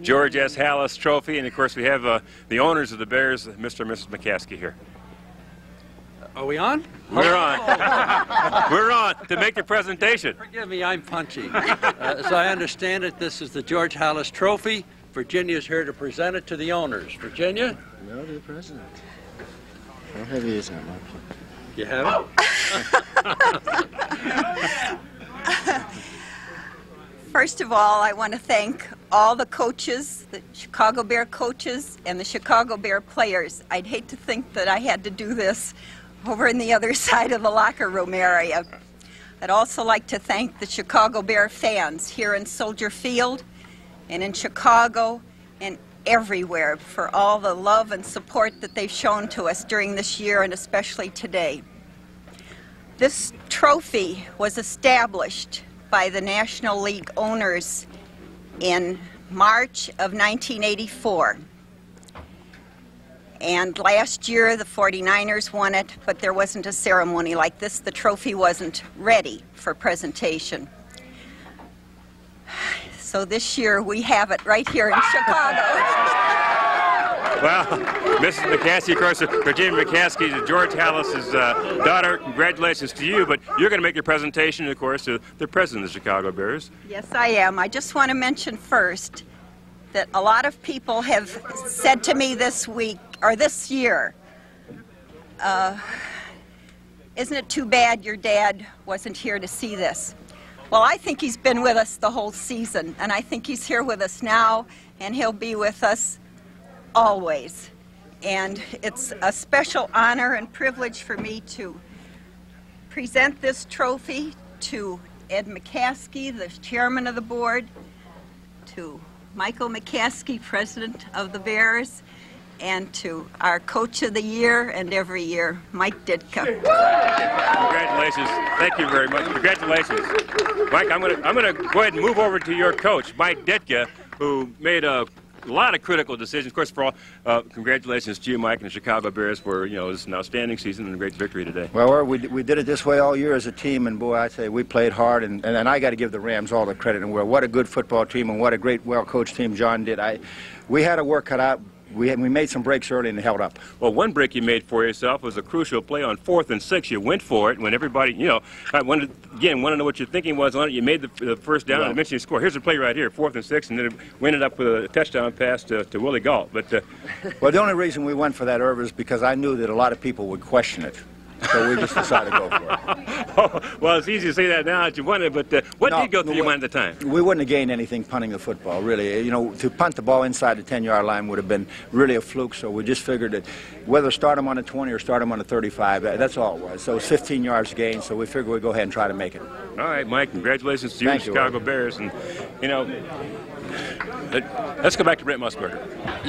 George S. Halas Trophy, and of course we have the owners of the Bears, Mr. and Mrs. McCaskey here. Are we on? We're on. We're on to make the presentation. Forgive me, I'm punchy. As I understand it, this is the George Halas Trophy. Virginia's here to present it to the owners. Virginia? No, to the president. How heavy is that, Mark? You have it? First of all, I want to thank all the coaches, the Chicago Bear coaches, and the Chicago Bear players. I'd hate to think that I had to do this over in the other side of the locker room area. I'd also like to thank the Chicago Bear fans here in Soldier Field and in Chicago and everywhere for all the love and support that they've shown to us during this year and especially today. This trophy was established by the National League owners in March of 1984. And last year the 49ers won it, but there wasn't a ceremony like this. The trophy wasn't ready for presentation. So this year we have it right here in Chicago. Well, Mrs. McCaskey, of course, Virginia McCaskey is George Hallis's daughter. Congratulations to you, but you're going to make your presentation, of course, to the president of the Chicago Bears. Yes, I am. I just want to mention first that a lot of people have said to me this week, or this year, isn't it too bad your dad wasn't here to see this? Well, I think he's been with us the whole season, and I think he's here with us now, and he'll be with us always. And it's a special honor and privilege for me to present this trophy to Ed McCaskey, the chairman of the board, to Michael McCaskey, president of the Bears, and to our coach of the year and every year, Mike Ditka. Congratulations. Thank you very much. Congratulations. Mike, I'm gonna go ahead and move over to your coach, Mike Ditka, who made a lot of critical decisions. Of course, for all, congratulations to you, Mike, and the Chicago Bears for, you know, this an outstanding season and a great victory today. Well, we did it this way all year as a team, and boy, I say we played hard, and I got to give the Rams all the credit in the world. What a good football team, and what a great, well-coached team John did. We had a work cut out. We made some breaks early and held up. Well, one break you made for yourself was a crucial play on 4th and 6. You went for it when everybody, you know, I want to know what your thinking was on it. You made the first down and eventually score. Here's the play right here, 4th and 6, and then we ended up with a touchdown pass to Willie Galt. But well, the only reason we went for that, Irv, is because I knew that a lot of people would question it. So we just decided to go for it. Oh, well, it's easy to say that now that you won it, but what did go through your mind at the time? We wouldn't have gained anything punting the football, really. You know, to punt the ball inside the 10-yard line would have been really a fluke, so we just figured that whether start them on the 20 or start them on the 35, that's all it was. So it was 15 yards gain, so we figured we'd go ahead and try to make it. All right, Mike, congratulations to you and the Chicago Bears. And, you know, let's go back to Brent Musburger.